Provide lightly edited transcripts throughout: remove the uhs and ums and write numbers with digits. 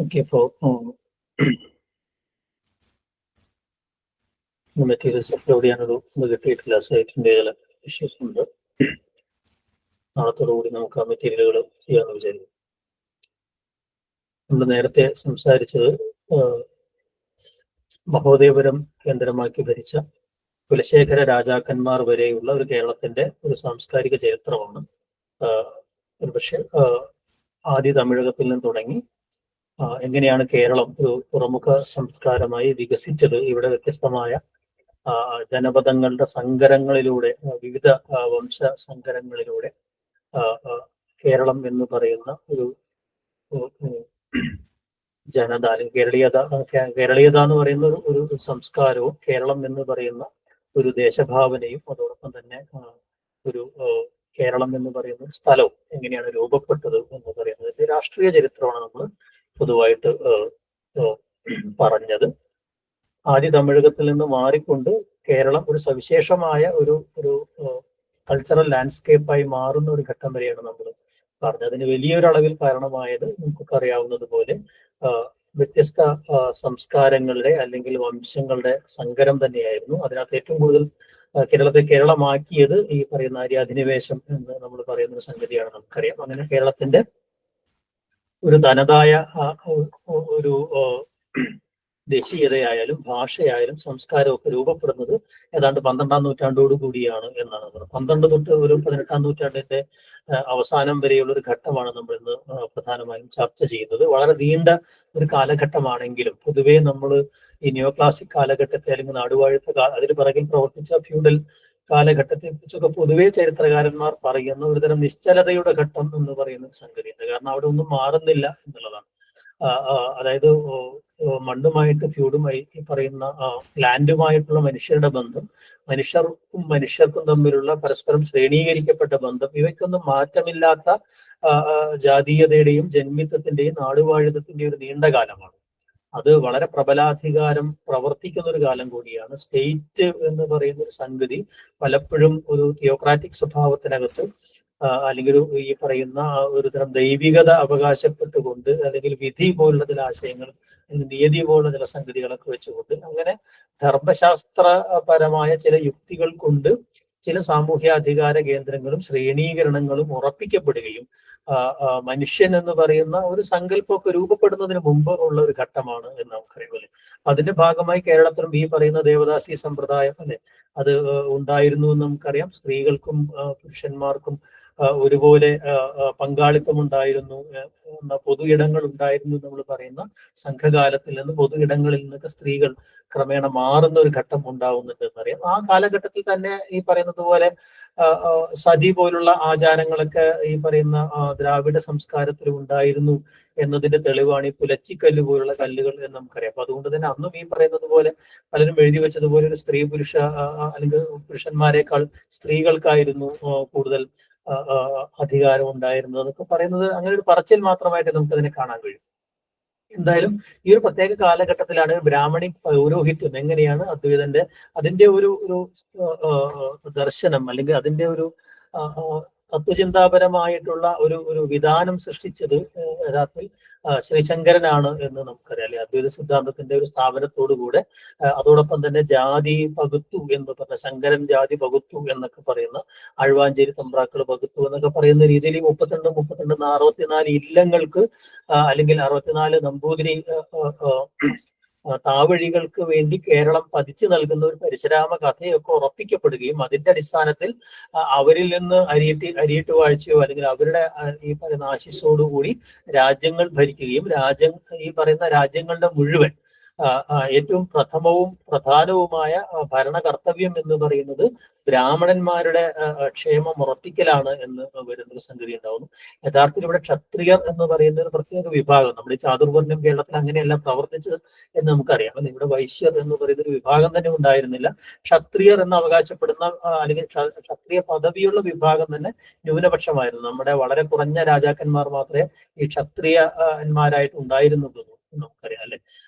Okay, അപ്പോൾ materials upload ചെയ്യാനൊരു ഇത് കിട്ടിയിട്ടില്ല. സൈറ്റിൻ്റെ ചില ഇഷ്യൂസ് ഉണ്ട്. നാളത്തോടുകൂടി നമുക്ക് ആ മെറ്റീരിയലുകൾ ചെയ്യാമെന്ന് വിചാരിക്കും. നമ്മൾ നേരത്തെ സംസാരിച്ചത് മഹോദയപുരം കേന്ദ്രമാക്കി ഭരിച്ച കുലശേഖര രാജാക്കന്മാർ വരെയുള്ള ഒരു കേരളത്തിന്റെ ഒരു സാംസ്കാരിക ചരിത്രമാണ്. ഒരുപക്ഷെ ആദ്യ തമിഴകത്തിൽ നിന്ന് തുടങ്ങി എങ്ങനെയാണ് കേരളം ഒരു തുറമുഖ സംസ്കാരമായി വികസിച്ചത്, ഇവിടെ വ്യത്യസ്തമായ ജനപദങ്ങളുടെ സങ്കരങ്ങളിലൂടെ, വിവിധ വംശ സങ്കരങ്ങളിലൂടെ കേരളം എന്ന് പറയുന്ന ഒരു ജനത അല്ലെങ്കിൽ കേരളീയത എന്ന് പറയുന്ന ഒരു സംസ്കാരവും കേരളം എന്ന് പറയുന്ന ഒരു ദേശഭാവനയും അതോടൊപ്പം തന്നെ ഒരു കേരളം എന്ന് പറയുന്ന ഒരു സ്ഥലവും എങ്ങനെയാണ് രൂപപ്പെട്ടത് എന്ന് പറയുന്നത് രാഷ്ട്രീയ ചരിത്രമാണ് നമ്മൾ പൊതുവായിട്ട് പറഞ്ഞത്. ആദ്യ തമിഴകത്തിൽ നിന്ന് മാറിക്കൊണ്ട് കേരളം ഒരു സവിശേഷമായ ഒരു കൾച്ചറൽ ലാൻഡ്സ്കേപ്പായി മാറുന്ന ഒരു ഘട്ടം വരെയാണ് നമ്മൾ പറഞ്ഞത്. അതിന് വലിയൊരളവിൽ കാരണമായത് നമുക്കൊക്കെ അറിയാവുന്നത് പോലെ വ്യത്യസ്ത സംസ്കാരങ്ങളുടെ അല്ലെങ്കിൽ വംശങ്ങളുടെ സങ്കരം തന്നെയായിരുന്നു. അതിനകത്ത് ഏറ്റവും കൂടുതൽ കേരളത്തെ കേരളമാക്കിയത് ഈ പറയുന്ന ആര്യാധിനിവേശം എന്ന് നമ്മൾ പറയുന്ന ഒരു സംഗതിയാണ് നമുക്കറിയാം. അങ്ങനെ കേരളത്തിന്റെ ഒരു തനതായ ഒരു ദേശീയതയായാലും ഭാഷയായാലും സംസ്കാരമൊക്കെ രൂപപ്പെടുന്നത് ഏതാണ്ട് 12-ാം നൂറ്റാണ്ടോടു കൂടിയാണ് എന്നാണ് പറയുന്നത്. 12 തൊട്ട് ഒരു 18-ാം നൂറ്റാണ്ടിന്റെ അവസാനം വരെയുള്ള ഒരു ഘട്ടമാണ് നമ്മൾ ഇന്ന് പ്രധാനമായും ചർച്ച ചെയ്യുന്നത്. വളരെ നീണ്ട ഒരു കാലഘട്ടമാണെങ്കിലും പൊതുവേ നമ്മൾ ഈ നിയോ ക്ലാസിക് കാലഘട്ടത്തെ അല്ലെങ്കിൽ നാടുവാഴുത്ത അതിന് പിറകിൽ പ്രവർത്തിച്ച ഫ്യൂഡൽ കാലഘട്ടത്തെ കുറിച്ചൊക്കെ പൊതുവേ ചരിത്രകാരന്മാർ പറയുന്ന ഒരുതരം നിശ്ചലതയുടെ ഘട്ടം എന്ന് പറയുന്ന സംഗതിയുണ്ട്. കാരണം അവിടെ ഒന്നും മാറുന്നില്ല എന്നുള്ളതാണ്. അതായത് മണ്ണുമായിട്ട് ഫ്യൂഡുമായി ഈ പറയുന്ന ലാൻഡുമായിട്ടുള്ള മനുഷ്യരുടെ ബന്ധം, മനുഷ്യർക്കും തമ്മിലുള്ള പരസ്പരം ശ്രേണീകരിക്കപ്പെട്ട ബന്ധം, ഇവയ്ക്കൊന്നും മാറ്റമില്ലാത്ത ജാതീയതയുടെയും ജന്മിത്വത്തിന്റെയും നാടുവാഴിത്തത്തിന്റെയും ഒരു നീണ്ട കാലമാണ്. അത് വളരെ പ്രബലാധികാരം പ്രവർത്തിക്കുന്ന ഒരു കാലം കൂടിയാണ്. സ്റ്റേറ്റ് എന്ന് പറയുന്ന ഒരു സംഗതി പലപ്പോഴും ഒരു തിയോക്രാറ്റിക് സ്വഭാവത്തിനകത്ത് അല്ലെങ്കിൽ ഈ പറയുന്ന ഒരു തരം ദൈവികത അവകാശപ്പെട്ടുകൊണ്ട് അല്ലെങ്കിൽ വിധി പോലുള്ള ചില ആശയങ്ങൾ, നിയതി പോലുള്ള ചില സംഗതികളൊക്കെ വെച്ചുകൊണ്ട് അങ്ങനെ ധർമ്മശാസ്ത്രപരമായ ചില യുക്തികൾ കൊണ്ട് ചില സാമൂഹ്യാധികാര കേന്ദ്രങ്ങളും ശ്രേണീകരണങ്ങളും ഉറപ്പിക്കപ്പെടുകയും മനുഷ്യൻ എന്ന് പറയുന്ന ഒരു സങ്കല്പമൊക്കെ രൂപപ്പെടുന്നതിന് മുമ്പ് ഉള്ള ഒരു ഘട്ടമാണ് എന്ന് നമുക്കറിയാമല്ലേ. അതിന്റെ ഭാഗമായി കേരളത്തിലും ഈ പറയുന്ന ദേവദാസി സമ്പ്രദായം അല്ലെ അത് ഉണ്ടായിരുന്നു എന്ന് നമുക്കറിയാം. സ്ത്രീകൾക്കും പുരുഷന്മാർക്കും ഒരുപോലെ പങ്കാളിത്തം ഉണ്ടായിരുന്നു, പൊതു ഇടങ്ങൾ ഉണ്ടായിരുന്നു നമ്മൾ പറയുന്ന സംഘകാലത്തിൽ നിന്ന് പൊതു ഇടങ്ങളിൽ നിന്നൊക്കെ സ്ത്രീകൾ ക്രമേണ മാറുന്ന ഒരു ഘട്ടം ഉണ്ടാവുന്നുണ്ട് എന്നറിയാം. ആ കാലഘട്ടത്തിൽ തന്നെ ഈ പറയുന്നത് പോലെ സതി പോലുള്ള ആചാരങ്ങളൊക്കെ ഈ പറയുന്ന ദ്രാവിഡ സംസ്കാരത്തിൽ ഉണ്ടായിരുന്നു എന്നതിന്റെ തെളിവാണ് ഈ പുലച്ചിക്കല്ല് പോലുള്ള കല്ലുകൾ എന്ന് നമുക്കറിയാം. അപ്പൊ അതുകൊണ്ട് തന്നെ അന്നും ഈ പറയുന്നത് പോലെ പലരും എഴുതി വെച്ചതുപോലെ ഒരു സ്ത്രീ പുരുഷ അല്ലെങ്കിൽ പുരുഷന്മാരെക്കാൾ സ്ത്രീകൾക്കായിരുന്നു കൂടുതൽ അധികാരം ഉണ്ടായിരുന്നത് എന്നൊക്കെ പറയുന്നത് അങ്ങനെ ഒരു പറച്ചിൽ മാത്രമായിട്ട് നമുക്കതിനെ കാണാൻ കഴിയും. എന്തായാലും ഈ ഒരു പ്രത്യേക കാലഘട്ടത്തിലാണ് ബ്രാഹ്മണി പൗരോഹിത്യം എങ്ങനെയാണ് അദ്വൈതന്റെ അതിന്റെ ഒരു ദർശനം അല്ലെങ്കിൽ അതിന്റെ ഒരു തത്വചിന്താപരമായിട്ടുള്ള ഒരു വിധാനം സൃഷ്ടിച്ചത് യഥാർത്ഥത്തിൽ ശ്രീശങ്കരനാണ് എന്ന് നമുക്കറിയാം. അല്ലെ, അദ്വൈത സിദ്ധാന്തത്തിന്റെ ഒരു സ്ഥാപനത്തോടുകൂടെ അതോടൊപ്പം തന്നെ ജാതി പകുത്തു എന്ന് പറഞ്ഞ ശങ്കരൻ ജാതി പകുത്തു എന്നൊക്കെ പറയുന്ന ആഴ്വാഞ്ചേരി തമ്പ്രാക്കൾ പകുത്തു എന്നൊക്കെ പറയുന്ന രീതിയിൽ 32 64 ഇല്ലങ്ങൾക്ക് അല്ലെങ്കിൽ 64 നമ്പൂതിരി താവഴികൾക്ക് വേണ്ടി കേരളം പതിച്ചു നൽകുന്ന ഒരു പരിശുരാമ കഥയൊക്കെ ഉറപ്പിക്കപ്പെടുകയും അതിന്റെ അടിസ്ഥാനത്തിൽ അവരിൽ നിന്ന് അരിയിട്ട് വാഴ്ചയോ അല്ലെങ്കിൽ അവരുടെ ഈ പറയുന്ന ആശിസ്സോടുകൂടി രാജ്യങ്ങൾ ഭരിക്കുകയും ഈ പറയുന്ന രാജ്യങ്ങളുടെ മുഴുവൻ ഏറ്റവും പ്രഥമവും പ്രധാനവുമായ ഭരണകർത്തവ്യം എന്ന് പറയുന്നത് ബ്രാഹ്മണന്മാരുടെ ക്ഷേമം ഉറപ്പിക്കലാണ് എന്ന് വരുന്നൊരു സംഗതി ഉണ്ടാവുന്നു. യഥാർത്ഥത്തിൽ ഇവിടെ ക്ഷത്രിയർ എന്ന് പറയുന്ന ഒരു പ്രത്യേക വിഭാഗം, നമ്മുടെ ഈ ചാതുർവർണ്ണ്യം കേരളത്തിൽ അങ്ങനെയല്ല പ്രവർത്തിച്ചത് എന്ന് നമുക്കറിയാം. അല്ലെ, ഇവിടെ വൈശ്യർ എന്ന് പറയുന്ന ഒരു വിഭാഗം തന്നെ ഉണ്ടായിരുന്നില്ല. ക്ഷത്രിയർ എന്ന് അവകാശപ്പെടുന്ന അല്ലെങ്കിൽ ക്ഷത്രിയ പദവിയുള്ള വിഭാഗം തന്നെ ന്യൂനപക്ഷമായിരുന്നു. നമ്മുടെ വളരെ കുറഞ്ഞ രാജാക്കന്മാർ മാത്രമേ ഈ ക്ഷത്രിയന്മാരായിട്ട് ഉണ്ടായിരുന്നുള്ളൂ നമുക്കറിയാം. അല്ലെ,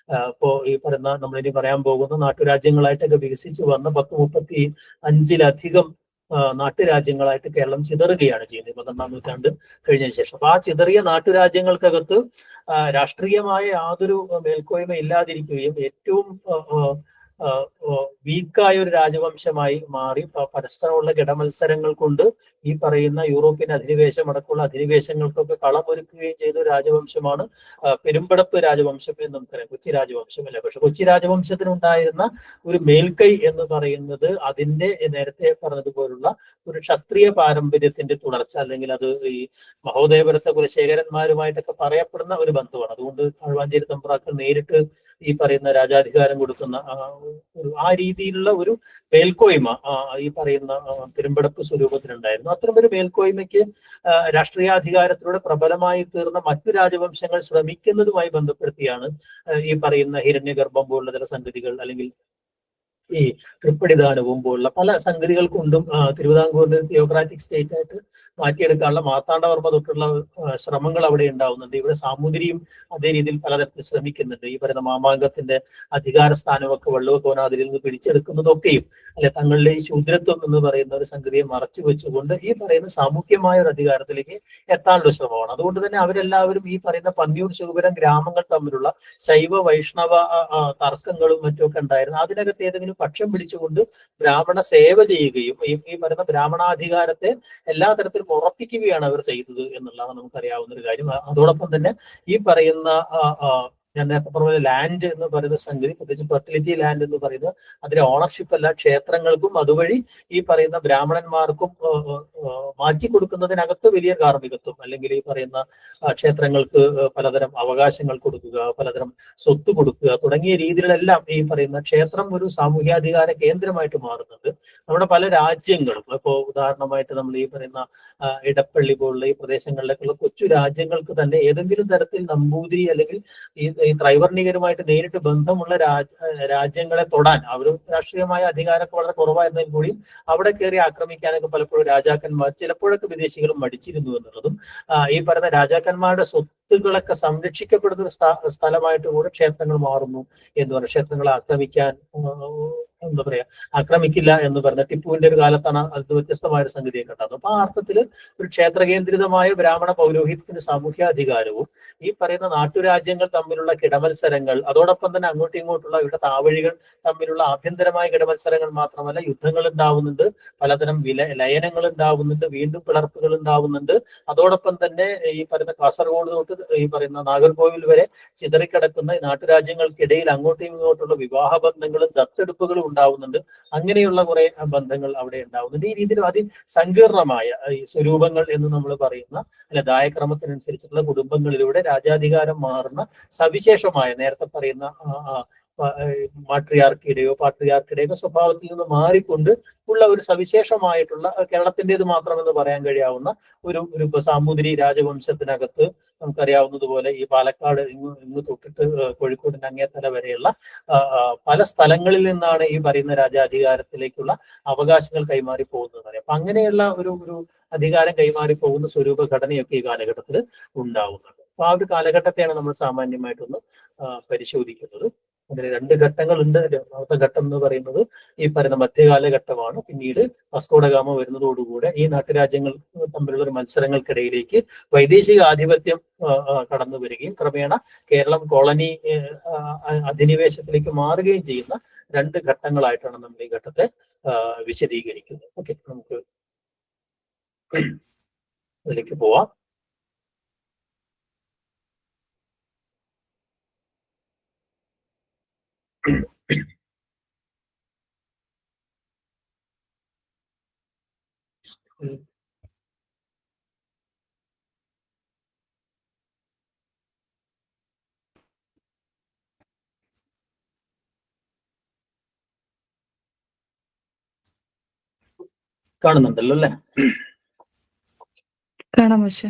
ഇപ്പോ ഈ പറയുന്ന നമ്മളിനി പറയാൻ പോകുന്ന നാട്ടുരാജ്യങ്ങളായിട്ടൊക്കെ വികസിച്ചു വന്ന 10-35 നാട്ടുരാജ്യങ്ങളായിട്ട് കേരളം ചിതറുകയാണ് ചെയ്യുന്നത് 12ാം നൂറ്റാണ്ട് കഴിഞ്ഞതിന് ശേഷം. അപ്പൊ ആ ചിതറിയ നാട്ടുരാജ്യങ്ങൾക്കകത്ത് രാഷ്ട്രീയമായ യാതൊരു മേൽക്കോയ്മ ഇല്ലാതിരിക്കുകയും ഏറ്റവും വീക്കായ ഒരു രാജവംശമായി മാറി പരസ്പരമുള്ള കിടമത്സരങ്ങൾ കൊണ്ട് ഈ പറയുന്ന യൂറോപ്യൻ അധിനിവേശം അടക്കമുള്ള അധിനിവേശങ്ങൾക്കൊക്കെ കളമൊരുക്കുകയും ചെയ്ത രാജവംശമാണ് പെരുമ്പടപ്പ് രാജവംശം എന്ന് നമുക്കറിയാം. കൊച്ചി രാജവംശം അല്ല. പക്ഷെ കൊച്ചി രാജവംശത്തിനുണ്ടായിരുന്ന ഒരു മേൽക്കൈ എന്ന് പറയുന്നത് അതിന്റെ നേരത്തെ പറഞ്ഞതുപോലുള്ള ഒരു ക്ഷത്രിയ പാരമ്പര്യത്തിന്റെ തുടർച്ച, അല്ലെങ്കിൽ അത് ഈ മഹോദയപുരത്തെ കുലശേഖരന്മാരുമായിട്ടൊക്കെ പറയപ്പെടുന്ന ഒരു ബന്ധമാണ്. അതുകൊണ്ട് ആഴ്വാഞ്ചേരി തമ്പ്രാക്കൾ നേരിട്ട് ഈ പറയുന്ന രാജാധികാരം കൊടുക്കുന്ന ആ രീതിയിലുള്ള ഒരു മേൽക്കോയ്മ ഈ പറയുന്ന പെരുമ്പടപ്പ് സ്വരൂപത്തിനുണ്ടായിരുന്നു. അത്തരമൊരു മേൽക്കോയ്മയ്ക്ക് രാഷ്ട്രീയാധികാരത്തിലൂടെ പ്രബലമായി തീർന്ന മറ്റു രാജവംശങ്ങൾ ശ്രമിക്കുന്നതുമായി ബന്ധപ്പെടുത്തിയാണ് ഈ പറയുന്ന ഹിരണ്യഗർഭം പോലുള്ള ചില സംഗതികൾ, അല്ലെങ്കിൽ ഈ തൃപ്പടിദാനവും പോലുള്ള പല സംഗതികൾ കൊണ്ടും തിരുവിതാംകൂറിന്റെ തിയോക്രാറ്റിക് സ്റ്റേറ്റ് ആയിട്ട് മാറ്റിയെടുക്കാനുള്ള മാർത്താണ്ഡവർമ്മ തൊട്ടുള്ള ശ്രമങ്ങൾ അവിടെ ഉണ്ടാവുന്നുണ്ട്. ഇവിടെ സാമൂതിരിയും അതേ രീതിയിൽ പലതരത്തിൽ ശ്രമിക്കുന്നുണ്ട്. ഈ പറയുന്ന മാമാങ്കത്തിന്റെ അധികാര സ്ഥാനമൊക്കെ വള്ളുവ കോനാതിരിൽ നിന്ന് പിടിച്ചെടുക്കുന്നതൊക്കെയും അല്ലെ തങ്ങളുടെ ഈ ശൂദ്രത്വം എന്ന് പറയുന്ന ഒരു സംഗതിയെ മറച്ചു വെച്ചുകൊണ്ട് ഈ പറയുന്ന സാമൂഹ്യമായ ഒരു അധികാരത്തിലേക്ക് എത്താനുള്ള ശ്രമമാണ്. അതുകൊണ്ട് തന്നെ അവരെല്ലാവരും ഈ പറയുന്ന പന്നിയൂർ ശൂപരം ഗ്രാമങ്ങൾ തമ്മിലുള്ള ശൈവ വൈഷ്ണവ തർക്കങ്ങളും മറ്റുമൊക്കെ ഉണ്ടായിരുന്നു. അതിനകത്ത് ഏതെങ്കിലും പക്ഷം പിടിച്ചുകൊണ്ട് ബ്രാഹ്മണ സേവ ചെയ്യുകയും ഈ പറയുന്ന ബ്രാഹ്മണാധികാരത്തെ എല്ലാ തരത്തിലും ഉറപ്പിക്കുകയാണ് അവർ ചെയ്തത് എന്നുള്ളതാണ് നമുക്കറിയാവുന്ന ഒരു കാര്യം. അതോടൊപ്പം തന്നെ ഈ പറയുന്ന ഞാൻ നേരത്തെ പറഞ്ഞ ലാൻഡ് എന്ന് പറയുന്ന സംഗതി, പ്രത്യേകിച്ച് ഫെർട്ടിലിറ്റി ലാൻഡ് എന്ന് പറയുന്നത് അതിന്റെ ഓണർഷിപ്പ് അല്ല ക്ഷേത്രങ്ങൾക്കും അതുവഴി ഈ പറയുന്ന ബ്രാഹ്മണന്മാർക്കും മാറ്റി കൊടുക്കുന്നതിനകത്ത് വലിയ കാർമ്മികത്വം, അല്ലെങ്കിൽ ഈ പറയുന്ന ക്ഷേത്രങ്ങൾക്ക് പലതരം അവകാശങ്ങൾ കൊടുക്കുക, പലതരം സ്വത്ത് കൊടുക്കുക തുടങ്ങിയ രീതിയിലെല്ലാം ഈ പറയുന്ന ക്ഷേത്രം ഒരു സാമൂഹ്യാധികാര കേന്ദ്രമായിട്ട് മാറുന്നുണ്ട്. നമ്മുടെ പല രാജ്യങ്ങളും ഇപ്പോൾ ഉദാഹരണമായിട്ട് നമ്മൾ ഈ പറയുന്ന ഇടപ്പള്ളി പോലുള്ള ഈ പ്രദേശങ്ങളിലേക്കുള്ള കൊച്ചു രാജ്യങ്ങൾക്ക് തന്നെ ഏതെങ്കിലും തരത്തിൽ നമ്പൂതിരി അല്ലെങ്കിൽ ഈ ത്രൈവർണികരുമായിട്ട് നേരിട്ട് ബന്ധമുള്ള രാജ്യങ്ങളെ തൊടാൻ അവർ രാഷ്ട്രീയമായ അധികാരമൊക്കെ വളരെ കുറവായിരുന്നെങ്കിൽ കൂടി അവിടെ കയറി ആക്രമിക്കാനൊക്കെ പലപ്പോഴും രാജാക്കന്മാർ ചിലപ്പോഴൊക്കെ വിദേശികളും മടിച്ചിരുന്നു എന്നുള്ളതും ഈ പറയുന്ന രാജാക്കന്മാരുടെ സ്വത്തുകളൊക്കെ സംരക്ഷിക്കപ്പെടുന്ന ഒരു സ്ഥലമായിട്ട് കൂടെ ക്ഷേത്രങ്ങൾ മാറുന്നു എന്ന് പറഞ്ഞാൽ ക്ഷേത്രങ്ങളെ ആക്രമിക്കാൻ എന്താ പറയാ ആക്രമിക്കില്ല എന്ന് പറഞ്ഞ ടിപ്പുവിന്റെ ഒരു കാലത്താണ് അത് വ്യത്യസ്തമായ ഒരു സംഗതിയൊക്കെ ഉണ്ടാകുന്നത്. അപ്പൊ ആ അർത്ഥത്തിൽ ഒരു ക്ഷേത്രകേന്ദ്രിതമായ ബ്രാഹ്മണ പൗരോഹിത്യത്തിന് സാമൂഹ്യാധികാരവും ഈ പറയുന്ന നാട്ടുരാജ്യങ്ങൾ തമ്മിലുള്ള കിടമത്സരങ്ങൾ, അതോടൊപ്പം തന്നെ അങ്ങോട്ടും ഇങ്ങോട്ടുള്ള ഇവിടെ താവഴികൾ തമ്മിലുള്ള ആഭ്യന്തരമായ കിടമത്സരങ്ങൾ മാത്രമല്ല യുദ്ധങ്ങൾ ഉണ്ടാവുന്നുണ്ട്, പലതരം ലയനങ്ങൾ ഉണ്ടാവുന്നുണ്ട്, വീണ്ടും പിളർപ്പുകൾ ഉണ്ടാവുന്നുണ്ട്. അതോടൊപ്പം തന്നെ ഈ പറയുന്ന കാസർഗോഡ് തൊട്ട് ഈ പറയുന്ന നാഗർകോവിൽ വരെ ചിതറിക്കിടക്കുന്ന നാട്ടുരാജ്യങ്ങൾക്കിടയിൽ അങ്ങോട്ടും ഇങ്ങോട്ടുള്ള വിവാഹ ബന്ധങ്ങളും ദത്തെടുപ്പുകളും ഉണ്ടാവുന്നുണ്ട്. അങ്ങനെയുള്ള കുറെ ബന്ധങ്ങൾ അവിടെ ഉണ്ടാവുന്നുണ്ട്. ഈ രീതിയിൽ അതിസങ്കീർണമായ ഈ സ്വരൂപങ്ങൾ എന്ന് നമ്മൾ പറയുന്ന അല്ലെ ദായക്രമത്തിനനുസരിച്ചുള്ള കുടുംബങ്ങളിലൂടെ രാജാധികാരം മാറുന്ന സവിശേഷമായ നേരത്തെ പറയുന്ന മാട്രിയാർക്കിയുടെയോ പാട്രിയാർക്കിയുടെയോ സ്വഭാവത്തിൽ നിന്ന് മാറിക്കൊണ്ട് ഉള്ള ഒരു സവിശേഷമായിട്ടുള്ള കേരളത്തിൻ്റെത് മാത്രമെന്ന് പറയാൻ കഴിയാവുന്ന ഒരു സാമൂതിരി രാജവംശത്തിനകത്ത് നമുക്കറിയാവുന്നതുപോലെ ഈ പാലക്കാട് ഇങ്ങ് തൊട്ടിട്ട് കോഴിക്കോടിന്റെ അങ്ങേത്തല വരെയുള്ള പല സ്ഥലങ്ങളിൽ നിന്നാണ് ഈ പറയുന്ന രാജാധികാരത്തിലേക്കുള്ള അവകാശങ്ങൾ കൈമാറി പോകുന്നത്. അപ്പൊ അങ്ങനെയുള്ള ഒരു അധികാരം കൈമാറി പോകുന്ന സ്വരൂപ ഘടനയൊക്കെ ഈ കാലഘട്ടത്തിൽ ഉണ്ടാവുന്നുണ്ട്. അപ്പൊ ആ ഒരു കാലഘട്ടത്തെയാണ് നമ്മൾ സാമാന്യമായിട്ടൊന്ന് പരിശോധിക്കുന്നത്. അതിന് 2 ഘട്ടങ്ങളുണ്ട്. രണ്ടാമത്തെ ഘട്ടം എന്ന് പറയുന്നത് ഈ പറയുന്ന മധ്യകാലഘട്ടമാണ്. പിന്നീട് വാസ്കോഡഗാമ വരുന്നതോടുകൂടെ ഈ നാട്ടുരാജ്യങ്ങൾ തമ്മിലുള്ള ഒരു മത്സരങ്ങൾക്കിടയിലേക്ക് വൈദേശിക ആധിപത്യം കടന്നു വരികയും ക്രമേണ കേരളം കോളനി അധിനിവേശത്തിലേക്ക് മാറുകയും ചെയ്യുന്ന 2 ഘട്ടങ്ങളായിട്ടാണ് നമ്മൾ ഈ ഘട്ടത്തെ വിശദീകരിക്കുന്നത്. ഓക്കെ, നമുക്ക് അതിലേക്ക് പോവാം. കാണുന്നുണ്ടല്ലോ അല്ലെ? കാണാം പക്ഷെ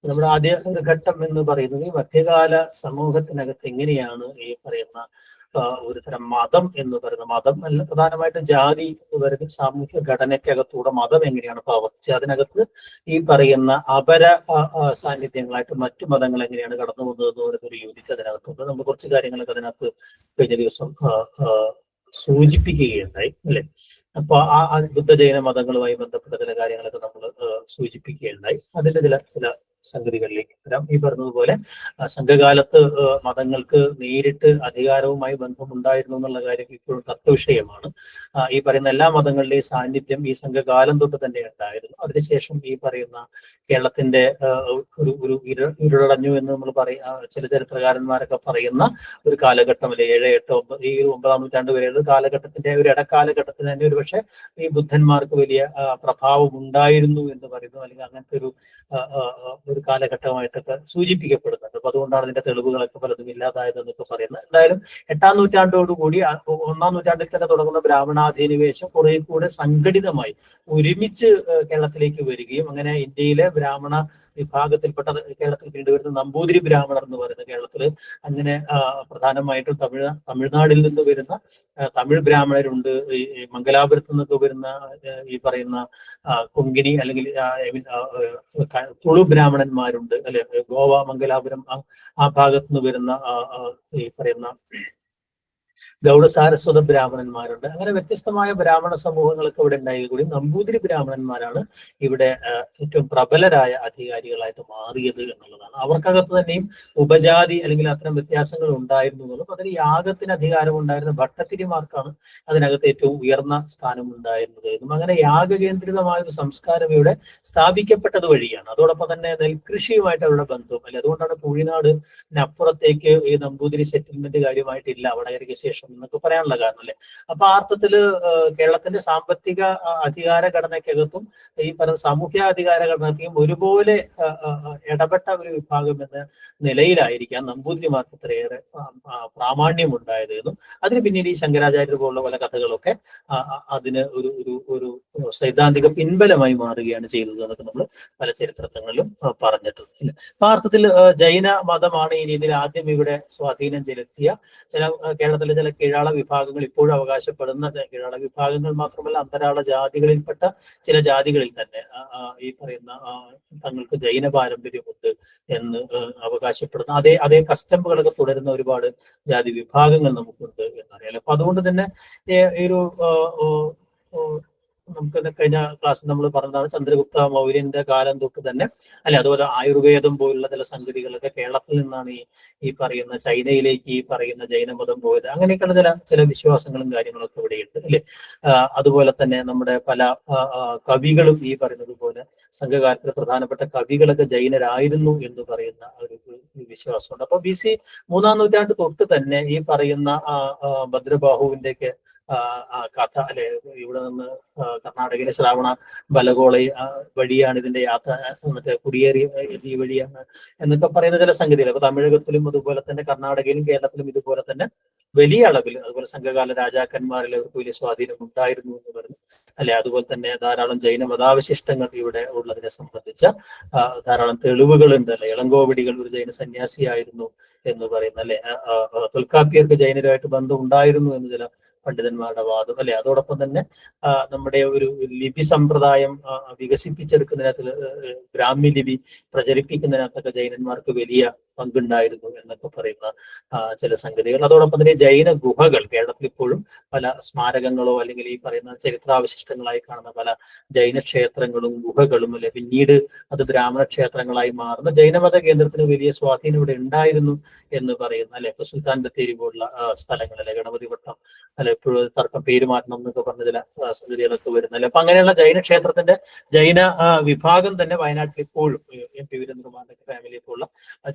നമ്മുടെ ആദ്യ ഒരു ഘട്ടം എന്ന് പറയുന്നത് ഈ മധ്യകാല സമൂഹത്തിനകത്ത് എങ്ങനെയാണ് ഈ പറയുന്ന ഒരു തരം മതം എന്ന് പറയുന്ന മതം അല്ല, പ്രധാനമായിട്ടും ജാതി എന്ന് പറയുന്ന സാമൂഹ്യ ഘടനയ്ക്കകത്തൂടെ മതം എങ്ങനെയാണ് പ്രവർത്തിച്ചത്, അതിനകത്ത് ഈ പറയുന്ന അപര സാന്നിധ്യങ്ങളായിട്ട് മറ്റു മതങ്ങൾ എങ്ങനെയാണ് കടന്നു പോകുന്നത് ഒരു യൂണിറ്റ് അതിനകത്തുണ്ട്. നമ്മൾ കുറച്ച് കാര്യങ്ങളൊക്കെ അതിനകത്ത് കഴിഞ്ഞ ദിവസം സൂചിപ്പിക്കുകയുണ്ടായി അല്ലെ. അപ്പൊ ആ ബുദ്ധ ജൈന മതങ്ങളുമായി ബന്ധപ്പെട്ട ചില കാര്യങ്ങളൊക്കെ നമ്മൾ സൂചിപ്പിക്കുകയുണ്ടായി. അതിന്റെ ചില സംഗതികളിലേക്ക് വരാം. ഈ പറഞ്ഞതുപോലെ സംഘകാലത്ത് മതങ്ങൾക്ക് നേരിട്ട് അധികാരവുമായി ബന്ധമുണ്ടായിരുന്നു എന്നുള്ള കാര്യം ഇപ്പോഴും തത്വവിഷയമാണ്. ഈ പറയുന്ന എല്ലാ മതങ്ങളുടെയും സാന്നിധ്യം ഈ സംഘകാലം തൊട്ട് തന്നെ ഉണ്ടായിരുന്നു. അതിനുശേഷം ഈ പറയുന്ന കേരളത്തിന്റെ ഒരു ഇരുളടഞ്ഞു എന്ന് നമ്മൾ ചില ചരിത്രകാരന്മാരൊക്കെ പറയുന്ന ഒരു കാലഘട്ടം അല്ലെ, 7, 8, 9 ഈ 9-ാം നൂറ്റാണ്ട് വരെയുള്ള കാലഘട്ടത്തിന്റെ ഒരു ഇടക്കാലഘട്ടത്തിൽ തന്നെ ഒരു പക്ഷെ ഈ ബുദ്ധന്മാർക്ക് വലിയ പ്രഭാവം ഉണ്ടായിരുന്നു എന്ന് പറയുന്നു, അല്ലെങ്കിൽ അങ്ങനത്തെ ഒരു കാലഘട്ടമായിട്ടൊക്കെ സൂചിപ്പിക്കപ്പെടുന്നുണ്ട്. അപ്പൊ അതുകൊണ്ടാണ് അതിന്റെ തെളിവുകളൊക്കെ പലതും ഇല്ലാതായതെന്നൊക്കെ പറയുന്നത്. എന്തായാലും 8-ാം നൂറ്റാണ്ടോടുകൂടി 1-ാം നൂറ്റാണ്ടിൽ തന്നെ തുടങ്ങുന്ന ബ്രാഹ്മണാധിനിവേശം കുറെ കൂടെ സംഘടിതമായി ഒരുമിച്ച് കേരളത്തിലേക്ക് വരികയും അങ്ങനെ ഇന്ത്യയിലെ ബ്രാഹ്മണ വിഭാഗത്തിൽപ്പെട്ട കേരളത്തിൽ പിന്നീട് വരുന്ന നമ്പൂതിരി ബ്രാഹ്മണർ എന്ന് പറയുന്ന കേരളത്തിൽ അങ്ങനെ പ്രധാനമായിട്ടും തമിഴ്നാടിൽ നിന്ന് വരുന്ന തമിഴ് ബ്രാഹ്മണരുണ്ട്, ഈ മംഗലാപുരത്ത് നിന്നൊക്കെ വരുന്ന ഈ പറയുന്ന കൊങ്കിണി അല്ലെങ്കിൽ തുളു ബ്രാഹ്മണന്മാരുണ്ട് അല്ലെ, ഗോവ മംഗലാപുരം ആ ഭാഗത്ത് നിന്ന് വരുന്ന ഈ പറയുന്ന ഗൗഡ സാരസ്വത ബ്രാഹ്മണന്മാരുണ്ട്. അങ്ങനെ വ്യത്യസ്തമായ ബ്രാഹ്മണ സമൂഹങ്ങളൊക്കെ ഇവിടെ ഉണ്ടായി കൂടി നമ്പൂതിരി ബ്രാഹ്മണന്മാരാണ് ഇവിടെ ഏറ്റവും പ്രബലരായ അധികാരികളായിട്ട് മാറിയത് എന്നുള്ളതാണ്. അവർക്കകത്ത് തന്നെയും ഉപജാതി അല്ലെങ്കിൽ അത്തരം വ്യത്യാസങ്ങൾ ഉണ്ടായിരുന്നു എന്നുള്ളതും അതിന് യാഗത്തിന് അധികാരം ഉണ്ടായിരുന്ന ഭട്ടത്തിരിമാർക്കാണ് അതിനകത്ത് ഏറ്റവും ഉയർന്ന സ്ഥാനം ഉണ്ടായിരുന്നത് എന്നും അങ്ങനെ യാഗകേന്ദ്രിതമായ ഒരു സംസ്കാരം ഇവിടെ സ്ഥാപിക്കപ്പെട്ടത് വഴിയാണ്. അതോടൊപ്പം തന്നെ നെൽകൃഷിയുമായിട്ട് അവരുടെ ബന്ധവും അല്ലെ, അതുകൊണ്ടാണ് കുഴിനാടിനപ്പുറത്തേക്ക് ഈ നമ്പൂതിരി സെറ്റിൽമെന്റ് കാര്യമായിട്ടില്ല വടകരയ്ക്ക് ശേഷം എന്നൊക്കെ പറയാനുള്ള കാരണം അല്ലെ. അപ്പൊ ആ അർത്ഥത്തില് കേരളത്തിന്റെ സാമ്പത്തിക അധികാര ഘടനയ്ക്കകത്തും ഈ പറയുന്ന സാമൂഹ്യ അധികാര ഘടനയ്ക്കും ഒരുപോലെ ഇടപെട്ട ഒരു വിഭാഗം എന്ന നിലയിലായിരിക്കാം നമ്പൂതിരിമാർക്ക് ഇത്രയേറെ പ്രാമാണ്യം ഉണ്ടായതെന്നും അതിന് പിന്നീട് ഈ ശങ്കരാചാര്യർ പോലുള്ള പല കഥകളൊക്കെ അതിന് ഒരു സൈദ്ധാന്തിക പിൻബലമായി മാറുകയാണ് ചെയ്തത് എന്നൊക്കെ നമ്മൾ പല ചരിത്രങ്ങളിലും പറഞ്ഞിട്ടുണ്ട് അല്ലെ. അപ്പൊ ആ അർത്ഥത്തിൽ ജൈന മതമാണ് ഈ രീതിയിൽ ആദ്യം ഇവിടെ സ്വാധീനം ചെലുത്തിയ ചില കേരളത്തിലെ ചില കീഴാള വിഭാഗങ്ങൾ ഇപ്പോഴും അവകാശപ്പെടുന്ന കീഴാള വിഭാഗങ്ങൾ മാത്രമല്ല അന്തരാള ജാതികളിൽപ്പെട്ട ചില ജാതികളിൽ തന്നെ ഈ പറയുന്ന തങ്ങൾക്ക് ജൈന പാരമ്പര്യമുണ്ട് എന്ന് അവകാശപ്പെടുന്ന അതേ കസ്റ്റംബുകളൊക്കെ തുടരുന്ന ഒരുപാട് ജാതി വിഭാഗങ്ങൾ നമുക്കുണ്ട് എന്നറിയാലോ. അപ്പൊ അതുകൊണ്ട് തന്നെ ഈ ഒരു നമുക്ക് കഴിഞ്ഞ ക്ലാസ്സിൽ നമ്മൾ പറഞ്ഞതാണ് ചന്ദ്രഗുപ്ത മൗര്യന്റെ കാലം തൊട്ട് തന്നെ അല്ലെ, അതുപോലെ ആയുർവേദം പോലുള്ള ചില സംഗതികളൊക്കെ കേരളത്തിൽ നിന്നാണ് ഈ പറയുന്ന ചൈനയിലേക്ക് ഈ പറയുന്ന ജൈനമതം പോയത്. അങ്ങനെയൊക്കെയുള്ള ചില വിശ്വാസങ്ങളും കാര്യങ്ങളൊക്കെ ഇവിടെയുണ്ട് അല്ലെ. അതുപോലെ തന്നെ നമ്മുടെ പല കവികളും ഈ പറയുന്നത് പോലെ സംഘകാലത്തിലെ പ്രധാനപ്പെട്ട കവികളൊക്കെ ജൈനരായിരുന്നു എന്ന് പറയുന്ന ഒരു വിശ്വാസമുണ്ട്. അപ്പൊ BC 3-ാം നൂറ്റാണ്ട് തൊട്ട് തന്നെ ഈ പറയുന്ന ഭദ്രബാഹുവിന്റെയൊക്കെ കഥ അല്ലെ, ഇവിടെ നിന്ന് കർണാടകയിലെ ശ്രാവണ ബലഗോള വഴിയാണ് ഇതിന്റെ യാത്ര, മറ്റേ കുടിയേറി ഈ വഴിയാണ് എന്നൊക്കെ പറയുന്ന ചില സംഗതികൾ. അപ്പൊ തമിഴകത്തിലും അതുപോലെ തന്നെ കർണാടകയിലും കേരളത്തിലും ഇതുപോലെ തന്നെ വലിയ അളവിൽ അതുപോലെ സംഘകാല രാജാക്കന്മാരിൽ അവർക്ക് വലിയ സ്വാധീനം ഉണ്ടായിരുന്നു എന്ന് പറഞ്ഞു അല്ലെ. അതുപോലെ തന്നെ ധാരാളം ജൈന മതാവശിഷ്ടങ്ങൾ ഇവിടെ ഉള്ളതിനെ സംബന്ധിച്ച ധാരാളം തെളിവുകളുണ്ട് അല്ലെ. ഇളങ്കോവടികൾ ഒരു ജൈന സന്യാസിയായിരുന്നു എന്ന് പറയുന്ന അല്ലെ. തൊൽക്കാപ്പിയർക്ക് ജൈനരുമായിട്ട് ബന്ധം ഉണ്ടായിരുന്നു എന്ന് ചില പണ്ഡിതന്മാരുടെ വാദം അല്ലെ. അതോടൊപ്പം തന്നെ നമ്മുടെ ഒരു ലിപി സമ്പ്രദായം വികസിപ്പിച്ചെടുക്കുന്നതിനകത്ത് ബ്രാഹ്മി ലിപി പ്രചരിപ്പിക്കുന്നതിനകത്തൊക്കെ ജൈനന്മാർക്ക് വലിയ പങ്കുണ്ടായിരുന്നു എന്നൊക്കെ പറയുന്ന ചില സംഗതികൾ. അതോടൊപ്പം തന്നെ ജൈന ഗുഹകൾ കേരളത്തിൽ ഇപ്പോഴും പല സ്മാരകങ്ങളോ അല്ലെങ്കിൽ ഈ പറയുന്ന ചരിത്രാവശിഷ്ടങ്ങളായി കാണുന്ന പല ജൈന ക്ഷേത്രങ്ങളും ഗുഹകളും അല്ലെ, പിന്നീട് അത് ബ്രാഹ്മണ ക്ഷേത്രങ്ങളായി മാറുന്ന ജൈനമത കേന്ദ്രത്തിന് വലിയ സ്വാധീനം ഇവിടെ ഉണ്ടായിരുന്നു എന്ന് പറയുന്ന അല്ലെ. ഇപ്പൊ സുൽത്താൻ ബത്തേരി പോലുള്ള സ്ഥലങ്ങൾ അല്ലെ, ഗണപതി വട്ടം അല്ലെ, എപ്പോഴും തർക്കം പേര് മാറ്റണം എന്നൊക്കെ പറഞ്ഞ ചില സംഗതികളൊക്കെ വരുന്നല്ലേ. അപ്പൊ അങ്ങനെയുള്ള ജൈന ക്ഷേത്രത്തിന്റെ ജൈന വിഭാഗം തന്നെ വയനാട്ടിൽ ഇപ്പോഴും MP വീരേന്ദ്രകുമാറിന്റെ ഫാമിലി പോലുള്ള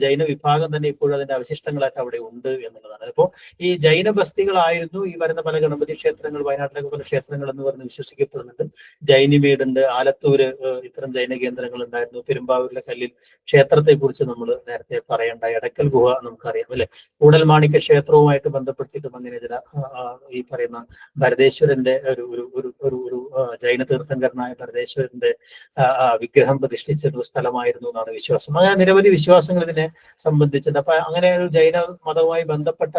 ജൈന വിഭാഗം തന്നെ ഇപ്പോഴും അതിന്റെ അവശിഷ്ടങ്ങളായിട്ട് അവിടെ ഉണ്ട് എന്നുള്ളതാണ്. അപ്പോൾ ഈ ജൈന ബസ്തികളായിരുന്നു ഈ വരുന്ന പല ഗണപതി ക്ഷേത്രങ്ങൾ, വയനാട്ടിലൊക്കെ പല ക്ഷേത്രങ്ങൾ എന്ന് പറഞ്ഞ് വിശ്വസിക്കപ്പെടുന്നുണ്ട്. ജൈനിമേടുണ്ട്, ആലത്തൂര് ഇത്തരം ജൈന കേന്ദ്രങ്ങൾ ഉണ്ടായിരുന്നു. പെരുമ്പാവൂരിലെ കല്ലിൽ ക്ഷേത്രത്തെ കുറിച്ച് നമ്മൾ നേരത്തെ പറയേണ്ട എടക്കൽ ഗുഹ നമുക്കറിയാം അല്ലെ. കൂടൽമാണിക്യ ക്ഷേത്രവുമായിട്ട് ബന്ധപ്പെടുത്തിയിട്ടും അങ്ങനെ ചില ഈ പറയുന്ന ഭരതേശ്വരന്റെ ഒരു ജൈന തീർത്ഥങ്കരനായ പരമേശ്വരന്റെ വിഗ്രഹം പ്രതിഷ്ഠിച്ചിട്ടുള്ള സ്ഥലമായിരുന്നു എന്നാണ് വിശ്വാസം. അങ്ങനെ നിരവധി വിശ്വാസങ്ങൾ ഇതിനെ സംബന്ധിച്ചിട്ട്. അപ്പൊ അങ്ങനെ ഒരു ജൈന മതവുമായി ബന്ധപ്പെട്ട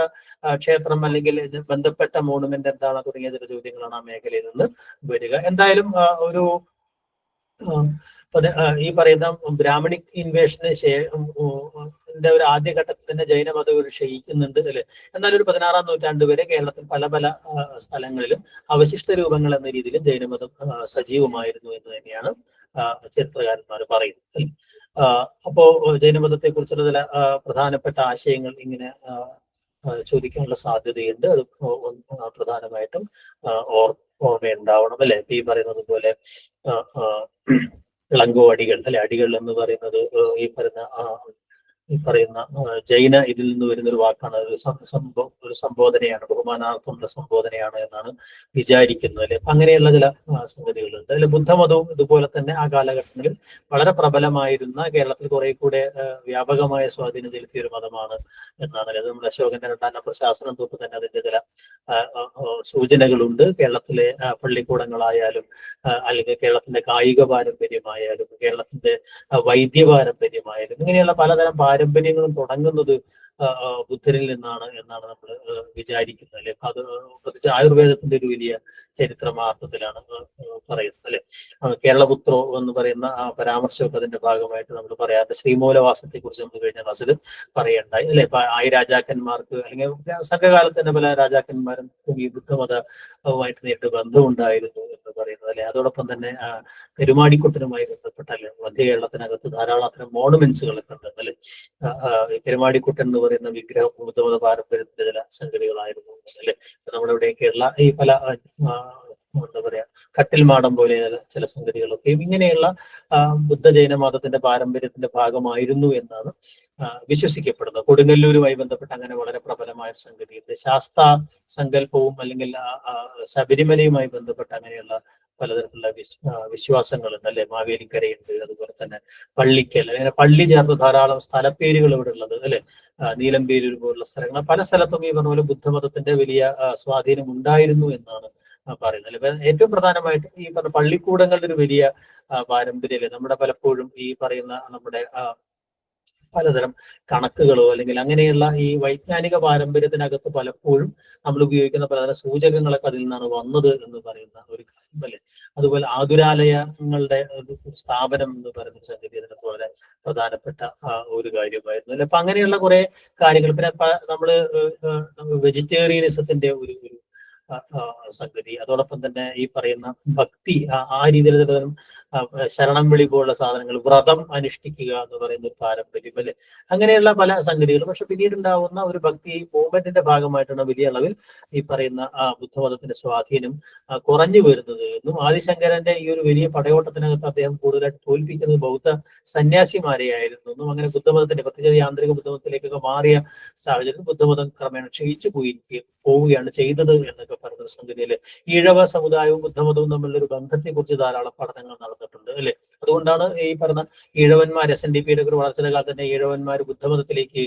ക്ഷേത്രം അല്ലെങ്കിൽ ബന്ധപ്പെട്ട മോണുമെന്റ് എന്താണ് തുടങ്ങിയ ചില ചോദ്യങ്ങളാണ് ആ മേഖലയിൽ നിന്ന് വരിക. എന്തായാലും ഒരു ഈ പറയുന്ന ബ്രാഹ്മണിക് ഇൻവേഷന് ഒരു ആദ്യഘട്ടത്തിൽ തന്നെ ജൈനമതം ഒരു ക്ഷയിക്കുന്നുണ്ട് അല്ലെ. എന്നാൽ ഒരു 16-ാം നൂറ്റാണ്ട് വരെ കേരളത്തിൽ പല പല സ്ഥലങ്ങളിലും അവശിഷ്ട രൂപങ്ങൾ എന്ന രീതിയിൽ ജൈനമതം സജീവമായിരുന്നു എന്ന് തന്നെയാണ് ചരിത്രകാരന്മാർ പറയുന്നത് അല്ലെ. അപ്പോ ജൈനമതത്തെ കുറിച്ചുള്ള ചില പ്രധാനപ്പെട്ട ആശയങ്ങൾ ഇങ്ങനെ ചോദിക്കാനുള്ള സാധ്യതയുണ്ട്. അത് പ്രധാനമായിട്ടും ഓർമ്മയുണ്ടാവണം അല്ലെ. ഈ പറയുന്നത് പോലെ ഇളങ്കോ അടികൾ അല്ലെ, അടികൾ എന്ന് പറയുന്നത് ഈ പറയുന്ന ജൈന ഇതിൽ നിന്ന് വരുന്ന ഒരു വാക്കാണ്, ഒരു സംബോധനയാണ്, ബഹുമാനാർത്ഥമുള്ള സംബോധനയാണ് എന്നാണ് വിചാരിക്കുന്നത് അല്ലെ. അങ്ങനെയുള്ള ചില സംഗതികളുണ്ട്. അതിൽ ബുദ്ധമതവും ഇതുപോലെ തന്നെ ആ കാലഘട്ടങ്ങളിൽ വളരെ പ്രബലമായിരുന്ന, കേരളത്തിൽ കുറെ കൂടെ വ്യാപകമായ സ്വാധീനം ചെലുത്തിയ ഒരു മതമാണ് എന്നാണ് അല്ലെ. നമ്മുടെ അശോകന്റെ 2ാം നമ്പർ ശാസനം തൊട്ട് തന്നെ അതിന്റെ ചില സൂചനകളുണ്ട്. കേരളത്തിലെ പള്ളിക്കൂടങ്ങളായാലും അല്ലെങ്കിൽ കേരളത്തിന്റെ കായിക പാരമ്പര്യമായാലും കേരളത്തിന്റെ വൈദ്യ പാരമ്പര്യമായാലും ഇങ്ങനെയുള്ള പലതരം പാരമ്പര്യങ്ങളും തുടങ്ങുന്നത് ബുദ്ധരിൽ നിന്നാണ് എന്നാണ് നമ്മൾ വിചാരിക്കുന്നത് അല്ലെ. അത് പ്രത്യേകിച്ച് ആയുർവേദത്തിന്റെ ഒരു വലിയ ചരിത്രമാർത്ഥത്തിലാണ് പറയുന്നത് അല്ലെ. കേരളപുത്രോ എന്ന് പറയുന്ന ആ പരാമർശമൊക്കെ അതിന്റെ ഭാഗമായിട്ട് നമ്മൾ പറയാറുണ്ട്. ശ്രീമൂലവാസത്തെ കുറിച്ച് നമ്മൾ കഴിഞ്ഞ ക്ലാസ്സിൽ പറയണ്ടായി അല്ലെ. ഇപ്പൊ രാജാക്കന്മാർക്ക് അല്ലെങ്കിൽ സംഘകാലത്ത് തന്നെ പല രാജാക്കന്മാരും ഈ ബുദ്ധമതവുമായിട്ട് നേരിട്ട് ബന്ധമുണ്ടായിരുന്നു എന്ന് പറയുന്നത് അല്ലെ. അതോടൊപ്പം തന്നെ പെരുമാടിക്കുട്ടനുമായി ബന്ധപ്പെട്ടല്ലേ മധ്യ കേരളത്തിനകത്ത് ധാരാളം അത്തരം മോണുമെന്റ്സുകളൊക്കെ ഉണ്ട് അല്ലെ. പെരുമാടിക്കുട്ടൻ എന്ന് പറയുന്ന വിഗ്രഹം ബുദ്ധമത പാരമ്പര്യത്തിന്റെ ചില സംഗതികളായിരുന്നു അല്ലെ. നമ്മളിവിടെയൊക്കെയുള്ള ഈ പല എന്താ പറയാ കട്ടിൽമാടം പോലെ ചില സംഗതികളൊക്കെ ഇങ്ങനെയുള്ള ബുദ്ധ-ജൈന മതത്തിന്റെ പാരമ്പര്യത്തിന്റെ ഭാഗമായിരുന്നു എന്നാണ് വിശ്വസിക്കപ്പെടുന്നത്. കൊടുങ്ങല്ലൂരുമായി ബന്ധപ്പെട്ട് അങ്ങനെ വളരെ പ്രബലമായ ഒരു സംഗതിയുണ്ട്. ശാസ്ത സങ്കല്പവും അല്ലെങ്കിൽ ശബരിമലയുമായി ബന്ധപ്പെട്ട് അങ്ങനെയുള്ള പലതരത്തിലുള്ള വിശ്വാസങ്ങളുണ്ട് അല്ലെ. മാവേലിക്കരയുണ്ട്, അതുപോലെ തന്നെ പള്ളിക്കൽ, അങ്ങനെ പള്ളി ചേർന്ന് ധാരാളം സ്ഥലപ്പേരുകൾ ഇവിടെ ഉള്ളത് അല്ലെ. നീലമ്പേരൂർ പോലുള്ള സ്ഥലങ്ങൾ പല സ്ഥലത്തും ഈ പറഞ്ഞ പോലെ ബുദ്ധമതത്തിന്റെ വലിയ സ്വാധീനം ഉണ്ടായിരുന്നു എന്നാണ് പറയുന്നത് അല്ലെ. ഏറ്റവും പ്രധാനമായിട്ടും ഈ പറഞ്ഞ പള്ളിക്കൂടങ്ങളുടെ ഒരു വലിയ പാരമ്പര്യം നമ്മുടെ പലപ്പോഴും ഈ പറയുന്ന നമ്മുടെ പലതരം കണക്കുകളോ അല്ലെങ്കിൽ അങ്ങനെയുള്ള ഈ വൈജ്ഞാനിക പാരമ്പര്യത്തിനകത്ത് പലപ്പോഴും നമ്മൾ ഉപയോഗിക്കുന്ന പലതരം സൂചകങ്ങളൊക്കെ അതിൽ നിന്നാണ് വന്നത് എന്ന് പറയുന്ന ഒരു കാര്യം അല്ലെ. അതുപോലെ ആതുരാലയങ്ങളുടെ ഒരു സ്ഥാപനം എന്ന് പറയുന്ന ഒരു സംഗതി അതിന് വളരെ പ്രധാനപ്പെട്ട ഒരു കാര്യമായിരുന്നു അല്ലെ. അപ്പൊ അങ്ങനെയുള്ള കുറെ കാര്യങ്ങൾ. പിന്നെ നമ്മള് വെജിറ്റേറിയനിസത്തിന്റെ ഒരു സംഗതി, അതോടൊപ്പം തന്നെ ഈ പറയുന്ന ഭക്തി, ആ രീതിയിൽ ശരണം വിളി പോലുള്ള സാധനങ്ങൾ, വ്രതം അനുഷ്ഠിക്കുക എന്ന് പറയുന്ന ഒരു പാരമ്പര്യം അല്ലെ. അങ്ങനെയുള്ള പല സംഗതികളും. പക്ഷെ പിന്നീട് ഉണ്ടാവുന്ന ഒരു ഭക്തി മൂവ്മെന്റിന്റെ ഭാഗമായിട്ടാണ് വലിയ അളവിൽ ഈ പറയുന്ന ബുദ്ധമതത്തിന്റെ സ്വാധീനം കുറഞ്ഞു വരുന്നത് എന്നും ആദിശങ്കരന്റെ ഈ ഒരു വലിയ പടയോട്ടത്തിനകത്ത് അദ്ദേഹം കൂടുതലായിട്ട് തോൽപ്പിക്കുന്നത് ബൗദ്ധ സന്യാസിമാരെയായിരുന്നു എന്നും അങ്ങനെ ബുദ്ധമതത്തിന്റെ പ്രത്യേകിച്ച് യാന്ത്രിക ബുദ്ധമതത്തിലേക്കൊക്കെ മാറിയ സാഹചര്യത്തിൽ ബുദ്ധമതം ക്രമേണ ക്ഷയിച്ചു പോവുകയാണ് ചെയ്തത് എന്നൊക്കെ പറയുന്ന സംഗതിയില് ഈഴവ സമുദായവും ബുദ്ധമതവും തമ്മിലുള്ള ഒരു ബന്ധത്തെ കുറിച്ച് ധാരാളം പഠനങ്ങൾ നടന്നിട്ടുണ്ട് അല്ലെ. അതുകൊണ്ടാണ് ഈ പറഞ്ഞ ഈഴവന്മാർ SNDP ഒരു വളർച്ചയുടെ കാലത്ത് തന്നെ ഈഴവന്മാർ ബുദ്ധമതത്തിലേക്ക്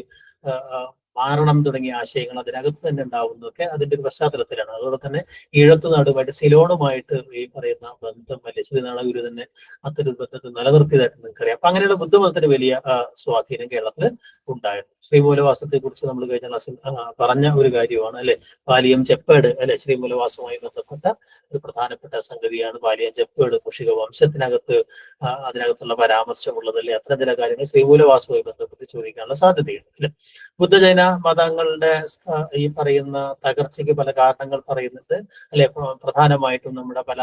മാറണം തുടങ്ങിയ ആശയങ്ങൾ അതിനകത്ത് തന്നെ ഉണ്ടാവുന്നതൊക്കെ അതിന്റെ ഒരു പശ്ചാത്തലത്തിലാണ്. അതുപോലെ തന്നെ ഈഴത്തുനാടുമായിട്ട് സിലോണുമായിട്ട് ഈ പറയുന്ന ബന്ധം അല്ലെ ശ്രീനാളഗുരു തന്നെ അത്തരം ബന്ധത്തിൽ നിലനിർത്തിയതായിട്ട് നിങ്ങൾക്കറിയാം. അപ്പൊ അങ്ങനെയുള്ള ബുദ്ധമതത്തിന് വലിയ സ്വാധീനം കേരളത്തിൽ ഉണ്ടായിരുന്നു. ശ്രീമൂലവാസത്തെ കുറിച്ച് നമ്മൾ കഴിഞ്ഞ ക്ലാസ്സിൽ പറഞ്ഞ ഒരു കാര്യമാണ് അല്ലെ. പാലിയം ചെപ്പേട് അല്ലെ ശ്രീമൂലവാസവുമായി ബന്ധപ്പെട്ട ഒരു പ്രധാനപ്പെട്ട സംഗതിയാണ്. പാലിയം ചെപ്പേട് മുഷിക വംശത്തിനകത്ത് അതിനകത്തുള്ള പരാമർശമുള്ളത് അല്ലെ. അത്തരം ചില കാര്യങ്ങൾ ശ്രീമൂലവാസവുമായി ബന്ധപ്പെട്ട് ചോദിക്കാനുള്ള സാധ്യതയുണ്ട് അല്ലെ. ബുദ്ധജൈന മതങ്ങളുടെ ഈ പറയുന്ന തകർച്ചയ്ക്ക് പല കാരണങ്ങൾ പറയുന്നുണ്ട് അല്ലെ. പ്രധാനമായിട്ടും നമ്മുടെ പല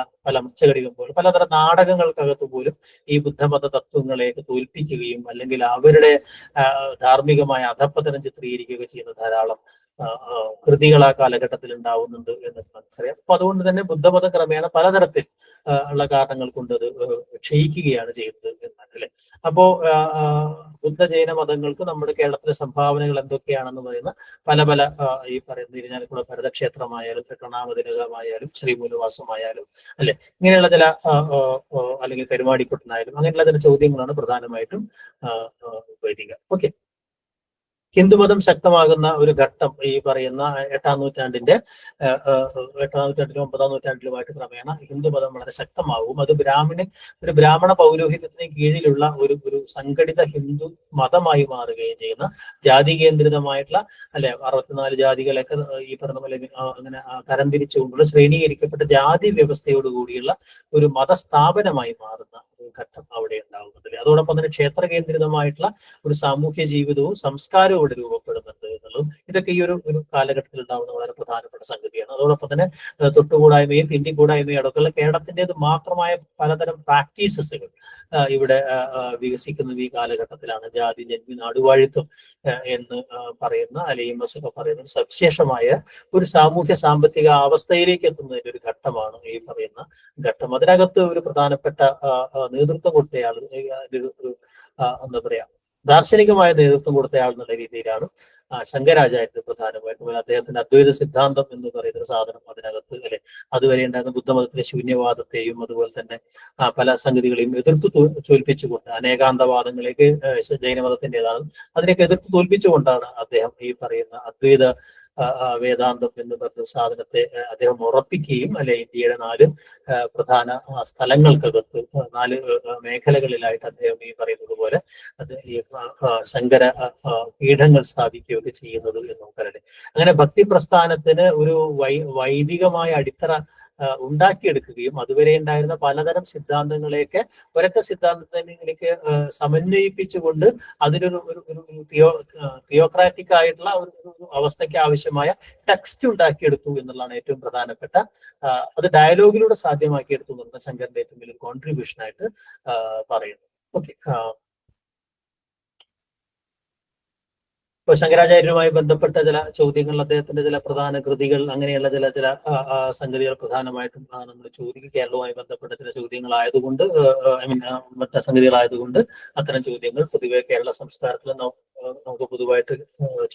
ഉച്ചകടികൾ പോലും പലതരം നാടകങ്ങൾക്കകത്ത് പോലും ഈ ബുദ്ധമത തത്വങ്ങളെയൊക്കെ തോൽപ്പിക്കുകയും അല്ലെങ്കിൽ അവരുടെ ധാർമ്മികമായ അധപ്പതനം ചിത്രീകരിക്കുകയൊക്കെ ചെയ്യുന്ന ധാരാളം കൃതികൾ ആ കാലഘട്ടത്തിൽ ഉണ്ടാവുന്നുണ്ട് എന്ന് നമുക്കറിയാം. അപ്പൊ അതുകൊണ്ട് തന്നെ ബുദ്ധമതം ക്രമേണ പലതരത്തിൽ ഉള്ള കാരണങ്ങൾ കൊണ്ട് അത് ക്ഷയിക്കുകയാണ് ചെയ്യുന്നത് എന്നാണ് അല്ലെ. അപ്പോ ബുദ്ധ-ജൈന മതങ്ങൾക്ക് നമ്മുടെ കേരളത്തിലെ സംഭാവനകൾ എന്തൊക്കെയാണെന്ന് പറയുന്ന പല ഈ പറയുന്ന ഇരിഞ്ഞാലക്കുട ഭരതക്ഷേത്രമായാലും തൃക്കണ്ണാമതിലകമായാലും ശ്രീമൂലവാസമായാലും അല്ലെ, ഇങ്ങനെയുള്ള ചില അല്ലെങ്കിൽ പെരുമാടിക്കുട്ടനായാലും അങ്ങനെയുള്ള ചില ചോദ്യങ്ങളാണ് പ്രധാനമായിട്ടും വരിക. ഓക്കെ. ഹിന്ദുമതം ശക്തമാകുന്ന ഒരു ഘട്ടം ഈ പറയുന്ന എട്ടാം നൂറ്റാണ്ടിന്റെ എട്ടാം നൂറ്റാണ്ടിലും 9-ാം നൂറ്റാണ്ടിലുമായിട്ട് ക്രമേണ ഹിന്ദുമതം വളരെ ശക്തമാവും. അത് ഒരു ബ്രാഹ്മണ പൗരോഹിത്യത്തിന് കീഴിലുള്ള ഒരു സംഘടിത ഹിന്ദു മതമായി മാറുകയും ചെയ്യുന്ന ജാതി കേന്ദ്രിതമായിട്ടുള്ള 64 ജാതികളൊക്കെ ഈ പറഞ്ഞ പോലെ അങ്ങനെ തരംതിരിച്ചുകൊണ്ടുള്ള ശ്രേണീകരിക്കപ്പെട്ട ജാതി വ്യവസ്ഥയോട് കൂടിയുള്ള ഒരു മതസ്ഥാപനമായി മാറുന്ന ഒരു ഘട്ടം അവിടെ ഉണ്ടാകുന്നത്. അതോടൊപ്പം തന്നെ ക്ഷേത്ര കേന്ദ്രിതമായിട്ടുള്ള ഒരു സാമൂഹ്യ ജീവിതവും സംസ്കാരവും ഇവിടെ രൂപപ്പെടുന്നുണ്ട് എന്നുള്ളതും ഇതൊക്കെ ഈ ഒരു കാലഘട്ടത്തിൽ ഉണ്ടാവുന്ന വളരെ പ്രധാനപ്പെട്ട സംഗതിയാണ്. അതോടൊപ്പം തന്നെ തൊട്ടുകൂടായ്മയും തിണ്ടിക്കൂടായ്മയും അടക്കമുള്ള കേരളത്തിൻ്റെത് മാത്രമായ പലതരം പ്രാക്ടീസസുകൾ ഇവിടെ വികസിക്കുന്നത് ഈ കാലഘട്ടത്തിലാണ്. ജാതി ജന്മി നാടുവാഴിത്വം എന്ന് പറയുന്ന അലൈമസ് ഒക്കെ പറയുന്ന സവിശേഷമായ ഒരു സാമൂഹ്യ സാമ്പത്തിക അവസ്ഥയിലേക്ക് എത്തുന്നതിന്റെ ഒരു ഘട്ടമാണ് ഈ പറയുന്ന ഘട്ടം. അതിനകത്ത് ഒരു പ്രധാനപ്പെട്ട നേതൃത്വം കൊടുത്തയാൾ എന്താ പറയാ ദാർശനികമായ നേതൃത്വം കൊടുത്തയാൾ എന്നുള്ള രീതിയിലാണ് ശങ്കരാചാര്യർ പ്രധാനമായിട്ടും. അദ്ദേഹത്തിന്റെ അദ്വൈത സിദ്ധാന്തം എന്ന് പറയുന്ന ഒരു സാധനം അതിനകത്ത് അതുവരെ ഉണ്ടായിരുന്ന ബുദ്ധമതത്തിലെ ശൂന്യവാദത്തെയും അതുപോലെ തന്നെ പല സംഗതികളെയും എതിർത്ത് തോൽപ്പിച്ചുകൊണ്ട് അനേകാന്തവാദങ്ങളേക്ക് ജൈനമതത്തിൻ്റെതാണ് അതിനെയൊക്കെ എതിർത്ത് തോൽപ്പിച്ചുകൊണ്ടാണ് അദ്ദേഹം ഈ പറയുന്ന അദ്വൈത വേദാന്തം എന്ന് പറഞ്ഞ സാധനത്തെ അദ്ദേഹം ഉറപ്പിക്കുകയും ഇന്ത്യയുടെ 4 പ്രധാന സ്ഥലങ്ങൾക്കകത്ത് 4 മേഖലകളിലായിട്ട് അദ്ദേഹം ഈ പറയുന്നത് പോലെ അത് ഈ ശങ്കര പീഠങ്ങൾ സ്ഥാപിക്കുകയൊക്കെ ചെയ്യുന്നത് എന്ന് നമുക്കറിയാം. അങ്ങനെ ഭക്തി പ്രസ്ഥാനത്തിന് ഒരു വൈദികമായ അടിത്തറ ഉണ്ടാക്കിയെടുക്കുകയും അതുവരെ ഉണ്ടായിരുന്ന പലതരം സിദ്ധാന്തങ്ങളെയൊക്കെ ഒരൊറ്റ സിദ്ധാന്തത്തിലേക്ക് സമന്വയിപ്പിച്ചുകൊണ്ട് അതിനൊരു തിയോക്രാറ്റിക് ആയിട്ടുള്ള ഒരു അവസ്ഥയ്ക്ക് ആവശ്യമായ ടെക്സ്റ്റ് ഉണ്ടാക്കിയെടുത്തു എന്നുള്ളതാണ് ഏറ്റവും പ്രധാനപ്പെട്ട. അത് ഡയലോഗിലൂടെ സാധ്യമാക്കിയെടുത്തു എന്നുള്ള ശങ്കരന്റെ ഏറ്റവും വലിയ കോൺട്രിബ്യൂഷൻ ആയിട്ട് പറയുന്നു. ഓക്കെ, ഇപ്പൊ ശങ്കരാചാര്യരുമായി ബന്ധപ്പെട്ട ചില ചോദ്യങ്ങൾ, അദ്ദേഹത്തിന്റെ ചില പ്രധാന കൃതികൾ, അങ്ങനെയുള്ള ചില സംഗതികൾ പ്രധാനമായിട്ടും നമ്മൾ ചോദിക്കുക. കേരളവുമായി ബന്ധപ്പെട്ട ചില ചോദ്യങ്ങളായതുകൊണ്ട് മറ്റു സംഗതികളായതുകൊണ്ട് അത്തരം ചോദ്യങ്ങൾ പൊതുവെ കേരള സംസ്കാരത്തിൽ നമുക്ക് പൊതുവായിട്ട്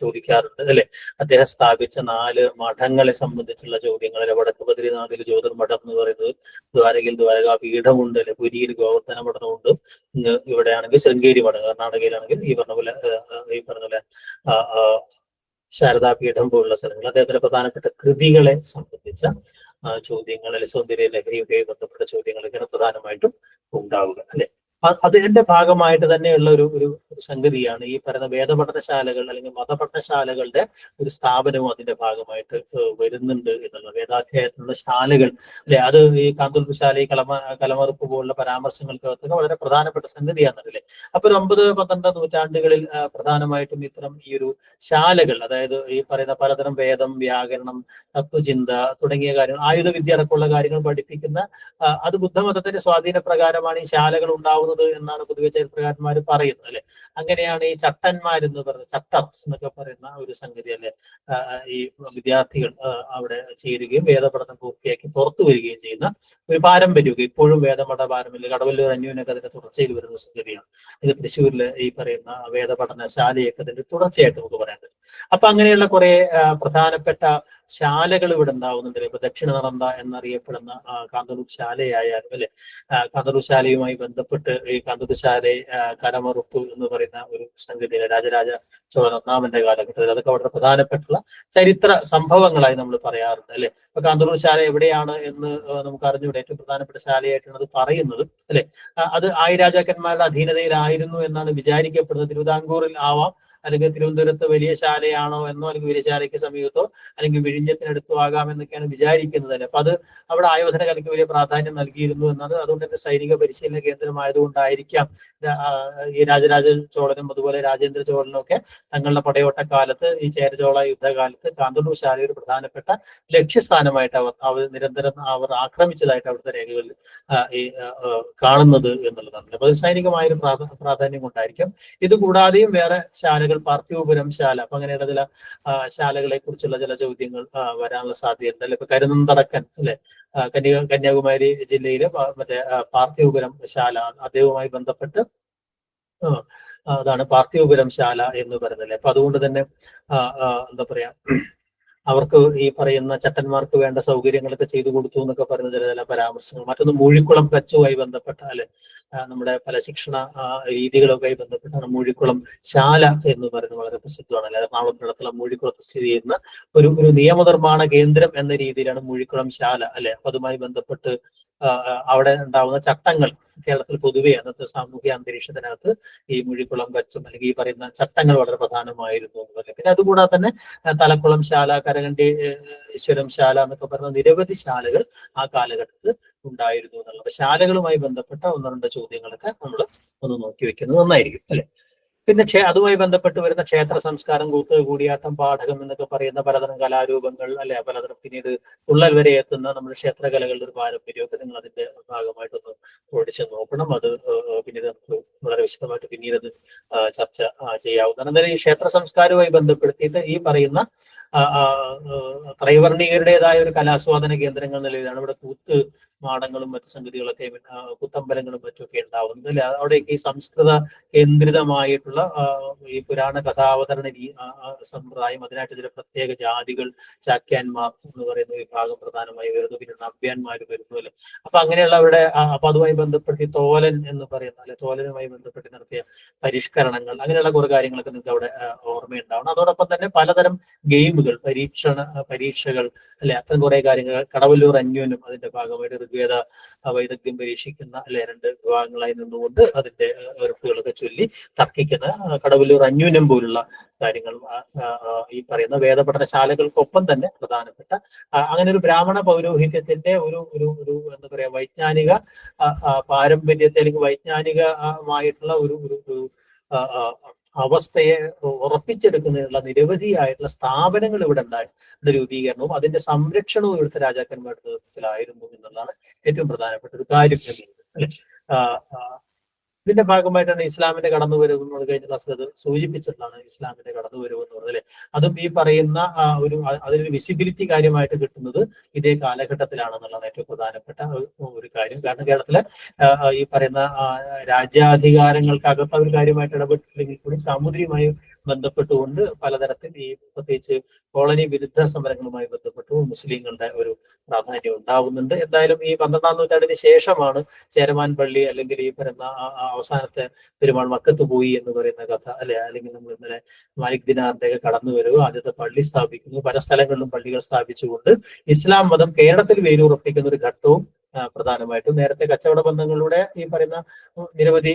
ചോദിക്കാറുണ്ട് അദ്ദേഹം സ്ഥാപിച്ച 4 മഠങ്ങളെ സംബന്ധിച്ചുള്ള ചോദ്യങ്ങൾ. വടക്ക് ബദ്രിനാഥിൽ ജ്യോതിർമഠം എന്ന് പറയുന്നത്, ദ്വാരകയിൽ ദ്വാരകാ പീഠമുണ്ട്, പുരിയിൽ ഗോവർദ്ധന മഠമുണ്ട്, ഇവിടെയാണെങ്കിൽ ശൃംഗേരി മഠം, കർണാടകയിലാണെങ്കിൽ ഈ പറഞ്ഞ പോലെ ശാരദാപീഠം പോലുള്ള സ്ഥലങ്ങൾ. അദ്ദേഹത്തിന്റെ പ്രധാനപ്പെട്ട കൃതികളെ സംബന്ധിച്ച ചോദ്യങ്ങൾ, സൗന്ദര്യ ലഹരിയുമായി ബന്ധപ്പെട്ട ചോദ്യങ്ങളൊക്കെയാണ് പ്രധാനമായിട്ടും ഉണ്ടാവുക അതിന്റെ ഭാഗമായിട്ട് തന്നെയുള്ള ഒരു സംഗതിയാണ് ഈ പറയുന്ന വേദപഠനശാലകൾ അല്ലെങ്കിൽ മതപഠനശാലകളുടെ ഒരു സ്ഥാപനവും അതിന്റെ ഭാഗമായിട്ട് വരുന്നുണ്ട് എന്നുള്ളത്. വേദാധ്യായത്തിലുള്ള ശാലകൾ അത് ഈ കാന്തൂർശാല, കലമറുപ്പ് പോലുള്ള പരാമർശങ്ങൾക്കകത്തൊക്കെ വളരെ പ്രധാനപ്പെട്ട സംഗതിയാണെന്നല്ലേ. അപ്പൊ 9-12 നൂറ്റാണ്ടുകളിൽ പ്രധാനമായിട്ടും ഇത്തരം ഈ ഒരു ശാലകൾ, അതായത് ഈ പറയുന്ന പലതരം വേദം, വ്യാകരണം, തത്വചിന്ത തുടങ്ങിയ കാര്യങ്ങൾ, ആയുധവിദ്യ അടക്കമുള്ള കാര്യങ്ങൾ പഠിപ്പിക്കുന്ന അത് ബുദ്ധമതത്തിന്റെ സ്വാധീന പ്രകാരമാണ് ഈ ശാലകൾ ഉണ്ടാവുന്നത് എന്നാണ് പൊതുവെ ചരിത്രകാരന്മാർ പറയുന്നത് അങ്ങനെയാണ് ഈ ചട്ടന്മാരെന്ന് പറയുന്ന, ചട്ടം എന്നൊക്കെ പറയുന്ന ഒരു സംഗതി ഈ വിദ്യാർത്ഥികൾ അവിടെ ചേരുകയും വേദപഠനം പൂർത്തിയാക്കി പുറത്തു വരികയും ചെയ്യുന്ന ഒരു പാരമ്പര്യമൊക്കെ ഇപ്പോഴും വേദമഠ പാരമ്പര്യം, കടവല്ലൂർ അന്യൂനൊക്കെ അതിന്റെ തുടർച്ചയിൽ വരുന്ന സംഗതിയാണ്. ഇത് തൃശ്ശൂരിൽ ഈ പറയുന്ന വേദപഠനശാലയൊക്കെ അതിന്റെ തുടർച്ചയായിട്ട് നമുക്ക് പറയാൻ പറ്റും. അപ്പൊ അങ്ങനെയുള്ള കുറെ പ്രധാനപ്പെട്ട ശാലകൾ ഇവിടെ ഉണ്ടാവുന്നുണ്ട്. ഇപ്പൊ ദക്ഷിണ നളന്ദ എന്നറിയപ്പെടുന്ന കാന്തളൂർ ശാലയായാലും കാന്തളൂർ ശാലയുമായി ബന്ധപ്പെട്ട് ഈ കാന്തളൂർ കലമറുപ്പ് എന്ന് പറയുന്ന ഒരു സംഗതിയിലെ രാജരാജ ചോളൻ 1-ാമന്റെ കാലഘട്ടത്തിൽ അതൊക്കെ വളരെ പ്രധാനപ്പെട്ടുള്ള ചരിത്ര സംഭവങ്ങളായി നമ്മൾ പറയാറുണ്ട് ഇപ്പൊ കാന്തളൂർ ശാല എവിടെയാണ് എന്ന് നമുക്ക് അറിഞ്ഞൂടെ. ഏറ്റവും പ്രധാനപ്പെട്ട ശാലയായിട്ടാണ് അത് പറയുന്നത് അത് ആയിരാജാക്കന്മാരുടെ അധീനതയിലായിരുന്നു എന്നാണ് വിചാരിക്കപ്പെടുന്നത്. തിരുവിതാംകൂറിൽ ആവാം, അല്ലെങ്കിൽ തിരുവനന്തപുരത്ത് വലിയ ശാലയാണോ എന്നോ, അല്ലെങ്കിൽ വലിയ ശാലയ്ക്ക് സമീപത്തോ അല്ലെങ്കിൽ വിഴിഞ്ഞത്തിനടുത്തോ ആകാമെന്നൊക്കെയാണ് വിചാരിക്കുന്നത് അപ്പൊ അത് അവിടെ ആയോധന കലയ്ക്ക് വലിയ പ്രാധാന്യം നൽകിയിരുന്നു എന്നാണ്. അതുകൊണ്ട് തന്നെ സൈനിക പരിശീലന കേന്ദ്രമായതുകൊണ്ടായിരിക്കാം ഈ രാജരാജ ചോളനും അതുപോലെ രാജേന്ദ്ര ചോളനും ഒക്കെ തങ്ങളുടെ പടയോട്ട കാലത്ത്, ഈ ചേരചോള യുദ്ധകാലത്ത് കാന്തളൂർ ശാല ഒരു പ്രധാനപ്പെട്ട ലക്ഷ്യസ്ഥാനമായിട്ട് അവർ നിരന്തരം ആക്രമിച്ചതായിട്ട് അവിടുത്തെ രേഖകളിൽ ഈ കാണുന്നത് എന്നുള്ളതാണ്. അപ്പൊ സൈനികമായൊരു പ്രാധാന്യം കൊണ്ടായിരിക്കും. ഇത് കൂടാതെയും വേറെ ശാലകൾ, പാർത്ഥിവപുരം ശാല, അപ്പൊ അങ്ങനെയുള്ള ചില ശാലകളെ കുറിച്ചുള്ള ചില ചോദ്യങ്ങൾ വരാനുള്ള സാധ്യതയുണ്ട്. ഇപ്പൊ കരുനന്തടക്കൻ കന്യാകുമാരി ജില്ലയിലെ മറ്റേ പാർത്ഥിവപുരം ശാല, അദ്ദേഹവുമായി ബന്ധപ്പെട്ട് അതാണ് പാർത്ഥിവപുരം ശാല എന്ന് പറയുന്നത് അപ്പൊ അതുകൊണ്ട് തന്നെ എന്താ പറയാ അവർക്ക് ഈ പറയുന്ന ചട്ടന്മാർക്ക് വേണ്ട സൗകര്യങ്ങളൊക്കെ ചെയ്തു കൊടുത്തു എന്നൊക്കെ പറയുന്ന ചില പരാമർശങ്ങൾ. മറ്റൊന്ന് മൂഴിക്കുളം കച്ചുമായി ബന്ധപ്പെട്ട നമ്മുടെ പല ശിക്ഷണ രീതികളൊക്കെ ബന്ധപ്പെട്ടാണ് മൂഴിക്കുളം ശാല എന്ന് പറയുന്നത് വളരെ പ്രസിദ്ധമാണ്. എറണാകുളത്തിനടുത്തുള്ള മൂഴിക്കുളത്ത് സ്ഥിതി ചെയ്യുന്ന ഒരു നിയമനിർമ്മാണ കേന്ദ്രം എന്ന രീതിയിലാണ് മൂഴിക്കുളം ശാല അപ്പൊ അതുമായി ബന്ധപ്പെട്ട് അവിടെ ഉണ്ടാവുന്ന ചട്ടങ്ങൾ കേരളത്തിൽ പൊതുവെ അന്നത്തെ സാമൂഹ്യ അന്തരീക്ഷത്തിനകത്ത് ഈ മൂഴിക്കുളം കച്ചും അല്ലെങ്കിൽ ഈ പറയുന്ന ചട്ടങ്ങൾ വളരെ പ്രധാനമായിരുന്നു എന്നല്ലേ. പിന്നെ അതുകൂടാതെ തന്നെ തലക്കുളം ശാല, കരകണ്ടി ഈശ്വരം ശാല എന്നൊക്കെ പറയുന്ന നിരവധി ശാലകൾ ആ കാലഘട്ടത്തിൽ ഉണ്ടായിരുന്നു എന്നുള്ളത്. ശാലകളുമായി ബന്ധപ്പെട്ട ഒന്ന് രണ്ട് ചോദ്യങ്ങളൊക്കെ നമ്മൾ ഒന്ന് നോക്കി വെക്കുന്നത് നന്നായിരിക്കും അല്ലെ. പിന്നെ അതുമായി ബന്ധപ്പെട്ട് വരുന്ന ക്ഷേത്ര സംസ്കാരം, കൂത്ത്, കൂടിയാട്ടം, പാഠകം എന്നൊക്കെ പറയുന്ന പലതരം കലാരൂപങ്ങൾ പലതരം പിന്നീട് തുള്ളൽ വരെ എത്തുന്ന നമ്മുടെ ക്ഷേത്രകലകളുടെ ഒരു പാരമ്പര്യമൊക്കെ നിങ്ങൾ അതിന്റെ ഭാഗമായിട്ടൊന്ന് ഓടിച്ച് നോക്കണം. അത് പിന്നീട് നമുക്ക് വളരെ വിശദമായിട്ട് പിന്നീട് അത് ചർച്ച ചെയ്യാവുന്നതാണ്. എന്തായാലും ഈ ക്ഷേത്ര സംസ്കാരവുമായി ബന്ധപ്പെടുത്തിയിട്ട് ഈ പറയുന്ന ത്രൈവർണികരുടേതായ ഒരു കലാസ്വാദന കേന്ദ്രങ്ങൾ നിലയിലാണ് ഇവിടെ കൂത്ത് മാടങ്ങളും മറ്റു സംഗതികളൊക്കെ കുത്തമ്പലങ്ങളും മറ്റുമൊക്കെ ഉണ്ടാവുന്നത് അല്ലെ. അവിടെയൊക്കെ ഈ സംസ്കൃത കേന്ദ്രിതമായിട്ടുള്ള ഈ പുരാണ കഥാവതരണ സമ്പ്രദായം, അതിനായിട്ട് ചില പ്രത്യേക ജാതികൾ, ചാക്യാന്മാർ എന്ന് പറയുന്ന വിഭാഗം പ്രധാനമായി വരുന്നു, പിന്നെ നവ്യാന്മാർ വരുന്നു അല്ലെ. അപ്പൊ അങ്ങനെയുള്ള അവിടെ അപ്പൊ അതുമായി ബന്ധപ്പെട്ട് തോലൻ എന്ന് പറയുന്ന തോലനുമായി ബന്ധപ്പെട്ട് നടത്തിയ പരിഷ്കരണങ്ങൾ, അങ്ങനെയുള്ള കുറെ കാര്യങ്ങളൊക്കെ നിങ്ങൾക്ക് അവിടെ ഓർമ്മയുണ്ടാവണം. അതോടൊപ്പം തന്നെ പലതരം ഗെയിമുകൾ, പരീക്ഷകൾ അത്തരം കുറെ കാര്യങ്ങൾ. കടവല്ലൂർ അന്യോന്യം അതിന്റെ ഭാഗമായിട്ട് ഋഗ്വേദ വൈദഗ്ധ്യം പരീക്ഷിക്കുന്ന രണ്ട് വിഭാഗങ്ങളായി നിന്നുകൊണ്ട് അതിന്റെ ഉറപ്പുകളൊക്കെ ചൊല്ലി തർക്കിക്കുന്ന കടവല്ലൂർ അന്യോന്യം പോലുള്ള കാര്യങ്ങൾ ഈ പറയുന്ന വേദപഠനശാലകൾക്കൊപ്പം തന്നെ പ്രധാനപ്പെട്ട അങ്ങനെ ഒരു ബ്രാഹ്മണ പൗരോഹിത്യത്തിന്റെ ഒരു എന്താ പറയാ വൈജ്ഞാനിക പാരമ്പര്യത്തെ അല്ലെങ്കിൽ വൈജ്ഞാനികമായിട്ടുള്ള ഒരു അവസ്ഥയെ ഉറപ്പിച്ചെടുക്കുന്നതിനുള്ള നിരവധിയായിട്ടുള്ള സ്ഥാപനങ്ങൾ ഇവിടെ രൂപീകരണവും അതിന്റെ സംരക്ഷണവും ഇവിടുത്തെ രാജാക്കന്മാരുടെ നേതൃത്വത്തിലായിരുന്നു എന്നുള്ളതാണ് ഏറ്റവും പ്രധാനപ്പെട്ട ഒരു കാര്യം അല്ലെ. ഇതിന്റെ ഭാഗമായിട്ടാണ് ഇസ്ലാമിന്റെ കടന്നുവരവ് എന്ന് കഴിഞ്ഞ ക്ലാസ്സിൽ അത് സൂചിപ്പിച്ചിട്ടുള്ളതാണ്. ഇസ്ലാമിന്റെ കടന്നുവരവ് എന്ന് പറഞ്ഞാൽ അതും ഈ പറയുന്ന അതിനൊരു വിസിബിലിറ്റി കാര്യമായിട്ട് കിട്ടുന്നത് ഇതേ കാലഘട്ടത്തിലാണെന്നുള്ളതാണ് ഏറ്റവും പ്രധാനപ്പെട്ട ഒരു കാര്യം. കാരണം കേരളത്തിലെ ഈ പറയുന്ന രാജ്യാധികാരങ്ങൾക്കകത്ത് അവർ കാര്യമായിട്ട് ഇടപെട്ടില്ലെങ്കിൽ കൂടി സാമൂതിരിയുമായി ബന്ധപ്പെട്ടുകൊണ്ട് പലതരത്തിൽ ഈ പ്രത്യേകിച്ച് കോളനി വിരുദ്ധ സമരങ്ങളുമായി ബന്ധപ്പെട്ടു മുസ്ലിങ്ങളുടെ ഒരു പ്രാധാന്യം ഉണ്ടാവുന്നുണ്ട്. എന്തായാലും ഈ 12-ാം നൂറ്റാണ്ടിന് ശേഷമാണ് ചേരമാൻ പള്ളി അല്ലെങ്കിൽ ഈ പറയുന്ന അവസാനത്തെ പെരുമാൾ മക്കത്ത് പോയി എന്ന് പറയുന്ന കഥ അല്ലെങ്കിൽ നമ്മൾ ഇന്നലെ മാലിക് ദിനാറിന്റെ കടന്നു വരവ്, ആദ്യത്തെ പള്ളി സ്ഥാപിക്കുന്നു, പല സ്ഥലങ്ങളിലും പള്ളികൾ സ്ഥാപിച്ചുകൊണ്ട് ഇസ്ലാം മതം കേരളത്തിൽ വേരുറപ്പിക്കുന്ന ഒരു ഘട്ടവും പ്രധാനമായിട്ടും. നേരത്തെ കച്ചവട ബന്ധങ്ങളിലൂടെ ഈ പറയുന്ന നിരവധി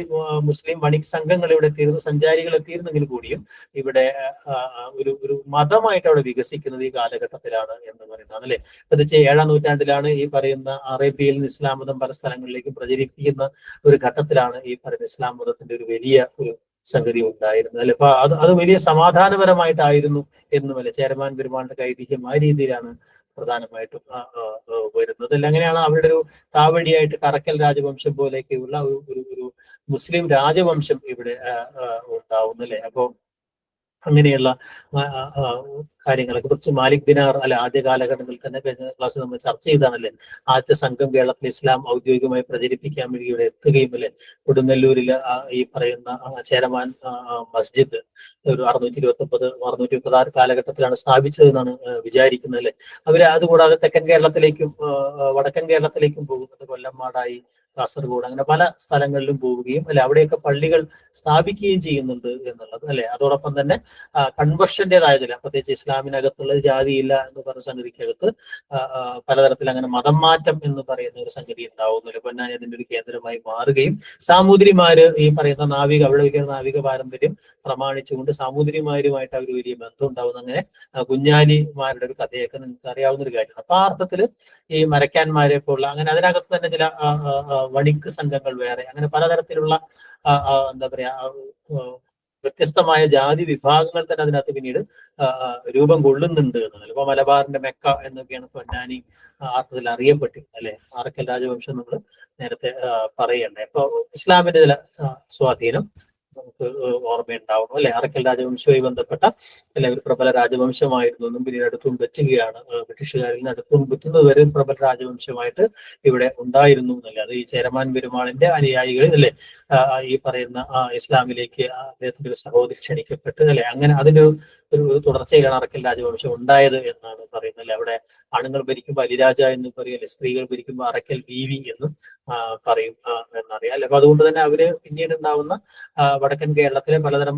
മുസ്ലിം വണിക് സംഘങ്ങൾ ഇവിടെ എത്തിയിരുന്നു, സഞ്ചാരികൾ എത്തിയിരുന്നെങ്കിൽ കൂടിയും ഇവിടെ ഒരു മതമായിട്ട് അവിടെ വികസിക്കുന്നത് ഈ കാലഘട്ടത്തിലാണ് എന്ന് പറയുന്നതാണ് അല്ലെ. പ്രത്യേകിച്ച് 7-ാം നൂറ്റാണ്ടിലാണ് ഈ പറയുന്ന അറേബ്യയിൽ നിന്ന് ഇസ്ലാം മതം പല സ്ഥലങ്ങളിലേക്കും പ്രചരിപ്പിക്കുന്ന ഒരു ഘട്ടത്തിലാണ് ഈ പറയുന്ന ഇസ്ലാം മതത്തിന്റെ ഒരു വലിയ ഒരു സംഗതി ഉണ്ടായിരുന്നത് അല്ലെ. അപ്പൊ അത് വലിയ സമാധാനപരമായിട്ടായിരുന്നു എന്നുമല്ല. ചേരമാൻ പെരുമാളിന്റെ ഐതിഹ്യം ആ രീതിയിലാണ് പ്രധാനമായിട്ടും വരുന്നത്. അങ്ങനെയാണ് അവരുടെ ഒരു താവഴിയായിട്ട് കറക്കൽ രാജവംശം പോലെയൊക്കെയുള്ള ഒരു മുസ്ലിം രാജവംശം ഇവിടെ ഉണ്ടാവുന്നല്ലേ. അപ്പോ അങ്ങനെയുള്ള കാര്യങ്ങളൊക്കെ കുറിച്ച് മാലിക് ദിനാർ ആദ്യ കാലഘട്ടങ്ങളിൽ തന്നെ കഴിഞ്ഞ ക്ലാസ്സിൽ നമ്മൾ ചർച്ച ചെയ്താണല്ലേ. ആദ്യത്തെ സംഘം കേരളത്തിൽ ഇസ്ലാം ഔദ്യോഗികമായി പ്രചരിപ്പിക്കാൻ വേണ്ടി ഇവിടെ എത്തുകയും കൊടുങ്ങല്ലൂരിൽ ഈ പറയുന്ന ചേരമാൻ മസ്ജിദ് ഒരു 629-636 കാലഘട്ടത്തിലാണ് സ്ഥാപിച്ചതെന്നാണ് വിചാരിക്കുന്നത് അല്ലെ. അവര് അതുകൂടാതെ തെക്കൻ കേരളത്തിലേക്കും വടക്കൻ കേരളത്തിലേക്കും പോകുന്നത്, കൊല്ലംമാടായി, കാസർഗോഡ്, അങ്ങനെ പല സ്ഥലങ്ങളിലും പോവുകയും അവിടെയൊക്കെ പള്ളികൾ സ്ഥാപിക്കുകയും ചെയ്യുന്നുണ്ട് എന്നുള്ളത് അല്ലെ. അതോടൊപ്പം തന്നെ കൺവെർഷന്റേതായ ചില പ്രത്യേകിച്ച് ഇസ്ലാമിനകത്തുള്ള ജാതിയില്ല എന്ന് പറഞ്ഞ സംഗതിക്കകത്ത് പലതരത്തിൽ അങ്ങനെ മതം മാറ്റം എന്ന് പറയുന്ന ഒരു സംഗതി ഉണ്ടാവുന്നില്ല. പൊന്നാനി അതിന്റെ ഒരു കേന്ദ്രമായി മാറുകയും സാമൂതിരിമാര് ഈ പറയുന്ന അവിടെ നാവിക പാരമ്പര്യം പ്രമാണിച്ചുകൊണ്ട് സാമൂതിരിമാരുമായിട്ട് അവർ വലിയ ബന്ധം ഉണ്ടാവുന്ന അങ്ങനെ കുഞ്ഞാലിമാരുടെ ഒരു കഥയൊക്കെ നിങ്ങൾക്ക് അറിയാവുന്ന ഒരു കാര്യമാണ്. അപ്പൊ ആ അർത്ഥത്തില് ഈ മരക്കാന്മാരെ പോലുള്ള അങ്ങനെ അതിനകത്ത് തന്നെ ചില വണിക്ക് സംഘങ്ങൾ വേറെ, അങ്ങനെ പലതരത്തിലുള്ള എന്താ പറയാ വ്യത്യസ്തമായ ജാതി വിഭാഗങ്ങൾ തന്നെ അതിനകത്ത് പിന്നീട് രൂപം കൊള്ളുന്നുണ്ട് എന്നുള്ളത്. ഇപ്പൊ മലബാറിന്റെ മെക്ക എന്നൊക്കെയാണ് പൊന്നാനി അർത്ഥത്തിൽ അറിയപ്പെട്ടിരുന്നത് അല്ലെ. ആറക്കൽ രാജവംശം നമ്മൾ നേരത്തെ പറയണ്ടേ. ഇപ്പൊ ഇസ്ലാമിന്റെ ചില സ്വാധീനം നമുക്ക് ഓർമ്മയുണ്ടാവണം അല്ലെ. അറക്കൽ രാജവംശവുമായി ബന്ധപ്പെട്ട അല്ലെ ഒരു പ്രബല രാജവംശമായിരുന്നു എന്നും പിന്നീട് അടുത്തും വെറ്റുകയാണ്, ബ്രിട്ടീഷുകാരിൽ നിന്ന് അടുത്തും വെറ്റുന്നത് വരെ പ്രബല രാജവംശമായിട്ട് ഇവിടെ ഉണ്ടായിരുന്നു എന്നല്ലേ. അത് ഈ ചേരമാൻ പെരുമാളിന്റെ അനുയായികളിൽ അല്ലെ ഈ പറയുന്ന ഇസ്ലാമിലേക്ക് അദ്ദേഹത്തിന്റെ ഒരു സഹോദരി ക്ഷണിക്കപ്പെട്ട് അല്ലെ, അങ്ങനെ അതിന്റെ ഒരു തുടർച്ചയിലാണ് അറക്കൽ രാജവംശം ഉണ്ടായത് എന്നാണ് പറയുന്നത് അല്ലെ. അവിടെ ആണുങ്ങൾ ഭരിക്കുമ്പോൾ അലിരാജ എന്ന് പറയും അല്ലെ, സ്ത്രീകൾ ഭരിക്കുമ്പോൾ അറക്കൽ ബീവി എന്നും പറയും എന്നറിയാം അല്ലെ. അപ്പൊ അതുകൊണ്ട് തന്നെ അവര് പിന്നീട് ഉണ്ടാവുന്ന വടക്കൻ കേരളത്തിലെ പലതരം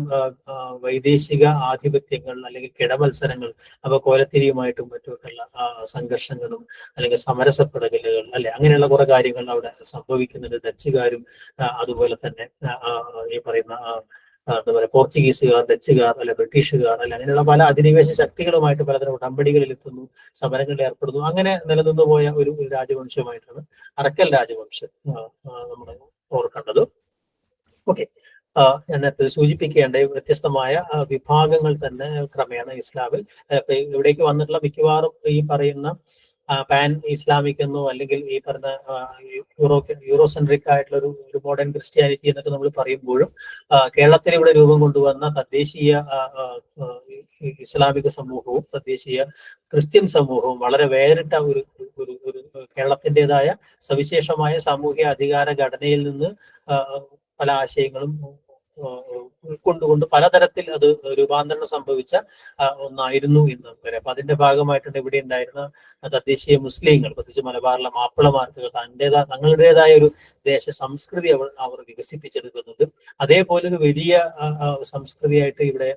വൈദേശിക ആധിപത്യങ്ങൾ അല്ലെങ്കിൽ കിടമത്സരങ്ങൾ, അപ്പൊ കോലത്തിരിയുമായിട്ടും മറ്റുമൊക്കെയുള്ള സംഘർഷങ്ങളും അല്ലെങ്കിൽ സമരസപ്പെടലുകൾ അല്ലെ, അങ്ങനെയുള്ള കുറെ കാര്യങ്ങൾ അവിടെ സംഭവിക്കുന്നുണ്ട്. ഡച്ചുകാരും അതുപോലെ തന്നെ ഈ പറയുന്ന എന്താ പറയുക പോർച്ചുഗീസുകാർ, ഡച്ചുകാർ അല്ലെ, ബ്രിട്ടീഷുകാർ അല്ലെ, അങ്ങനെയുള്ള പല അധിനിവേശ ശക്തികളുമായിട്ട് പലതരം ഉടമ്പടികളിൽ എത്തുന്നു, സമരങ്ങളിൽ ഏർപ്പെടുന്നു. അങ്ങനെ നിലനിന്നു പോയ ഒരു രാജവംശമായിട്ടാണ് അറക്കൽ രാജവംശം നമ്മൾ ഓർക്കേണ്ടത്. ഓക്കെ, ഞാൻ നേരത്തെ സൂചിപ്പിക്കേണ്ട വ്യത്യസ്തമായ വിഭാഗങ്ങൾ തന്നെ ക്രമേണ ഇസ്ലാമിൽ ഇവിടേക്ക് വന്നിട്ടുള്ള മിക്കവാറും ഈ പറയുന്ന പാൻ ഇസ്ലാമിക് എന്നോ അല്ലെങ്കിൽ ഈ പറഞ്ഞ യൂറോസെൻട്രിക് ആയിട്ടുള്ള ഒരു മോഡേൺ ക്രിസ്ത്യാനിറ്റി എന്നൊക്കെ നമ്മൾ പറയുമ്പോഴും കേരളത്തിൽ ഇവിടെ രൂപം കൊണ്ടുവന്ന തദ്ദേശീയ ഇസ്ലാമിക സമൂഹവും തദ്ദേശീയ ക്രിസ്ത്യൻ സമൂഹവും വളരെ വേറിട്ട ഒരു കേരളത്തിൻ്റെതായ സവിശേഷമായ സാമൂഹിക അധികാര ഘടനയിൽ നിന്ന് പല ആശയങ്ങളും ഉൾക്കൊണ്ടുകൊണ്ട് പലതരത്തിൽ അത് രൂപാന്തരണം സംഭവിച്ച ഒന്നായിരുന്നു എന്ന് നമുക്കറിയാം. അപ്പൊ അതിന്റെ ഭാഗമായിട്ടുണ്ട് ഇവിടെ ഉണ്ടായിരുന്ന തദ്ദേശീയ മുസ്ലിങ്ങൾ, പ്രത്യേകിച്ച് മലബാറിലെ മാപ്പിളമാർക്ക് തങ്ങളുടേതായ ഒരു ദേശ സംസ്കൃതി അവർ വികസിപ്പിച്ചെടുക്കുന്നുണ്ട്. അതേപോലെ ഒരു വലിയ സംസ്കൃതിയായിട്ട് ഇവിടെ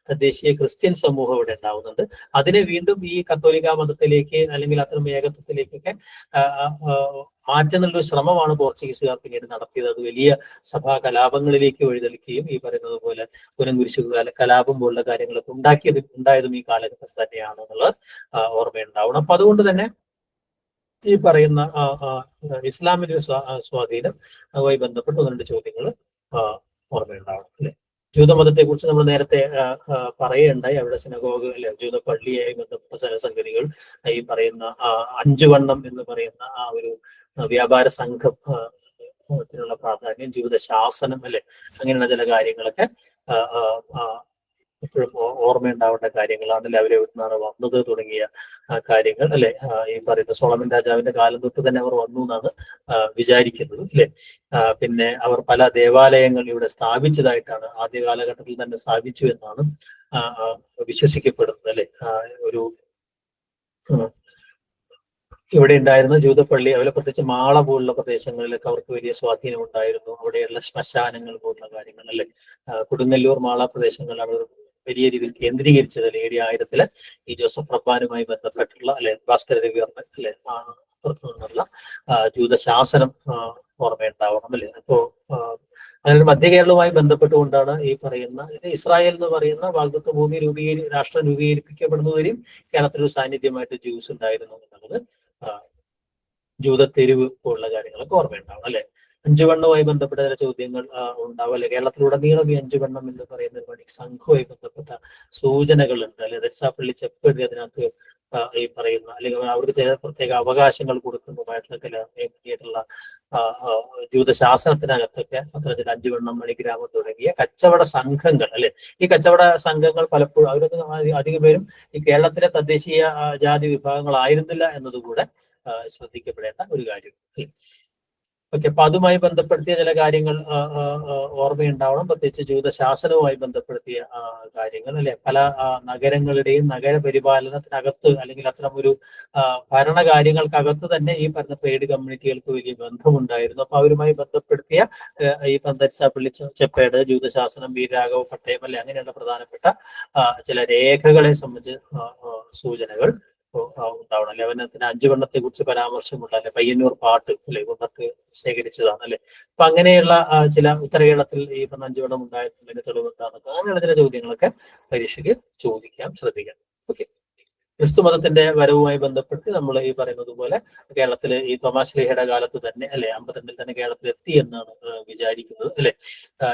തദ്ദേശീയ ക്രിസ്ത്യൻ സമൂഹം ഇവിടെ ഉണ്ടാവുന്നുണ്ട്. അതിനെ വീണ്ടും ഈ കത്തോലിക്ക മതത്തിലേക്ക് അല്ലെങ്കിൽ അത്തരം ഏകത്വത്തിലേക്കൊക്കെ മാറ്റുന്നൊരു ശ്രമമാണ് പോർച്ചുഗീസുകാർ പിന്നീട് നടത്തിയത്. അത് വലിയ സഭാ കലാപങ്ങളിലേക്ക് വഴിതെളിക്കുകയും ഈ പറയുന്നത് പോലെ പുനംകുരിശു കലാപം പോലുള്ള കാര്യങ്ങളൊക്കെ ഉണ്ടായതും ഈ കാലഘട്ടത്തിൽ തന്നെയാണ് എന്നുള്ളത് ഓർമ്മയുണ്ടാവണം. അപ്പൊ അതുകൊണ്ട് തന്നെ ഈ പറയുന്ന ഇസ്ലാമിന്റെ സ്വാധീനം അതുമായി ബന്ധപ്പെട്ട് ഒന്ന് രണ്ട് ചോദ്യങ്ങൾ ഓർമ്മയുണ്ടാവണം അല്ലെ. ജൂതമതത്തെ കുറിച്ച് നമ്മൾ നേരത്തെ പറയുകയുണ്ടായി. അവിടെ സിനഗോഗ് അല്ലെ, ജൂത പള്ളിയായി ബന്ധപ്പെട്ട ജനസംഗതികൾ, ഈ പറയുന്ന 5 വണ്ണം എന്ന് പറയുന്ന ആ ഒരു വ്യാപാര സംഘം ത്തിനുള്ള പ്രാധാന്യം, ജീവിതശാസനം അല്ലെ, അങ്ങനെയുള്ള ചില കാര്യങ്ങളൊക്കെ എപ്പോഴും ഓർമ്മയുണ്ടാവേണ്ട കാര്യങ്ങളാണ്. അവരെ എവിടുന്നാണ് വന്നത് തുടങ്ങിയ കാര്യങ്ങൾ അല്ലെ. ഈ പറയുന്ന സോളമൻ രാജാവിന്റെ കാലം തൊട്ട് തന്നെ അവർ വന്നു എന്നാണ് വിചാരിക്കുന്നത് അല്ലെ. പിന്നെ അവർ പല ദേവാലയങ്ങൾ ഇവിടെ സ്ഥാപിച്ചതായിട്ടാണ്, ആദ്യ കാലഘട്ടത്തിൽ തന്നെ സ്ഥാപിച്ചു എന്നാണ് വിശ്വസിക്കപ്പെടുന്നത് അല്ലെ. ഒരു ഇവിടെ ഉണ്ടായിരുന്ന ജൂതപ്പള്ളി, അതുപോലെ പ്രത്യേകിച്ച് മാള പോലുള്ള പ്രദേശങ്ങളിലൊക്കെ അവർക്ക് വലിയ സ്വാധീനം ഉണ്ടായിരുന്നു. അവിടെയുള്ള ശ്മശാനങ്ങൾ പോലുള്ള കാര്യങ്ങൾ അല്ലെ, കൊടുങ്ങല്ലൂർ മാള പ്രദേശങ്ങളാണ് വലിയ രീതിയിൽ കേന്ദ്രീകരിച്ചത് അല്ലെ. AD 1000 ഈ ജോസഫ് റബ്ബാനുമായി ബന്ധപ്പെട്ടുള്ള അല്ലെ, ഭാസ്കര രവിവർമ്മൻ അല്ലെ, പുറത്തു നിന്നുള്ള ജൂതശാസനം ഓർമ്മയുണ്ടാവണം അല്ലെ. അപ്പോ അതിന് മധ്യ കേരളവുമായി ബന്ധപ്പെട്ടുകൊണ്ടാണ് ഈ പറയുന്ന ഇസ്രായേൽ എന്ന് പറയുന്ന വാഗ്ദത്ത ഭൂമി രാഷ്ട്രം രൂപീകരിക്കപ്പെടുന്നവരെയും കേരളത്തിലൊരു സാന്നിധ്യമായിട്ട് ജ്യൂസ് ഉണ്ടായിരുന്നു എന്നുള്ളത് ജൂതത്തെരുവ് പോലുള്ള കാര്യങ്ങളൊക്കെ ഓർമ്മയുണ്ടാവും അല്ലെ. 5 വണ്ണവുമായി ബന്ധപ്പെട്ട ചില ചോദ്യങ്ങൾ ഉണ്ടാവും അല്ലെ. കേരളത്തിലുടനീളം ഈ 5 വണ്ണം എന്ന് പറയുന്ന ഒരു സംഘവുമായി ബന്ധപ്പെട്ട സൂചനകളുണ്ട് അല്ലെ. ദർശാപ്പള്ളി ചെപ്പേടി അതിനകത്ത് ഈ പറയുന്ന അല്ലെങ്കിൽ അവർക്ക് ചില പ്രത്യേക അവകാശങ്ങൾ കൊടുക്കുന്നതുമായിട്ടുള്ള ജൂതശാസനത്തിനകത്തൊക്കെ അത്തരത്തിൽ 5 വണ്ണം, മണിഗ്രാമം തുടങ്ങിയ കച്ചവട സംഘങ്ങൾ അല്ലെ. ഈ കച്ചവട സംഘങ്ങൾ പലപ്പോഴും അവരൊക്കെ അധികം പേരും ഈ കേരളത്തിലെ തദ്ദേശീയ ജാതി വിഭാഗങ്ങളായിരുന്നില്ല എന്നതുകൂടെ ശ്രദ്ധിക്കപ്പെടേണ്ട ഒരു കാര്യം. ഓക്കെ, അപ്പൊ അതുമായി ബന്ധപ്പെടുത്തിയ ചില കാര്യങ്ങൾ ഓർമ്മയുണ്ടാവണം. പ്രത്യേകിച്ച് ജൂതശാസനവുമായി ബന്ധപ്പെടുത്തിയ കാര്യങ്ങൾ അല്ലെ. പല നഗരങ്ങളുടെയും നഗരപരിപാലനത്തിനകത്ത് അല്ലെങ്കിൽ അത്തരം ഒരു ഭരണകാര്യങ്ങൾക്കകത്ത് തന്നെ ഈ പറഞ്ഞ പെയ്ഡ് കമ്മ്യൂണിറ്റികൾക്ക് വലിയ ബന്ധമുണ്ടായിരുന്നു. അപ്പൊ അവരുമായി ബന്ധപ്പെടുത്തിയ ഈ ദർശാപ്പള്ളി ചെപ്പേട്, ജൂതശാസനം, വീരരാഘവ പട്ടയം അല്ലെ, അങ്ങനെയുള്ള പ്രധാനപ്പെട്ട ചില രേഖകളെ സംബന്ധിച്ച് സൂചനകൾ ഉണ്ടാവണം അല്ലെ. അവനത്തിന് 5 വണ്ണത്തെ കുറിച്ച് പരാമർശമുണ്ട് അല്ലെ. പയ്യന്നൂർ പാട്ട് അല്ലെ കൊണ്ടത്ത് ശേഖരിച്ചതാണ് അല്ലെ. അപ്പൊ അങ്ങനെയുള്ള ചില ഉത്തരകേരളത്തിൽ ഈ 5 വണ്ണം ഉണ്ടായിട്ടുള്ളതിന് തെളിവ് എന്താണെന്നൊക്കെ അങ്ങനെയുള്ള ചില ചോദ്യങ്ങളൊക്കെ പരീക്ഷയ്ക്ക് ചോദിക്കാം, ശ്രദ്ധിക്കാം. ഓക്കെ, ക്രിസ്തു മതത്തിന്റെ വരവുമായി ബന്ധപ്പെട്ട് നമ്മൾ ഈ പറയുന്നത് പോലെ കേരളത്തിൽ ഈ തോമാസ് ശ്ലീഹയുടെ കാലത്ത് തന്നെ അല്ലെ 52 തന്നെ കേരളത്തിൽ എത്തി എന്നാണ് വിചാരിക്കുന്നത് അല്ലെ.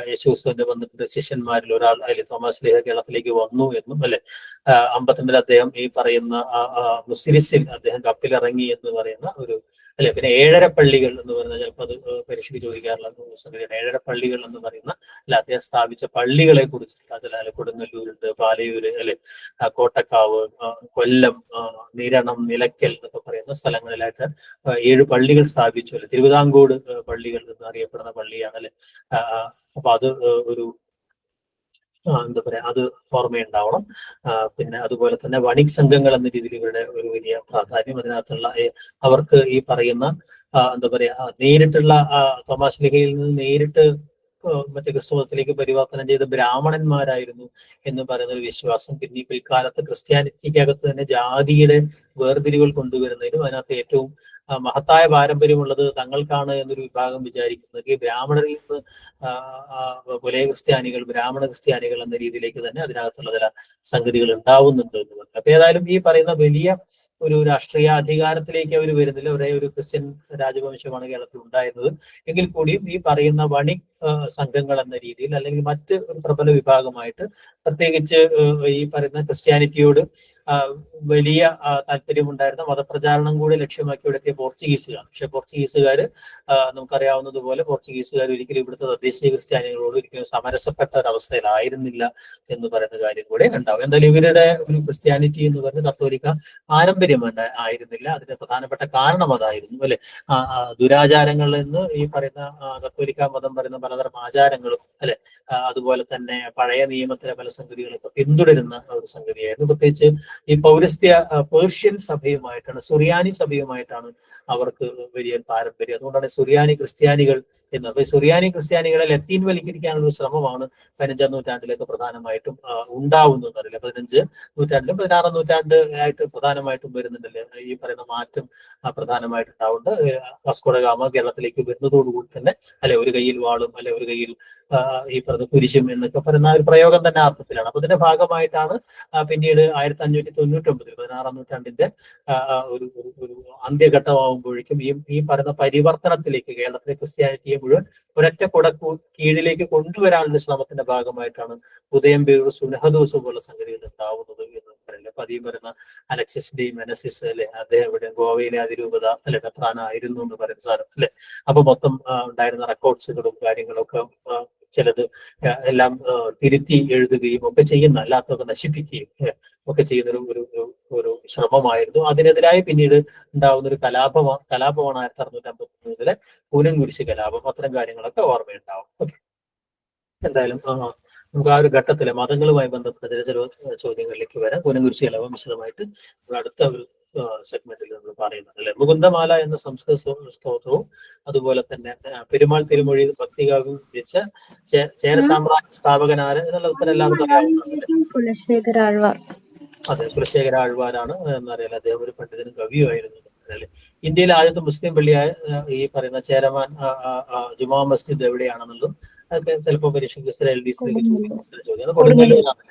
യേശുക്രിസ്തുവിന്റെ വന്നിട്ട് ശിഷ്യന്മാരിൽ ഒരാൾ അല്ലെ തോമാസ് ശ്ലീഹ കേരളത്തിലേക്ക് വന്നു എന്നും അല്ലെ 52 അദ്ദേഹം ഈ പറയുന്ന മുസിരിസിൽ അദ്ദേഹം കപ്പിലിറങ്ങി എന്ന് പറയുന്ന ഒരു അല്ലെ. പിന്നെ ഏഴര പള്ളികൾ എന്ന് പറഞ്ഞാൽ ചിലപ്പോൾ അത് പരീക്ഷയ്ക്ക് ചോദിക്കാറുള്ള സംഗതിയാണ്. ഏഴര പള്ളികൾ എന്ന് പറയുന്ന അല്ല അദ്ദേഹം സ്ഥാപിച്ച പള്ളികളെ കുറിച്ചിട്ടുള്ള ചില കൊടുങ്ങല്ലൂരുണ്ട്, പാലയൂര്, അല്ലെ, കോട്ടക്കാവ്, കൊല്ലം, നിരണം, നിലയ്ക്കൽ എന്നൊക്കെ പറയുന്ന സ്ഥലങ്ങളിലായിട്ട് 7 പള്ളികൾ സ്ഥാപിച്ചു. അല്ലെ, തിരുവിതാംകൂട് പള്ളികൾ എന്ന് അറിയപ്പെടുന്ന പള്ളിയാണ്. അല്ലെ. അപ്പൊ അത് ഒരു എന്താ പറയാ, അത് ഓർമ്മയുണ്ടാവണം. പിന്നെ അതുപോലെ തന്നെ വണിക് സംഘങ്ങൾ എന്ന രീതിയിൽ ഇവരുടെ ഒരു വലിയ പ്രാധാന്യം അതിനകത്തുള്ള അവർക്ക് ഈ പറയുന്ന എന്താ പറയാ നേരിട്ടുള്ള തോമാശ്ലീഹയിൽ നിന്ന് നേരിട്ട് മറ്റു ക്രിസ്തുമതത്തിലേക്ക് പരിവർത്തനം ചെയ്ത ബ്രാഹ്മണന്മാരായിരുന്നു എന്ന് പറയുന്ന ഒരു വിശ്വാസം. പിന്നെ ഈ പിൽക്കാലത്ത് ക്രിസ്ത്യാനിറ്റിക്കകത്ത് തന്നെ ജാതിയുടെ വേർതിരിവുകൾ കൊണ്ടുവരുന്നതിനും അതിനകത്ത് ഏറ്റവും മഹത്തായ പാരമ്പര്യമുള്ളത് തങ്ങൾക്കാണ് എന്നൊരു വിഭാഗം വിചാരിക്കുന്നത്. ഈ ബ്രാഹ്മണരിൽ നിന്ന് പുലയ ക്രിസ്ത്യാനികൾ, ബ്രാഹ്മണ ക്രിസ്ത്യാനികൾ എന്ന രീതിയിലേക്ക് തന്നെ അതിനകത്തുള്ള ചില സംഗതികൾ ഉണ്ടാവുന്നുണ്ട് എന്ന് പറഞ്ഞു. അപ്പൊ ഏതായാലും ഈ പറയുന്ന വലിയ ഒരു രാഷ്ട്രീയ അധികാരത്തിലേക്ക് അവർ വരുന്നില്ല. ഒരേ ഒരു ക്രിസ്ത്യൻ രാജവംശമാണ് കേരളത്തിൽ ഉണ്ടായിരുന്നത്. എങ്കിൽ കൂടിയും ഈ പറയുന്ന വണിക് സംഘങ്ങൾ എന്ന രീതിയിൽ അല്ലെങ്കിൽ മറ്റ് ഒരു പ്രബല വിഭാഗമായിട്ട് പ്രത്യേകിച്ച് ഈ പറയുന്ന ക്രിസ്ത്യാനിറ്റിയോട് വലിയ താല്പര്യമുണ്ടായിരുന്ന മതപ്രചാരണം കൂടി ലക്ഷ്യമാക്കി എത്തിയ പോർച്ചുഗീസുകാർ. പക്ഷെ പോർച്ചുഗീസുകാര് നമുക്കറിയാവുന്നതുപോലെ പോർച്ചുഗീസുകാർ ഒരിക്കലും ഇവിടുത്തെ തദ്ദേശീയ ക്രിസ്ത്യാനികളോട് ഒരിക്കലും സമരസപ്പെട്ട ഒരവസ്ഥയിലായിരുന്നില്ല എന്ന് പറയുന്ന കാര്യം കൂടെ ഉണ്ടാവും. എന്തായാലും ഇവരുടെ ഒരു ക്രിസ്ത്യാനിറ്റി എന്ന് പറയുന്നത് കത്തോലിക്ക പാരമ്പര്യം ആയിരുന്നില്ല. അതിന്റെ പ്രധാനപ്പെട്ട കാരണം അതായിരുന്നു. അല്ലെ, ദുരാചാരങ്ങളിൽ നിന്ന് ഈ പറയുന്ന കത്തോലിക്ക മതം പറയുന്ന പലതരം ആചാരങ്ങളും, അല്ലെ, അതുപോലെ തന്നെ പഴയ നിയമത്തിലെ പല സംഗതികളൊക്കെ പിന്തുടരുന്ന ഒരു സംഗതിയായിരുന്നു. പ്രത്യേകിച്ച് ഈ പൗരസ്ത്യ പേർഷ്യൻ സഭയുമായിട്ടാണ്, സുറിയാനി സഭയുമായിട്ടാണ് അവർക്ക് വലിയ പാരമ്പര്യം. അതുകൊണ്ടാണ് സുറിയാനി ക്രിസ്ത്യാനികൾ എന്ന്. അപ്പൊ സുറിയാനി ക്രിസ്ത്യാനികളെ ലത്തീൻവൽക്കരിക്കാനുള്ള ഒരു ശ്രമമാണ് 15-ാം നൂറ്റാണ്ടിലേക്ക് പ്രധാനമായിട്ടും ഉണ്ടാവുന്നത്. അറിയില്ല, 15 നൂറ്റാണ്ടിലും 16-ാം നൂറ്റാണ്ട് ആയിട്ട് പ്രധാനമായിട്ടും വരുന്നുണ്ടല്ലേ ഈ പറയുന്ന മാറ്റം പ്രധാനമായിട്ട് ഉണ്ടാവുന്നുണ്ട്. വാസ്കോ ഡ ഗാമ കേരളത്തിലേക്ക് വരുന്നതോടുകൂടി തന്നെ, അല്ലെ, ഒരു കയ്യിൽ വാളും, അല്ലെ, ഒരു കയ്യിൽ ഈ പറഞ്ഞ കുരിശും എന്നൊക്കെ പറയുന്ന ഒരു പ്രയോഗം തന്നെ അർത്ഥത്തിലാണ്. അപ്പൊ ഇതിന്റെ ഭാഗമായിട്ടാണ് പിന്നീട് 1599 16-ാം നൂറ്റാണ്ടിന്റെ ഒരു ഒരു അന്ത്യഘട്ടമാകുമ്പോഴേക്കും ഈ പറയുന്ന പരിവർത്തനത്തിലേക്ക് കേരളത്തിലെ ക്രിസ്ത്യാനിറ്റിയെ മുഴുവൻ ഒരൊറ്റ കുടക്കു കീഴിലേക്ക് കൊണ്ടുവരാനുള്ള ശ്രമത്തിന്റെ ഭാഗമായിട്ടാണ് ഉദയംപേരൂർ സുനഹദോസ് പോലുള്ള സംഗതികൾ ഉണ്ടാവുന്നത് എന്ന് പറയില്ല. അപ്പൊ അതീ പറയുന്ന അലക്സിസ് ഡി മെനസിസ്, അല്ലെ, അദ്ദേഹം ഇവിടെ ഗോവയിലെ അതിരൂപത, അല്ലെ, മെത്രാന ആയിരുന്നു എന്ന് പറയുന്ന സാധനം, അല്ലെ. അപ്പൊ മൊത്തം ഉണ്ടായിരുന്ന റെക്കോർഡ്സുകളും കാര്യങ്ങളൊക്കെ ചിലത് എല്ലാം തിരുത്തി എഴുതുകയും ഒക്കെ ചെയ്യുന്ന, അല്ലാത്തതൊക്കെ നശിപ്പിക്കുകയും ഒക്കെ ചെയ്യുന്ന ഒരു ശ്രമമായിരുന്നു. അതിനെതിരായി പിന്നീട് ഉണ്ടാവുന്ന ഒരു കലാപമാണ് 1653 കൂനൻകുരിശ് കലാപം. അത്തരം കാര്യങ്ങളൊക്കെ ഓർമ്മയുണ്ടാവും. ഓക്കെ, എന്തായാലും നമുക്ക് ആ ഒരു ഘട്ടത്തിലെ മതങ്ങളുമായി ബന്ധപ്പെട്ട ചില ചോദ്യങ്ങളിലേക്ക് വരാം. കൂനൻകുരിശ് കലാപം വിശദമായിട്ട് അടുത്ത ഒരു സെഗ്മെന്റിൽ നമ്മൾ പറയുന്നത്, അല്ലെ. മുകുന്ദമാല എന്ന സംസ്കൃത സ്തോത്രവും അതുപോലെ തന്നെ പെരുമാൾ തിരുമൊഴി ഭക്തികാവ്യം രചിച്ച ചേര സാമ്രാജ്യ സ്ഥാപകനാര് എന്നുള്ള ഉത്തരം എല്ലാവർക്കും അറിയാവുന്നതാണ്. അതെ, കുലശേഖര ആഴ്വാരാണ് എന്നറിയാലോ. അദ്ദേഹം ഒരു പണ്ഡിതനും കവിയുമായിരുന്നു. ഇന്ത്യയിലെ ആദ്യത്തെ മുസ്ലിം പള്ളിയായ ഈ പറയുന്ന ചേരമാൻ ജുമാ മസ്ജിദ് എവിടെയാണെന്നുള്ളതും അതൊക്കെ ചിലപ്പോൾ പരീക്ഷയ്ക്ക് ചോദ്യം. കൊടുങ്ങല്ലൂരാണ്.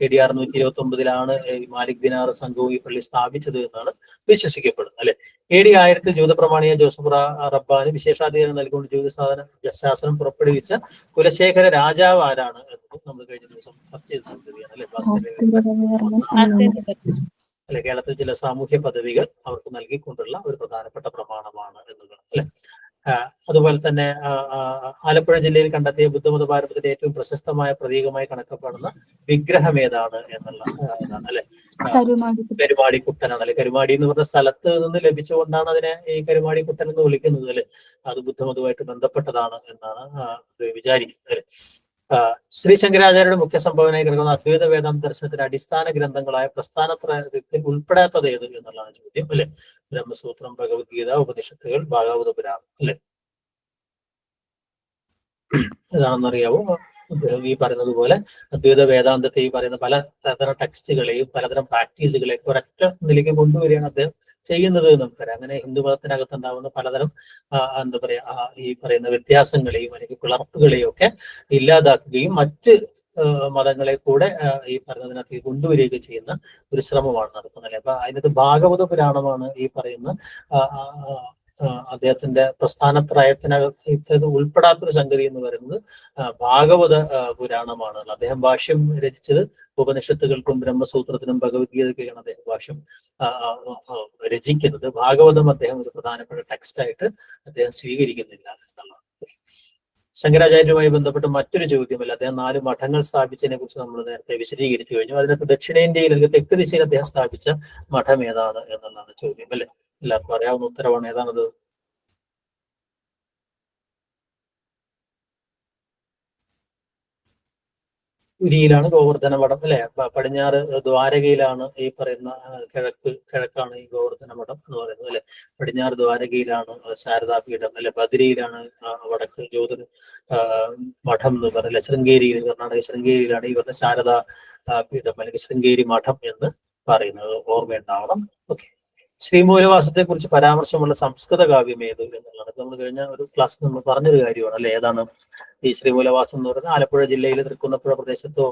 AD 629 മാലിക് ദിനാർ സംഘവും ഈ പള്ളി സ്ഥാപിച്ചത് എന്നാണ് വിശ്വസിക്കപ്പെടുന്നത്, അല്ലെ. AD 1000 ജൂതപ്രമാണിയ ജോസഫ് റബ്ബാന് വിശേഷാധികാരം നൽകിക്കൊണ്ട് ജ്യോതിശാസനം പുറപ്പെടുവിച്ച കുലശേഖര രാജാവ് ആരാണ് എന്നത് നമ്മൾ കഴിഞ്ഞ ദിവസം ചർച്ച ചെയ്ത സംഗതിയാണ്, അല്ലെ. അല്ലെ, കേരളത്തിൽ ചില സാമൂഹ്യ പദവികൾ അവർക്ക് നൽകിക്കൊണ്ടുള്ള ഒരു പ്രധാനപ്പെട്ട പ്രമാണമാണ് എന്നുള്ളത്, അല്ലെ. അതുപോലെ തന്നെ ആലപ്പുഴ ജില്ലയിൽ കണ്ടെത്തിയ ബുദ്ധമത പാരമ്പര്യത്തിന്റെ ഏറ്റവും പ്രശസ്തമായ പ്രതീകമായി കണക്കപ്പെടുന്ന വിഗ്രഹം ഏതാണ് എന്നുള്ള ഇതാണ്, അല്ലെ. കരുമാടിക്കുട്ടനാണ്, അല്ലെ. കരുമാടി എന്ന് പറഞ്ഞ സ്ഥലത്ത് നിന്ന് ലഭിച്ചുകൊണ്ടാണ് അതിനെ ഈ കരുമാടിക്കുട്ടൻ എന്ന് വിളിക്കുന്നത്, അല്ലെ. അത് ബുദ്ധമതവുമായിട്ട് ബന്ധപ്പെട്ടതാണ് എന്നാണ് വിചാരിക്കുന്നത്, അല്ലെ. ശ്രീ ശങ്കരാചാര്യയുടെ മുഖ്യ സംഭാവനയായി കിടക്കുന്ന അദ്വൈത വേദാന്ത ദർശനത്തിന്റെ അടിസ്ഥാന ഗ്രന്ഥങ്ങളായ പ്രസ്ഥാനത്രയത്തിൽ ഉൾപ്പെടാത്തത് ഏത് എന്നുള്ളതാണ് ചോദ്യം, അല്ലെ. ബ്രഹ്മസൂത്രം, ഭഗവത്ഗീത, ഉപനിഷത്തുകൾ, ഭാഗവത പുരാണം, അല്ലെ. ഇതാണെന്നറിയാവോ. ഈ പറയുന്നത് പോലെ അദ്വൈത വേദാന്തത്തെ ഈ പറയുന്ന പലതരം ടെക്സ്റ്റുകളെയും പലതരം പ്രാക്ടീസുകളെയും ഒരൊറ്റ നിലയ്ക്ക് കൊണ്ടുവരികയാണ് അദ്ദേഹം ചെയ്യുന്നത് നമുക്കറിയാം. അങ്ങനെ ഹിന്ദുമതത്തിനകത്ത് ഉണ്ടാവുന്ന പലതരം എന്താ പറയാ ഈ പറയുന്ന വ്യത്യാസങ്ങളെയും അല്ലെങ്കിൽ പിളർപ്പുകളെയും ഒക്കെ ഇല്ലാതാക്കുകയും മറ്റ് മതങ്ങളെ കൂടെ ഈ പറയുന്നതിനകത്ത് കൊണ്ടുവരികയൊക്കെ ചെയ്യുന്ന ഒരു ശ്രമമാണ് നടത്തുന്നത്. അപ്പൊ അതിനകത്ത് ഭാഗവത പുരാണമാണ് ഈ പറയുന്ന അദ്ദേഹത്തിന്റെ പ്രസ്ഥാനത്രയത്തിനകത്ത് ഉൾപ്പെടാത്തൊരു സംഗതി എന്ന് പറയുന്നത് ഭാഗവത പുരാണമാണ്. അദ്ദേഹം ഭാഷ്യം രചിച്ചത് ഉപനിഷത്തുകൾക്കും ബ്രഹ്മസൂത്രത്തിനും ഭഗവത്ഗീതയ്ക്കാണ് അദ്ദേഹം ഭാഷ്യം രചിക്കുന്നത്. ഭാഗവതം അദ്ദേഹം ഒരു പ്രധാനപ്പെട്ട ടെക്സ്റ്റായിട്ട് അദ്ദേഹം സ്വീകരിക്കുന്നില്ല എന്നുള്ളതാണ്. ശങ്കരാചാര്യരുമായി ബന്ധപ്പെട്ട് മറ്റൊരു ചോദ്യമല്ല, അദ്ദേഹം 4 മഠങ്ങൾ സ്ഥാപിച്ചതിനെ കുറിച്ച് നമ്മൾ നേരത്തെ വിശദീകരിച്ചു കഴിഞ്ഞു. അതിനകത്ത് ദക്ഷിണേന്ത്യയിൽ അല്ലെങ്കിൽ തെക്ക് ദിശയിൽ അദ്ദേഹം സ്ഥാപിച്ച മഠം ഏതാണ് എന്നുള്ളതാണ് ചോദ്യം, അല്ലെ? എല്ലാവർക്കും അറിയാവുന്ന ഉത്തരവാണ്. ഏതാണത്? പുരിയിലാണ് ഗോവർദ്ധന മഠം, അല്ലെ? പടിഞ്ഞാറ് ദ്വാരകയിലാണ് ഈ പറയുന്ന കിഴക്കാണ് ഈ ഗോവർദ്ധന മഠം എന്ന് പറയുന്നത്, അല്ലെ? പടിഞ്ഞാറ് ദ്വാരകയിലാണ് ശാരദാപീഠം, അല്ലെ? ബദ്രിയിലാണ് വടക്ക് ജ്യോതിർ മഠം എന്ന് പറയുന്നത്. ശൃംഗേരിയിൽ, കർണാടക ശൃംഗേരിയിലാണ് ഈ പറഞ്ഞ ശാരദാ പീഠം അല്ലെങ്കിൽ ശൃംഗേരി മഠം എന്ന് പറയുന്നത്. ഓർമ്മയുണ്ടാവണം. ഓക്കെ. ശ്രീമൂലവാസത്തെ കുറിച്ച് പരാമർശമുള്ള സംസ്കൃത കാവ്യം ഏത് എന്നുള്ളത് നമ്മൾ കഴിഞ്ഞ ഒരു ക്ലാസ്സിൽ നമ്മൾ പറഞ്ഞൊരു കാര്യമാണ്, അല്ലെ? ഏതാണ് ഈ ശ്രീമൂലവാസം എന്ന് പറയുന്നത്? ആലപ്പുഴ ജില്ലയിലെ തൃക്കുന്നപ്പുഴ പ്രദേശത്തോ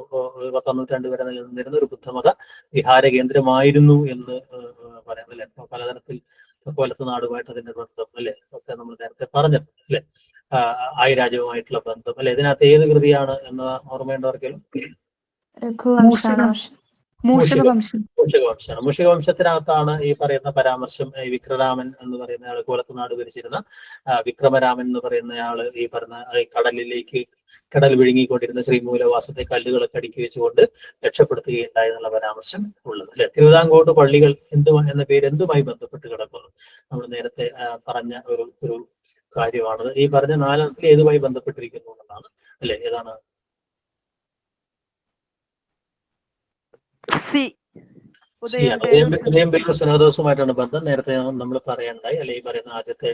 10ാം നൂറ്റാണ്ട് വരെ നിലനിന്നിരുന്ന ഒരു ബുദ്ധമത വിഹാര കേന്ദ്രമായിരുന്നു എന്ന് പറയാം, അല്ലെ? പലതരത്തിൽ കൊലത്ത് നാടുമായിട്ട് അതിന്റെ ബന്ധം, അല്ലെ, ഒക്കെ നമ്മൾ നേരത്തെ പറഞ്ഞിട്ടുണ്ട്, അല്ലെ? ആയിരാജ്യവുമായിട്ടുള്ള ബന്ധം, അല്ലെ? ഇതിനകത്ത് ഏത് കൃതിയാണ് എന്ന് ഓർമ്മയുണ്ടവർക്കെങ്കിലും? മൂഷികവംശത്തിനകത്താണ് ഈ പറയുന്ന പരാമർശം. വിക്രരാമൻ എന്ന് പറയുന്ന ആള് കോലത്തുനാട് ഭരിച്ചിരുന്ന വിക്രമരാമൻ എന്ന് പറയുന്നയാള് ഈ പറഞ്ഞ കടൽ വിഴുങ്ങിക്കൊണ്ടിരുന്ന ശ്രീമൂലവാസത്തെ കല്ലുകളൊക്കെ അടുക്കി വെച്ചുകൊണ്ട് രക്ഷപ്പെടുത്തുകയുണ്ടായി എന്നുള്ള പരാമർശം ഉള്ളത്, അല്ലെ? തിരുവിതാംകൂട്ട് പള്ളികൾ എന്ന പേര് എന്തുമായി ബന്ധപ്പെട്ട് കിടക്കുന്നു? നമ്മൾ നേരത്തെ പറഞ്ഞ ഒരു കാര്യമാണത്. ഈ പറഞ്ഞ 4 ഏതുമായി ബന്ധപ്പെട്ടിരിക്കുന്നു എന്നതാണ്, അല്ലെ? ഏതാണ്? ഉദയംപേരൂർ സുനഹദോസുമായിട്ടാണ് ബന്ധം. നേരത്തെ നമ്മൾ പറയണ്ടായി, അല്ലെ? ഈ പറയുന്ന ആദ്യത്തെ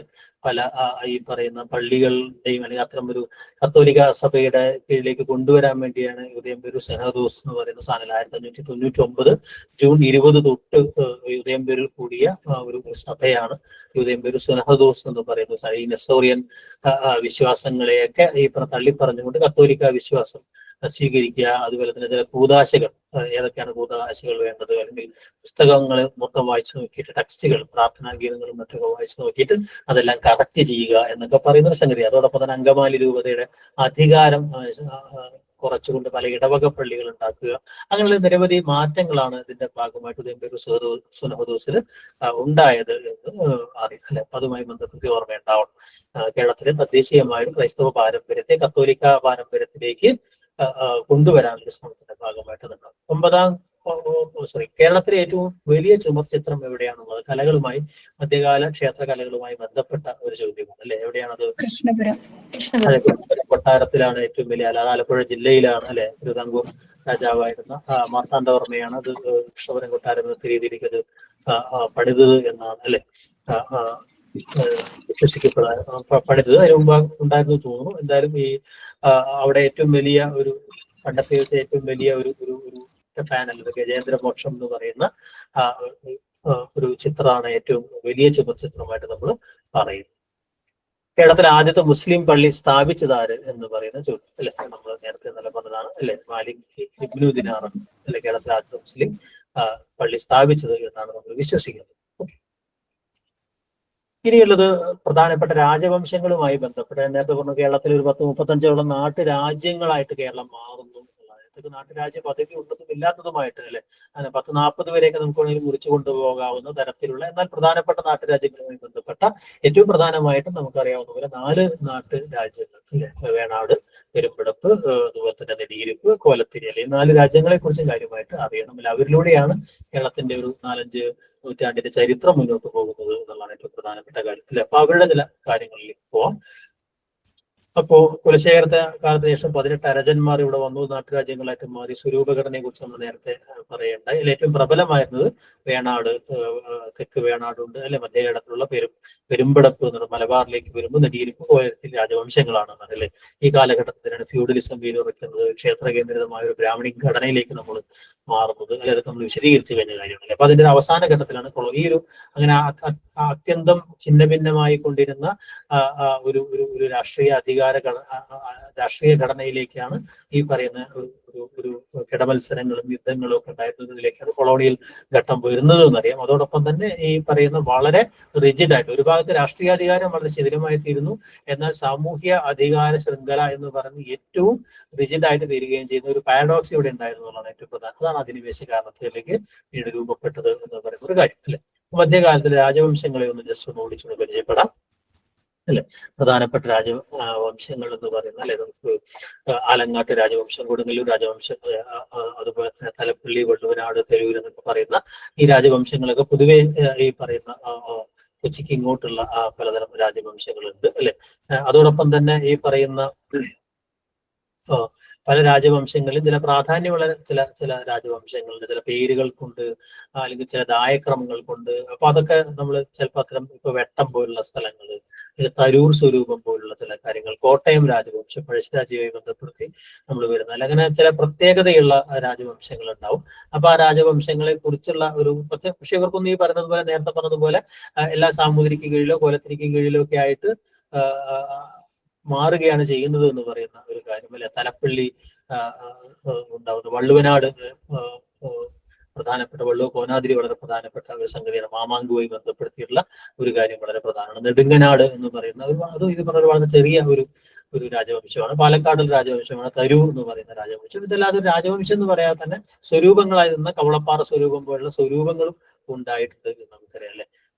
ഈ പറയുന്ന പള്ളികളുടെയും അല്ലെങ്കിൽ അത്തരം ഒരു കത്തോലിക്ക സഭയുടെ കീഴിലേക്ക് കൊണ്ടുവരാൻ വേണ്ടിയാണ് ഉദയംപേരൂർ സുനഹദോസ് എന്ന് പറയുന്ന സാധനം 1599 ജൂൺ 20 തൊട്ട് ഉദയംപേരൂർ കൂടിയ ഒരു സഭയാണ് ഉദയംപേരൂർ സുനഹദോസ് എന്ന് പറയുന്നത്. ഈ നെസ്തോറിയൻ വിശ്വാസങ്ങളെയൊക്കെ ഈ തള്ളിപ്പറഞ്ഞുകൊണ്ട് കത്തോലിക്ക വിശ്വാസം സ്വീകരിക്കുക, അതുപോലെ തന്നെ ചില കൂതാശകൾ, ഏതൊക്കെയാണ് കൂതാശകൾ വേണ്ടത്, അല്ലെങ്കിൽ പുസ്തകങ്ങൾ മൊത്തം വായിച്ചു നോക്കിയിട്ട് ടെക്സ്റ്റുകൾ, പ്രാർത്ഥനാ ഗീതങ്ങളും മറ്റൊക്കെ വായിച്ചു നോക്കിയിട്ട് അതെല്ലാം കറക്റ്റ് ചെയ്യുക എന്നൊക്കെ പറയുന്ന ഒരു സംഗതി. അതോടൊപ്പം തന്നെ അങ്കമാലി രൂപതയുടെ അധികാരം കുറച്ചുകൊണ്ട് പല ഇടവക പള്ളികൾ ഉണ്ടാക്കുക, അങ്ങനെയുള്ള നിരവധി മാറ്റങ്ങളാണ് ഇതിന്റെ ഭാഗമായിട്ട് ഉദയംപേരൂർ സുനഹദോസിൽ ഉണ്ടായത് എന്ന് അറിയാം, അല്ലെ? അതുമായി ബന്ധപ്പെട്ട് ഓർമ്മയുണ്ടാവണം. കേരളത്തിലെ തദ്ദേശീയമായൊരു ക്രൈസ്തവ പാരമ്പര്യത്തെ കത്തോലിക്ക പാരമ്പര്യത്തിലേക്ക് കൊണ്ടുവരാനുള്ള ശ്രമത്തിന്റെ ഭാഗമായിട്ട് ഉണ്ടാവും. കേരളത്തിലെ ഏറ്റവും വലിയ ചുമർ ചിത്രം എവിടെയാണുള്ളത്? കലകളുമായി, മധ്യകാല ക്ഷേത്ര കലകളുമായി ബന്ധപ്പെട്ട ഒരു ചോദ്യമാണ്, അല്ലെ? എവിടെയാണത്? കൊട്ടാരത്തിലാണ് ഏറ്റവും വലിയ. ആലപ്പുഴ ജില്ലയിലാണ്, അല്ലെ? തിരുവിതാംകൂർ രാജാവായിരുന്ന മാർത്താണ്ഡവർമ്മയാണ് അത് കൃഷ്ണപുരം കൊട്ടാരം എന്ന രീതിയിലേക്ക് അത് പണിതത് എന്നാണ്, അല്ലെ? പണിതത്. അതിന് മുമ്പ് ഉണ്ടായിരുന്നു തോന്നുന്നു. എന്തായാലും ഈ അവിടെ ഏറ്റവും വലിയ ഒരു പണ്ടത്തെ വെച്ച ഏറ്റവും വലിയ ഒരു പാനൽ, ഗജേന്ദ്രമോക്ഷം എന്ന് പറയുന്ന ഒരു ചിത്രമാണ് ഏറ്റവും വലിയ ചുമർ ചിത്രമായിട്ട് നമ്മൾ പറയുന്നത്. കേരളത്തിലെ ആദ്യത്തെ മുസ്ലിം പള്ളി സ്ഥാപിച്ചതാര് എന്ന് പറയുന്ന ചോദ്യം, അല്ലെ? നമ്മൾ നേരത്തെ നല്ല പറഞ്ഞതാണ്, അല്ലെ? മാലിക് ഇബ്നു ദിനാർ, അല്ലെ? കേരളത്തിലെ ആദ്യത്തെ മുസ്ലിം പള്ളി സ്ഥാപിച്ചത് എന്നാണ് നമ്മൾ വിശ്വസിക്കുന്നത്. ഇനിയുള്ളത് പ്രധാനപ്പെട്ട രാജവംശങ്ങളുമായി ബന്ധപ്പെട്ട്. നേരത്തെ പറഞ്ഞു കേരളത്തിൽ ഒരു 10-35 നാട്ടുരാജ്യങ്ങളായിട്ട് കേരളം മാറുന്നു. നാട്ടുരാജ്യ പദവി ഉള്ളതും ഇല്ലാത്തതുമായിട്ട്, അല്ലെ? അങ്ങനെ 10-40 വരെയൊക്കെ നമുക്ക് വേണമെങ്കിൽ മുറിച്ചു കൊണ്ടുപോകാവുന്ന തരത്തിലുള്ള, എന്നാൽ പ്രധാനപ്പെട്ട നാട്ടുരാജ്യങ്ങളുമായി ബന്ധപ്പെട്ട ഏറ്റവും പ്രധാനമായിട്ടും നമുക്കറിയാവുന്ന പോലെ 4 നാട്ടുരാജ്യങ്ങൾ, അല്ലെ? വേണാട്, പെരുമ്പടപ്പ്, അതുപോലെ തന്നെ നെടിയിരുപ്പ്, കോലത്തിരി, അല്ലെ? 4 രാജ്യങ്ങളെ കുറിച്ചും കാര്യമായിട്ട് അറിയണം. അല്ലെ? അവരിലൂടെയാണ് കേരളത്തിന്റെ ഒരു 4-5 നൂറ്റാണ്ടിന്റെ ചരിത്രം മുന്നോട്ട് പോകുന്നത് എന്നുള്ളതാണ് ഏറ്റവും പ്രധാനപ്പെട്ട കാര്യം, അല്ലെ? അപ്പൊ അവരുടെ ചില കാര്യങ്ങളിലേക്ക് പോവാം. അപ്പോ കുലശേഖരത്തെ കാലത്തിന് ശേഷം 18 അരജന്മാർ ഇവിടെ വന്നു, നാട്ടുരാജ്യങ്ങളായിട്ട് മാറി. സ്വരൂപഘടനയെ കുറിച്ച് നമ്മൾ നേരത്തെ പറയേണ്ടായി. അതിൽ ഏറ്റവും പ്രബലമായിരുന്നത് വേണാട്, തെക്ക് വേണാടുണ്ട്, അല്ലെ? മധ്യകേരളത്തിലുള്ള പെരുമ്പടപ്പ് എന്നുള്ള മലബാറിലേക്ക് വരുമ്പോൾ നെടിയിരുപ്പ്, കോലത്തിൽ രാജവംശങ്ങളാണ്, അല്ലെ? ഈ കാലഘട്ടത്തിലാണ് ഫ്യൂഡലിസം വീലുറയ്ക്കുന്നത്, ക്ഷേത്ര കേന്ദ്രിതമായ ഒരു ബ്രാഹ്മണി ഘടനയിലേക്ക് നമ്മൾ മാറുന്നത്, അല്ലെ? അതൊക്കെ നമ്മൾ വിശദീകരിച്ചു കഴിഞ്ഞ കാര്യമാണ്. അപ്പൊ അതിന്റെ അവസാന ഘട്ടത്തിലാണ് ഈ ഒരു അങ്ങനെ അത്യന്തം ഛിന്ന ഭിന്നമായി കൊണ്ടിരുന്ന ഒരു രാഷ്ട്രീയ ഘടനയിലേക്കാണ് ഈ പറയുന്ന ഒരു കിടമത്സരങ്ങളും യുദ്ധങ്ങളും ഒക്കെ ഉണ്ടായിരുന്നതിലേക്കാണ് കൊളോണിയൽ ഘട്ടം വരുന്നത് എന്നറിയാം. അതോടൊപ്പം തന്നെ ഈ പറയുന്ന വളരെ റിജിഡായിട്ട് ഒരു ഭാഗത്ത് രാഷ്ട്രീയാധികാരം വളരെ ശിഥിലമായി തീരുന്നു, എന്നാൽ സാമൂഹ്യ അധികാര ശൃംഖല എന്ന് പറയുന്നത് ഏറ്റവും റിജിഡായിട്ട് തീരുകയും ചെയ്യുന്ന ഒരു പാരഡോക്സ് ഇവിടെ ഉണ്ടായിരുന്നു എന്നുള്ളതാണ് ഏറ്റവും പ്രധാനം. അതാണ് അധിനിവേശ കാരണത്തിലേക്ക് പിന്നീട് രൂപപ്പെട്ടത് എന്ന് പറയുന്ന ഒരു കാര്യം അല്ലെ. മധ്യകാലത്തിലെ രാജവംശങ്ങളെ ഒന്ന് ജസ്റ്റ് ഒന്ന് ഓടിച്ചുകൊണ്ട് പരിചയപ്പെടാം അല്ലെ. പ്രധാനപ്പെട്ട രാജവംശങ്ങൾ എന്ന് പറയുന്ന അല്ലെ, നമുക്ക് ആലങ്ങാട്ട് രാജവംശം, കൊടുങ്ങല്ലൂർ രാജവംശം, അതുപോലെ തന്നെ തലപ്പള്ളി, വള്ളുവനാട്, തെരൂർ എന്നൊക്കെ പറയുന്ന ഈ രാജവംശങ്ങളൊക്കെ പൊതുവെ ഈ പറയുന്ന കൊച്ചിക്ക് ഇങ്ങോട്ടുള്ള പലതരം രാജവംശങ്ങളുണ്ട് അല്ലെ. അതോടൊപ്പം തന്നെ ഈ പറയുന്ന പല രാജവംശങ്ങളിലും ചില പ്രാധാന്യമുള്ള ചില രാജവംശങ്ങളുണ്ട്, ചില പേരുകൾ കൊണ്ട് അല്ലെങ്കിൽ ചില ദായക്രമങ്ങൾ കൊണ്ട്. അപ്പൊ അതൊക്കെ നമ്മൾ ചിലപ്പോൾ അത്തരം ഇപ്പൊ വെട്ടം പോലുള്ള സ്ഥലങ്ങൾ, തരൂർ സ്വരൂപം പോലുള്ള ചില കാര്യങ്ങൾ, കോട്ടയം രാജവംശം പഴശ്ശിരാജയുമായി ബന്ധപ്പെടുത്തി നമ്മൾ വരുന്ന അല്ല, അങ്ങനെ ചില പ്രത്യേകതയുള്ള രാജവംശങ്ങൾ ഉണ്ടാവും. അപ്പൊ ആ രാജവംശങ്ങളെ കുറിച്ചുള്ള ഒരു പ്രത്യേക, പക്ഷെ ഇവർക്കൊന്നും ഈ പറഞ്ഞതുപോലെ നേരത്തെ പറഞ്ഞതുപോലെ എല്ലാ സാമൂതിരിക്ക് കീഴിലോ കോലത്തിരിക്ക് കീഴിലോ ഒക്കെ ആയിട്ട് മാറുകയാണ് ചെയ്യുന്നത് എന്ന് പറയുന്ന ഒരു കാര്യം അല്ലെ. തലപ്പള്ളി ഉണ്ടാവുന്നു, വള്ളുവനാട് പ്രധാനപ്പെട്ട, വള്ളുവ കോനാതിരി വളരെ പ്രധാനപ്പെട്ട ഒരു സംഗതിയാണ്. മാമാങ്കുമായി ബന്ധപ്പെടുത്തിയിട്ടുള്ള ഒരു കാര്യം വളരെ പ്രധാനമാണ്. നെടുങ്ങനാട് എന്ന് പറയുന്ന അതും ഇത് പറഞ്ഞ വളരെ ചെറിയ ഒരു രാജവംശമാണ്. പാലക്കാട് രാജവംശമാണ്. തരൂർ എന്ന് പറയുന്ന രാജവംശം. ഇതല്ലാതെ ഒരു രാജവംശം എന്ന് പറയാൻ തന്നെ സ്വരൂപങ്ങളായി നിന്ന കവളപ്പാറ സ്വരൂപം പോലുള്ള സ്വരൂപങ്ങളും ഉണ്ടായിട്ടുണ്ട് എന്ന് നമുക്കറിയാം അല്ലെ.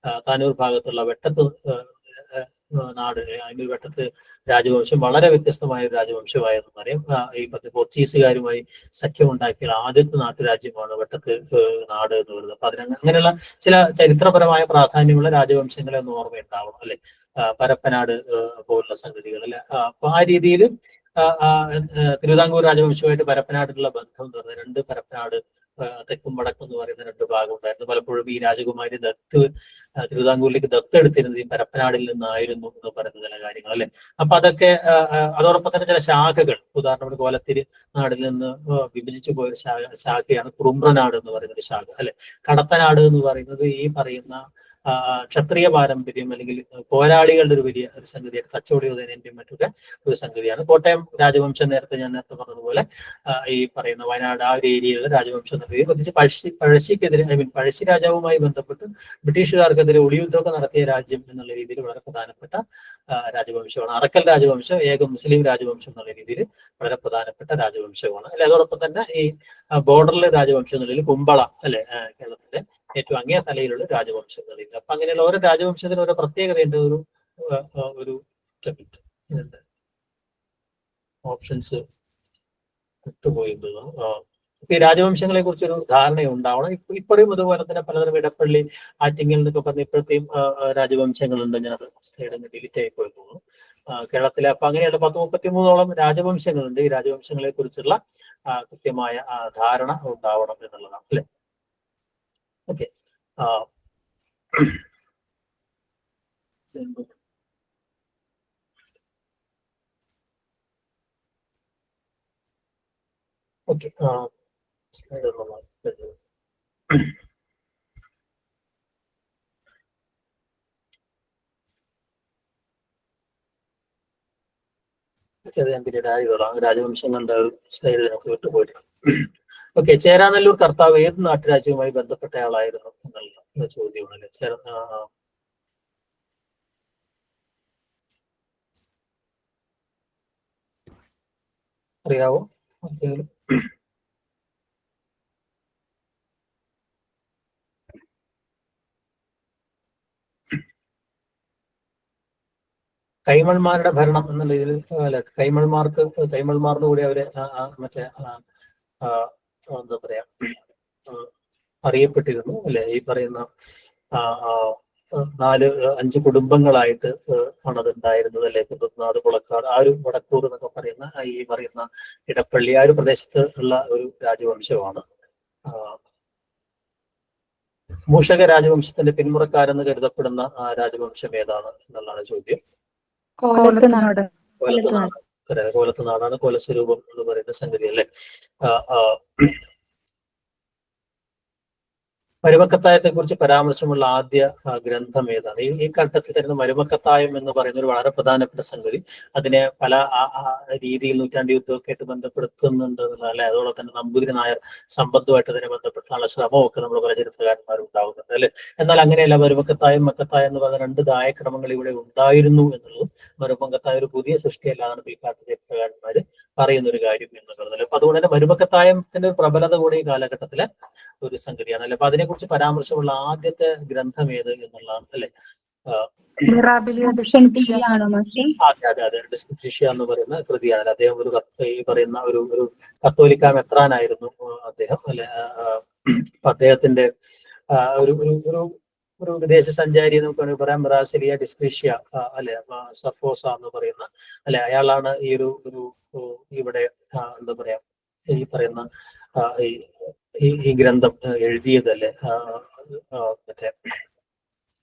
താനൂർ ഭാഗത്തുള്ള വെട്ടത്ത് നാട്, അതിന്റെ വെട്ടത്ത് രാജവംശം വളരെ വ്യത്യസ്തമായ ഒരു രാജവംശമായെന്ന് അറിയാം. ഈ പോർച്ചുഗീസുകാരുമായി സഖ്യം ഉണ്ടാക്കിയ ആദ്യത്തെ നാട്ടുരാജ്യമാണ് വെട്ടത്ത് നാട് എന്ന് പറയുന്നത്. അപ്പൊ അങ്ങനെയുള്ള ചില ചരിത്രപരമായ പ്രാധാന്യമുള്ള രാജവംശങ്ങളെ ഒന്ന് ഓർമ്മയുണ്ടാവണം അല്ലെ. പരപ്പനാട് പോലുള്ള സംഗതികൾ അല്ലെ. അപ്പൊ ആ രീതിയിൽ തിരുവിതാംകൂർ രാജവംശവുമായിട്ട് പരപ്പനാടുള്ള ബന്ധം എന്ന് പറയുന്നത്, രണ്ട് പരപ്പനാട് തെക്കും വടക്കും എന്ന് പറയുന്ന രണ്ട് ഭാഗം ഉണ്ടായിരുന്നു. പലപ്പോഴും ഈ രാജകുമാരി തിരുവിതാംകൂറിലേക്ക് ദത്തെടുത്തിരുന്നത് ഈ പരപ്പനാടിൽ നിന്നായിരുന്നു എന്ന് പറയുന്ന ചില കാര്യങ്ങൾ അല്ലെ. അപ്പൊ അതൊക്കെ അതോടൊപ്പം തന്നെ ചില ശാഖകൾ, ഉദാഹരണത്തിന് കോലത്തിരി നാടിൽ നിന്ന് വിഭജിച്ചു പോയ ശാഖയാണ് കുറുമ്പ്രനാട് എന്ന് പറയുന്ന ഒരു ശാഖ അല്ലെ. കടത്തനാട് എന്ന് പറയുന്നത് ഈ പറയുന്ന ക്ഷത്രിയ പാരമ്പര്യം അല്ലെങ്കിൽ പോരാളികളുടെ ഒരു വലിയ ഒരു സംഗതിയാണ്. കച്ചവടയോധനന്റെയും മറ്റൊക്കെ ഒരു സംഗതിയാണ്. കോട്ടയം രാജവംശം ഞാൻ നേരത്തെ പറഞ്ഞതുപോലെ ഈ പറയുന്ന വയനാട് ആ ഒരു ഏരിയയിലുള്ള രാജവംശം എന്നുള്ളത് പ്രത്യേകിച്ച് പഴശ്ശിക്കെതിരെ പഴശ്ശി രാജാവുമായി ബന്ധപ്പെട്ട് ബ്രിട്ടീഷുകാർക്കെതിരെ ഒളിയുദ്ധമൊക്കെ നടത്തിയ രാജ്യം എന്നുള്ള രീതിയിൽ വളരെ പ്രധാനപ്പെട്ട രാജവംശമാണ്. അറക്കൽ രാജവംശം ഏക മുസ്ലിം രാജവംശം എന്നുള്ള രീതിയിൽ വളരെ പ്രധാനപ്പെട്ട രാജവംശമാണ് അല്ലെ. അതോടൊപ്പം തന്നെ ഈ ബോർഡറിലെ രാജവംശം എന്നുള്ളതിൽ കുമ്പള അല്ലെ, കേരളത്തിന്റെ ഏറ്റവും അങ്ങേ തലയിലുള്ള രാജവംശം എന്നുള്ളത്. അപ്പൊ അങ്ങനെയുള്ള ഓരോ രാജവംശത്തിന് ഓരോ പ്രത്യേകതയുണ്ട്. ഒരു ഓപ്ഷൻസ് വിട്ടുപോയി. ഈ രാജവംശങ്ങളെ കുറിച്ചൊരു ധാരണ ഉണ്ടാവണം. ഇപ്പോഴും അതുപോലെ തന്നെ പലതരം ഇടപ്പള്ളി, ആറ്റിങ്ങൽ എന്നൊക്കെ പറഞ്ഞ ഇപ്പോഴത്തെയും രാജവംശങ്ങളുണ്ട്. ഞാനത് സ്ലൈഡ് ഡിലീറ്റ് ആയി പോയി തോന്നുന്നു കേരളത്തിലെ. അപ്പൊ അങ്ങനെയുള്ള 10-33ഓളം രാജവംശങ്ങളുണ്ട്. ഈ രാജവംശങ്ങളെ കുറിച്ചുള്ള കൃത്യമായ ധാരണ ഉണ്ടാവണം എന്നുള്ളതാണ് അല്ലെ. Okay, okay. അത് ഞാൻ പിന്നീട് ആഡ് ചെയ്തോളാം. രാജവംശങ്ങളുടെ ഒരു സ്ലൈഡ് നമുക്ക് വിട്ടുപോയിട്ടുണ്ട്. ഓക്കെ, ചേരാനല്ലൂർ കർത്താവ് ഏത് നാട്ടുരാജ്യവുമായി ബന്ധപ്പെട്ട ആളായിരുന്നു എന്നുള്ള ചോദ്യമാണ്. അറിയാവോ? കൈമൾമാരുടെ ഭരണം എന്നുള്ള ഇതിൽ അല്ല, കൈമൾമാർന്ന് കൂടി അവരെ മറ്റേ എന്താ പറയാ അറിയപ്പെട്ടിരുന്നു അല്ലെ. ഈ പറയുന്ന 4-5 കുടുംബങ്ങളായിട്ട് ആണത് ഉണ്ടായിരുന്നത് അല്ലെ. കുന്നത്തുനാട്, കുളക്കാട്, ആ ഒരു വടക്കൂർ എന്നൊക്കെ പറയുന്ന ഈ പറയുന്ന ഇടപ്പള്ളി ആ ഒരു പ്രദേശത്ത് ഉള്ള ഒരു രാജവംശമാണ്. മൂഷക രാജവംശത്തിന്റെ പിന്മുറക്കാരെന്ന് കരുതപ്പെടുന്ന രാജവംശം ഏതാണ് എന്നുള്ളതാണ് ചോദ്യം. കോലത്തുനാട്. കോലത്തുനാടാണ് കോലസ്വരൂപം എന്ന് പറയുന്ന സംഗതി അല്ലെ. മരുമക്കത്തായത്തെ കുറിച്ച് പരാമർശമുള്ള ആദ്യ ഗ്രന്ഥം ഏതാണ്? ഈ ഘട്ടത്തിൽ തരുന്ന മരുമക്കത്തായം എന്ന് പറയുന്ന ഒരു വളരെ പ്രധാനപ്പെട്ട സംഗതി. അതിനെ പല രീതിയിൽ നൂറ്റാണ്ട് യുദ്ധമൊക്കെ ആയിട്ട് ബന്ധപ്പെടുത്തുന്നുണ്ട് എന്നുള്ളത്, അല്ലെ? അതോടൊപ്പം തന്നെ നമ്പൂതിരി നായർ സമ്പത്തുമായിട്ട് അതിനെ ബന്ധപ്പെടുത്താനുള്ള ശ്രമമൊക്കെ നമ്മൾ പല ചരിത്രകാരന്മാരുണ്ടാവുന്നുണ്ട്, അല്ലെ? എന്നാൽ അങ്ങനെയല്ല. മരുമക്കത്തായം, മക്കത്തായം എന്ന് പറയുന്ന രണ്ട് ദായക്രമങ്ങൾ ഇവിടെ ഉണ്ടായിരുന്നു എന്നുള്ളതും മരുമക്കത്തായ ഒരു പുതിയ സൃഷ്ടിയല്ലാതാണ് പിൽക്കാലത്ത് ചരിത്രകാരന്മാർ പറയുന്ന ഒരു കാര്യം എന്നുള്ളത്. അപ്പൊ അതുകൊണ്ട് തന്നെ മരുമക്കത്തായത്തിന്റെ പ്രബലത കൂടി ഈ കാലഘട്ടത്തിലെ ഒരു സംഗതിയാണ്, അല്ലെ? അപ്പൊ അതിനെക്കുറിച്ച് പരാമർശമുള്ള ആദ്യത്തെ ഗ്രന്ഥം ഏത് എന്നുള്ളതാണ്, അല്ലെ? അതെ അതെ അതെ, ഡിസ്ക്രിപ്ഷിയ എന്ന് പറയുന്ന കൃതിയാണ്. അദ്ദേഹം ഒരു ഈ പറയുന്ന ഒരു കത്തോലിക്ക മെത്രാനായിരുന്നു അദ്ദേഹം, അല്ലെ? അദ്ദേഹത്തിന്റെ ഒരു ഒരു ഒരു വിദേശ സഞ്ചാരി നമുക്ക് വേണമെങ്കിൽ പറയാം. മിറാസിലിയ ഡിസ്ക്രിഷ്യ, അല്ലെ? സർഫോസ എന്ന് പറയുന്ന, അല്ലെ? അയാളാണ് ഈ ഒരു ഇവിടെ എന്താ പറയാ, ഈ പറയുന്ന ഈ ഗ്രന്ഥം എഴുതിയത്, അല്ലെ? മറ്റേ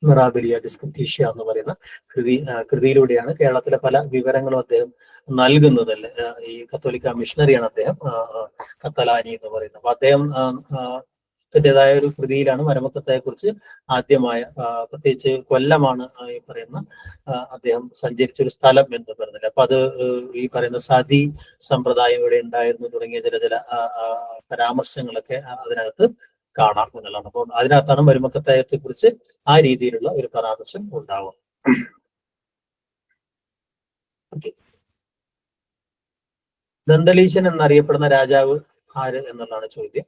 മിറാബിലിയ ഡിസ്ക്രിപ്റ്റീഷ്യ എന്ന് പറയുന്ന കൃതിയിലൂടെയാണ് കേരളത്തിലെ പല വിവരങ്ങളും അദ്ദേഹം നൽകുന്നത്, അല്ലെ? ഈ കത്തോലിക്ക മിഷണറിയാണ് അദ്ദേഹം, കത്തലാനി എന്ന് പറയുന്നത്. അപ്പൊ അദ്ദേഹം ായ ഒരു കൃതിയിലാണ് മരുമക്കത്തെ കുറിച്ച് ആദ്യമായ, പ്രത്യേകിച്ച് കൊല്ലമാണ് ഈ പറയുന്ന അദ്ദേഹം സഞ്ചരിച്ചൊരു സ്ഥലം എന്ന് പറയുന്നത്. അപ്പൊ അത് ഈ പറയുന്ന സതി സമ്പ്രദായം ഇവിടെ ഉണ്ടായിരുന്നു തുടങ്ങിയ ചില പരാമർശങ്ങളൊക്കെ അതിനകത്ത് കാണാം എന്നുള്ളതാണ്. അപ്പോൾ അതിനകത്താണ് മരുമക്കത്തായത്തെ കുറിച്ച് ആ രീതിയിലുള്ള ഒരു പരാമർശം ഉണ്ടാവും. ദന്തലീശൻ എന്നറിയപ്പെടുന്ന രാജാവ് ആര് എന്നുള്ളതാണ് ചോദ്യം.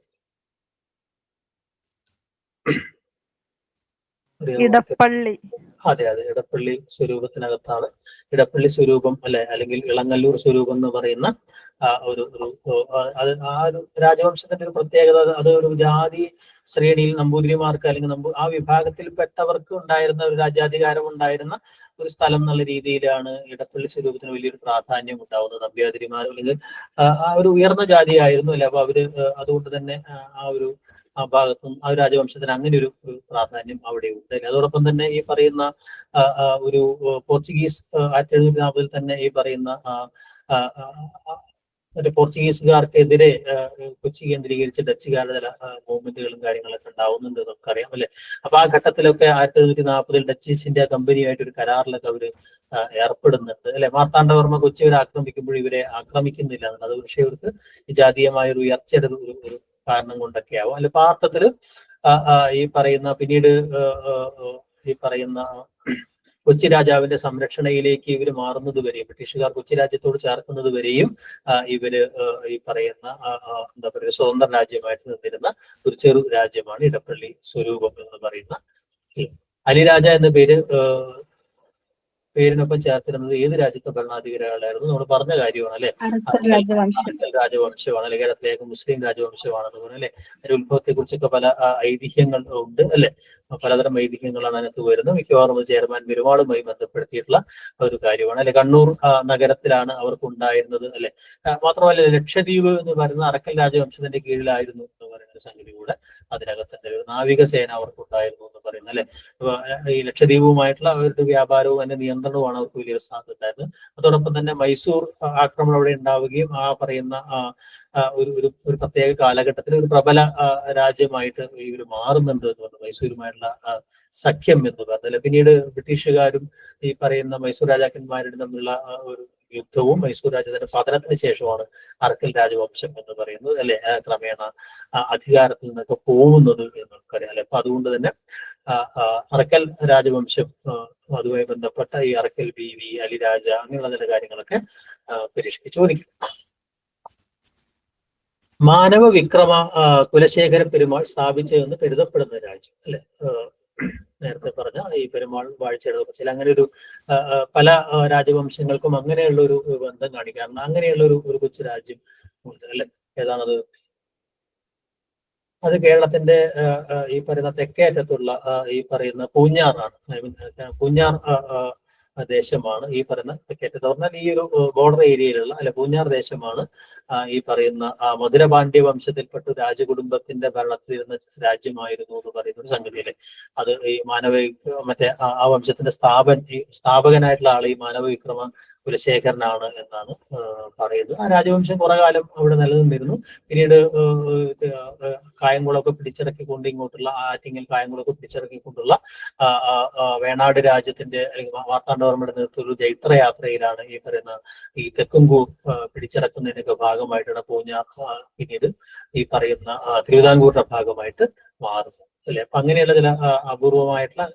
ഇടപ്പള്ളി. അതെ അതെ, ഇടപ്പള്ളി സ്വരൂപത്തിനകത്താണ്. ഇടപ്പള്ളി സ്വരൂപം, അല്ലെ? അല്ലെങ്കിൽ ഇളങ്ങല്ലൂർ സ്വരൂപം എന്ന് പറയുന്ന ഒരു രാജവംശത്തിന്റെ ഒരു പ്രത്യേകത. അത് ഒരു ജാതി ശ്രേണിയിൽ നമ്പൂതിരിമാർക്ക് അല്ലെങ്കിൽ ആ വിഭാഗത്തിൽപ്പെട്ടവർക്ക് ഉണ്ടായിരുന്ന ഒരു രാജ്യാധികാരം ഉണ്ടായിരുന്ന ഒരു സ്ഥലം എന്നുള്ള രീതിയിലാണ് ഇടപ്പള്ളി സ്വരൂപത്തിന് വലിയൊരു പ്രാധാന്യം ഉണ്ടാവുന്നത്. നമ്പ്യാതിരിമാർ അല്ലെങ്കിൽ ആ ഒരു ഉയർന്ന ജാതിയായിരുന്നു, അല്ലെ? അപ്പൊ അവര് അതുകൊണ്ട് തന്നെ ആ ഭാഗത്തും ആ രാജവംശത്തിന് അങ്ങനെ ഒരു പ്രാധാന്യം അവിടെ ഉണ്ട്. അതോടൊപ്പം തന്നെ ഈ പറയുന്ന ഒരു പോർച്ചുഗീസ് 1740 തന്നെ ഈ പറയുന്ന പോർച്ചുഗീസുകാർക്കെതിരെ കൊച്ചി കേന്ദ്രീകരിച്ച് ഡച്ചുകാരുടെ ചില മൂവ്മെന്റുകളും കാര്യങ്ങളൊക്കെ ഉണ്ടാവുന്നുണ്ട് എന്നൊക്കെ അറിയാം, അല്ലെ? അപ്പൊ ആ ഘട്ടത്തിലൊക്കെ 1740 ഡച്ച് ഈസ്റ്റ് ഇന്ത്യ കമ്പനിയായിട്ട് ഒരു കരാറിലൊക്കെ അവര് ഏർപ്പെടുന്നുണ്ട്, അല്ലെ? മാർത്താണ്ഡവർമ്മ കൊച്ചി അവരെ ആക്രമിക്കുമ്പോൾ ഇവരെ ആക്രമിക്കുന്നില്ല എന്നുള്ളത് അത് പക്ഷേ ഇവർക്ക് ജാതീയമായ ഒരു ഉയർച്ചയുടെ ഒരു കാരണം കൊണ്ടൊക്കെ ആവും, അല്ലെ? പാർത്ഥത്തില് ഈ പറയുന്ന പിന്നീട് ഈ പറയുന്ന കൊച്ചി രാജാവിന്റെ സംരക്ഷണയിലേക്ക് ഇവര് മാറുന്നത് വരെയും, ബ്രിട്ടീഷുകാർ കൊച്ചി രാജ്യത്തോട് ചേർക്കുന്നത് വരെയും ഇവര് ഈ പറയുന്ന എന്താ പറയുക, സ്വതന്ത്ര രാജ്യമായിട്ട് നിന്നിരുന്ന ഒരു ചെറു രാജ്യമാണ് ഇടപ്പള്ളി സ്വരൂപം എന്ന് പറയുന്ന. അലിരാജ എന്ന പേരിനൊപ്പം ചേർത്തിരുന്നത് ഏത് രാജ്യത്തെ ഭരണാധികാരികളായിരുന്നു? നമ്മൾ പറഞ്ഞ കാര്യമാണ്, അല്ലെ? രാജവംശമാണ്, അല്ലെ? കേരളത്തിലേക്ക് മുസ്ലിം രാജവംശമാണെന്ന് പറഞ്ഞു, അല്ലെ? അതിന്റെ ഉത്ഭവത്തെ കുറിച്ചൊക്കെ പല ഐതിഹ്യങ്ങൾ ഉണ്ട്, അല്ലെ? പലതരം ഐതിഹ്യങ്ങളാണ് അതിനകത്ത് വരുന്നത്. മിക്കവാറും ചെയർമാൻ പെരുമാളുമായി ബന്ധപ്പെടുത്തിയിട്ടുള്ള ഒരു കാര്യമാണ്, അല്ലെ? കണ്ണൂർ നഗരത്തിലാണ് അവർക്ക് ഉണ്ടായിരുന്നത്, അല്ലെ? മാത്രമല്ല ലക്ഷദ്വീപ് എന്ന് പറയുന്ന അറക്കൽ രാജവംശത്തിന്റെ കീഴിലായിരുന്നു എന്ന് പറയുന്ന ഒരു സംഗതി കൂടെ അതിനകത്തിന്റെ ഒരു നാവികസേന അവർക്കുണ്ടായിരുന്നു എന്ന് പറയുന്നത്, അല്ലെ? ഈ ലക്ഷദ്വീപുമായിട്ടുള്ള അവരുടെ വ്യാപാരവും അതിന്റെ നിയന്ത്രണവുമാണ് അവർക്ക് വലിയൊരു സ്ഥാനത്ത് ഉണ്ടായിരുന്നത്. അതോടൊപ്പം തന്നെ മൈസൂർ ആക്രമണം അവിടെ ഉണ്ടാവുകയും ആ പറയുന്ന ഒരു പ്രത്യേക കാലഘട്ടത്തിൽ ഒരു പ്രബല രാജ്യമായിട്ട് ഇവർ മാറുന്നുണ്ട് എന്ന് പറഞ്ഞു, മൈസൂരുമായിട്ടുള്ള സഖ്യം എന്ന് പറഞ്ഞാൽ. പിന്നീട് ബ്രിട്ടീഷുകാരും ഈ പറയുന്ന മൈസൂർ രാജാക്കന്മാരുടെ തമ്മിലുള്ള ഒരു യുദ്ധവും മൈസൂർ രാജ്യത്തിന്റെ പതനത്തിന് ശേഷമാണ് അറക്കൽ രാജവംശം എന്ന് പറയുന്നത്, അല്ലെ? ക്രമേണ അധികാരത്തിൽ നിന്നൊക്കെ പോകുന്നത് എന്നൊക്കെ, അല്ലെ? അപ്പൊ അതുകൊണ്ട് തന്നെ അറക്കൽ രാജവംശം അതുമായി ബന്ധപ്പെട്ട ഈ അറക്കൽ ബീവി, അലിരാജ അങ്ങനെയുള്ള ചില കാര്യങ്ങളൊക്കെ പരീക്ഷിച്ച് ചോദിക്കും. മാനവ വിക്രമ കുലശേഖര പെരുമാൾ സ്ഥാപിച്ചതെന്ന് കരുതപ്പെടുന്ന രാജ്യം, അല്ലെ? നേരത്തെ പറഞ്ഞ ഈ പെരുമാൾ വാഴ്ചയുടെ പശ്ചാത്തലത്തിൽ അങ്ങനെ ഒരു പല രാജവംശങ്ങൾക്കും അങ്ങനെയുള്ള ഒരു ബന്ധം കാണിക്കാറുണ്ട്. അങ്ങനെയുള്ള ഒരു കൊച്ചു രാജ്യം ഉണ്ട്, അല്ലെ? ഏതാണത്? അത് കേരളത്തിന്റെ ഈ പറയുന്ന തെക്കേ അറ്റത്തുള്ള ഈ പറയുന്ന പൂഞ്ഞാറാണ്. പൂഞ്ഞാർ ദേശമാണ് ഈ പറയുന്ന തെക്കേറ്റം എന്ന് പറഞ്ഞാൽ ഈ ഒരു ബോർഡർ ഏരിയയിലുള്ള അല്ലെ പൂഞ്ഞാർ ദേശമാണ് ഈ പറയുന്ന മധുരപാണ്ഡ്യ വംശത്തിൽപ്പെട്ട രാജകുടുംബത്തിന്റെ ഭരണത്തിലിരുന്ന രാജ്യമായിരുന്നു എന്ന് പറയുന്ന ഒരു സംഗതിയല്ലേ. അത് ഈ മറ്റേ ആ വംശത്തിന്റെ സ്ഥാപകനായിട്ടുള്ള ആൾ ഈ മാനവവിക്രമ കുലശേഖരനാണ് എന്നാണ് പറയുന്നത്. ആ രാജവംശം കുറെ കാലം അവിടെ നിലനിന്നിരുന്നു. പിന്നീട് കായംകുളമൊക്കെ പിടിച്ചടക്കിക്കൊണ്ട് ഇങ്ങോട്ടുള്ള ആറ്റിങ്ങൽ കായംകുളമൊക്കെ പിടിച്ചടക്കിക്കൊണ്ടുള്ള വേണാട് രാജ്യത്തിന്റെ അല്ലെങ്കിൽ മാർത്താണ്ഡവർമ്മയുടെ നേതൃത്വത്തിൽ ജൈത്രയാത്രയിലാണ് ഈ പറയുന്ന ഈ തെക്കുംകൂർ പിടിച്ചടക്കുന്നതിനൊക്കെ ഭാഗമായിട്ടാണ് പൂഞ്ഞാർ പിന്നീട് ഈ പറയുന്ന തിരുവിതാംകൂറിന്റെ ഭാഗമായിട്ട് മാറുന്നത് അല്ലെ. അപ്പൊ അങ്ങനെയുള്ള ചില അപൂർവമായിട്ടുള്ള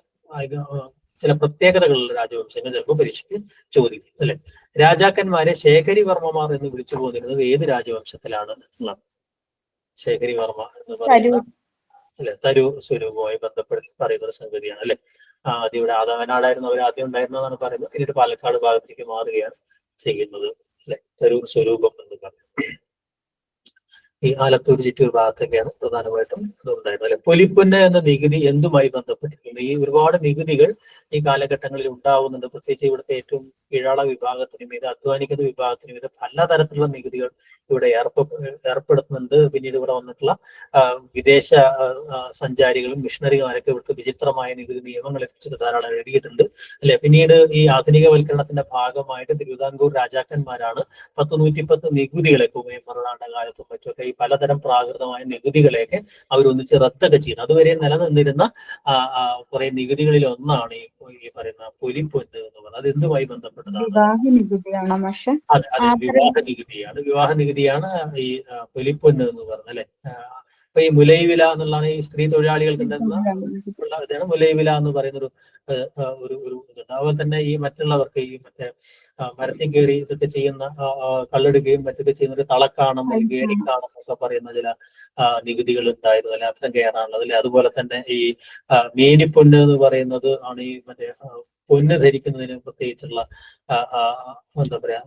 ചില പ്രത്യേകതകളുള്ള രാജവംശങ്ങൾ ചിലപ്പോൾ പരീക്ഷയ്ക്ക് ചോദിക്കും അല്ലെ. രാജാക്കന്മാരെ ശേഖരി വർമ്മമാർ എന്ന് വിളിച്ചു പോന്നിരുന്നത് ഏത് രാജവംശത്തിലാണ് എന്നുള്ളതാണ്. ശേഖരി വർമ്മ എന്ന് പറയുന്ന അല്ലെ തരൂർ സ്വരൂപവുമായി ബന്ധപ്പെടുത്തി പറയുന്ന ഒരു സംഗതിയാണ് അല്ലെ. ആദ്യം ഇവിടെ ആദവനാടായിരുന്നു അവർ ആദ്യം ഉണ്ടായിരുന്നതാണ് പറയുന്നത്. പിന്നീട് പാലക്കാട് ഭാഗത്തേക്ക് മാറുകയാണ് ചെയ്യുന്നത് അല്ലെ. തരൂർ സ്വരൂപം എന്ന് പറയുന്നത് ഈ ആലത്തൂർ ചിറ്റൂർ ഭാഗത്തൊക്കെയാണ് പ്രധാനമായിട്ടും ഇതുണ്ടായിരുന്നത് അല്ലെ. പൊലിപ്പൊന്ന് എന്ന നികുതി എന്തുമായി ബന്ധപ്പെട്ടിരിക്കുന്നു? ഈ ഒരുപാട് നികുതികൾ ഈ കാലഘട്ടങ്ങളിൽ ഉണ്ടാവുന്നുണ്ട്. പ്രത്യേകിച്ച് ഇവിടുത്തെ ഏറ്റവും കീഴാള വിഭാഗത്തിന് മീത് അധ്വാനിക്കുന്ന വിഭാഗത്തിന് മീത് പലതരത്തിലുള്ള നികുതികൾ ഇവിടെ ഏർപ്പെടുത്തുന്നുണ്ട്. പിന്നീട് ഇവിടെ വന്നിട്ടുള്ള വിദേശ സഞ്ചാരികളും മിഷണറിമാരൊക്കെ ഇവിടുത്തെ വിചിത്രമായ നികുതി നിയമങ്ങളെ കുറിച്ച് ധാരാളം എഴുതിയിട്ടുണ്ട് അല്ലെ. പിന്നീട് ഈ ആധുനികവൽക്കരണത്തിന്റെ ഭാഗമായിട്ട് തിരുവിതാംകൂർ രാജാക്കന്മാരാണ് 110 നികുതികളെ കുമയും മറുനാട കാലത്തും മറ്റൊക്കെ ഈ പലതരം പ്രാകൃതമായ നികുതികളെയൊക്കെ അവരൊന്നിച്ച് റദ്ദൊക്കെ ചെയ്യുന്നത്. അതുവരെ നിലനിന്നിരുന്ന കുറെ നികുതികളിൽ ഒന്നാണ് ഈ പറയുന്ന പൊലിപ്പൊന്ന് എന്ന് പറയുന്നത്. അത് എന്തുമായി ബന്ധപ്പെട്ടതാണ്? അതെ അതെ, വിവാഹ നികുതിയാണ് ഈ പൊലിപ്പൊന്ന് എന്ന് പറയുന്നത് അല്ലെ. അപ്പൊ ഈ മുലൈവില എന്നുള്ളതാണ് ഈ സ്ത്രീ തൊഴിലാളികൾക്ക് ഇതാണ് മുലൈവില എന്ന് പറയുന്ന ഒരു ഇതുണ്ട്. അതുപോലെ തന്നെ ഈ മറ്റുള്ളവർക്ക് ഈ മറ്റേ മരത്തിൽ കയറി ഇതൊക്കെ ചെയ്യുന്ന കല്ലെടുക്കുകയും മറ്റൊക്കെ ചെയ്യുന്ന ഒരു തളക്കാണം അല്ലെങ്കിൽ ഏടിക്കാണം എന്നൊക്കെ പറയുന്ന ചില നികുതികൾ ഉണ്ടായിരുന്നു അല്ലെ. അത്തരം കയറാനുള്ളത് അല്ലെ. അതുപോലെ തന്നെ ഈ മേനിപ്പൊന്ന് എന്ന് പറയുന്നത് ആണ് ഈ മറ്റേ പൊന്ന് ധരിക്കുന്നതിന് പ്രത്യേകിച്ചുള്ള എന്താ പറയാ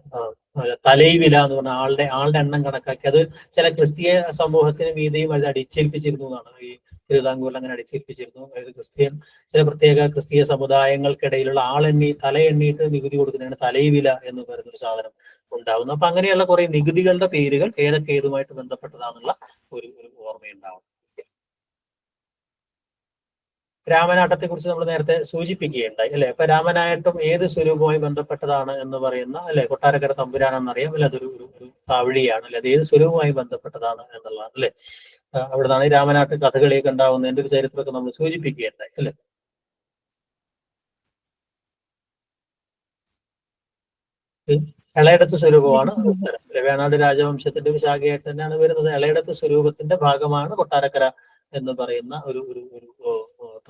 തലൈവില എന്ന് പറഞ്ഞ ആളുടെ എണ്ണം കണക്കാക്കി അത് ചില ക്രിസ്തീയ സമൂഹത്തിന് മീതെയും അത് അടിച്ചേൽപ്പിച്ചിരുന്നു എന്നാണ്. ഈ തിരുവിതാംകൂറിൽ അങ്ങനെ അടിച്ചേൽപ്പിച്ചിരുന്നു. അതായത് ചില പ്രത്യേക ക്രിസ്തീയ സമുദായങ്ങൾക്കിടയിലുള്ള തല എണ്ണിയിട്ട് നികുതി കൊടുക്കുന്നതിന് തലൈവില എന്ന് പറയുന്ന ഒരു സാധനം ഉണ്ടാവുന്നു. അപ്പൊ അങ്ങനെയുള്ള കുറെ നികുതികളുടെ പേരുകൾ ഏതുമായിട്ട് ബന്ധപ്പെട്ടതാണെന്നുള്ള ഒരു ഓർമ്മയുണ്ടാവും. രാമനാട്ടത്തെ കുറിച്ച് നമ്മൾ നേരത്തെ സൂചിപ്പിക്കുകയുണ്ടായി അല്ലെ. അപ്പൊ രാമനാട്ടം ഏത് സ്വരൂപവുമായി ബന്ധപ്പെട്ടതാണ് എന്ന് പറയുന്ന അല്ലെ. കൊട്ടാരക്കര തമ്പുരാനെന്നറിയാം അല്ലെ. അതൊരു താവഴിയാണ് അല്ലെ. അത് ഏത് സ്വരൂപവുമായി ബന്ധപ്പെട്ടതാണ് എന്നുള്ളതാണ് അല്ലെ. അവിടെ നിന്നാണ് ഈ രാമനാട്ട് കഥകളിയൊക്കെ ഉണ്ടാവുന്നതിന്റെ ഒരു ചരിത്രമൊക്കെ നമ്മൾ സൂചിപ്പിക്കുകയുണ്ടായി അല്ലെ. ഇളയടത്ത് സ്വരൂപമാണ് വേണാട് രാജവംശത്തിന്റെ ഒരു ശാഖയായിട്ട് തന്നെയാണ് വരുന്നത്. ഇളയടത്ത് സ്വരൂപത്തിന്റെ ഭാഗമാണ് കൊട്ടാരക്കര എന്ന് പറയുന്ന ഒരു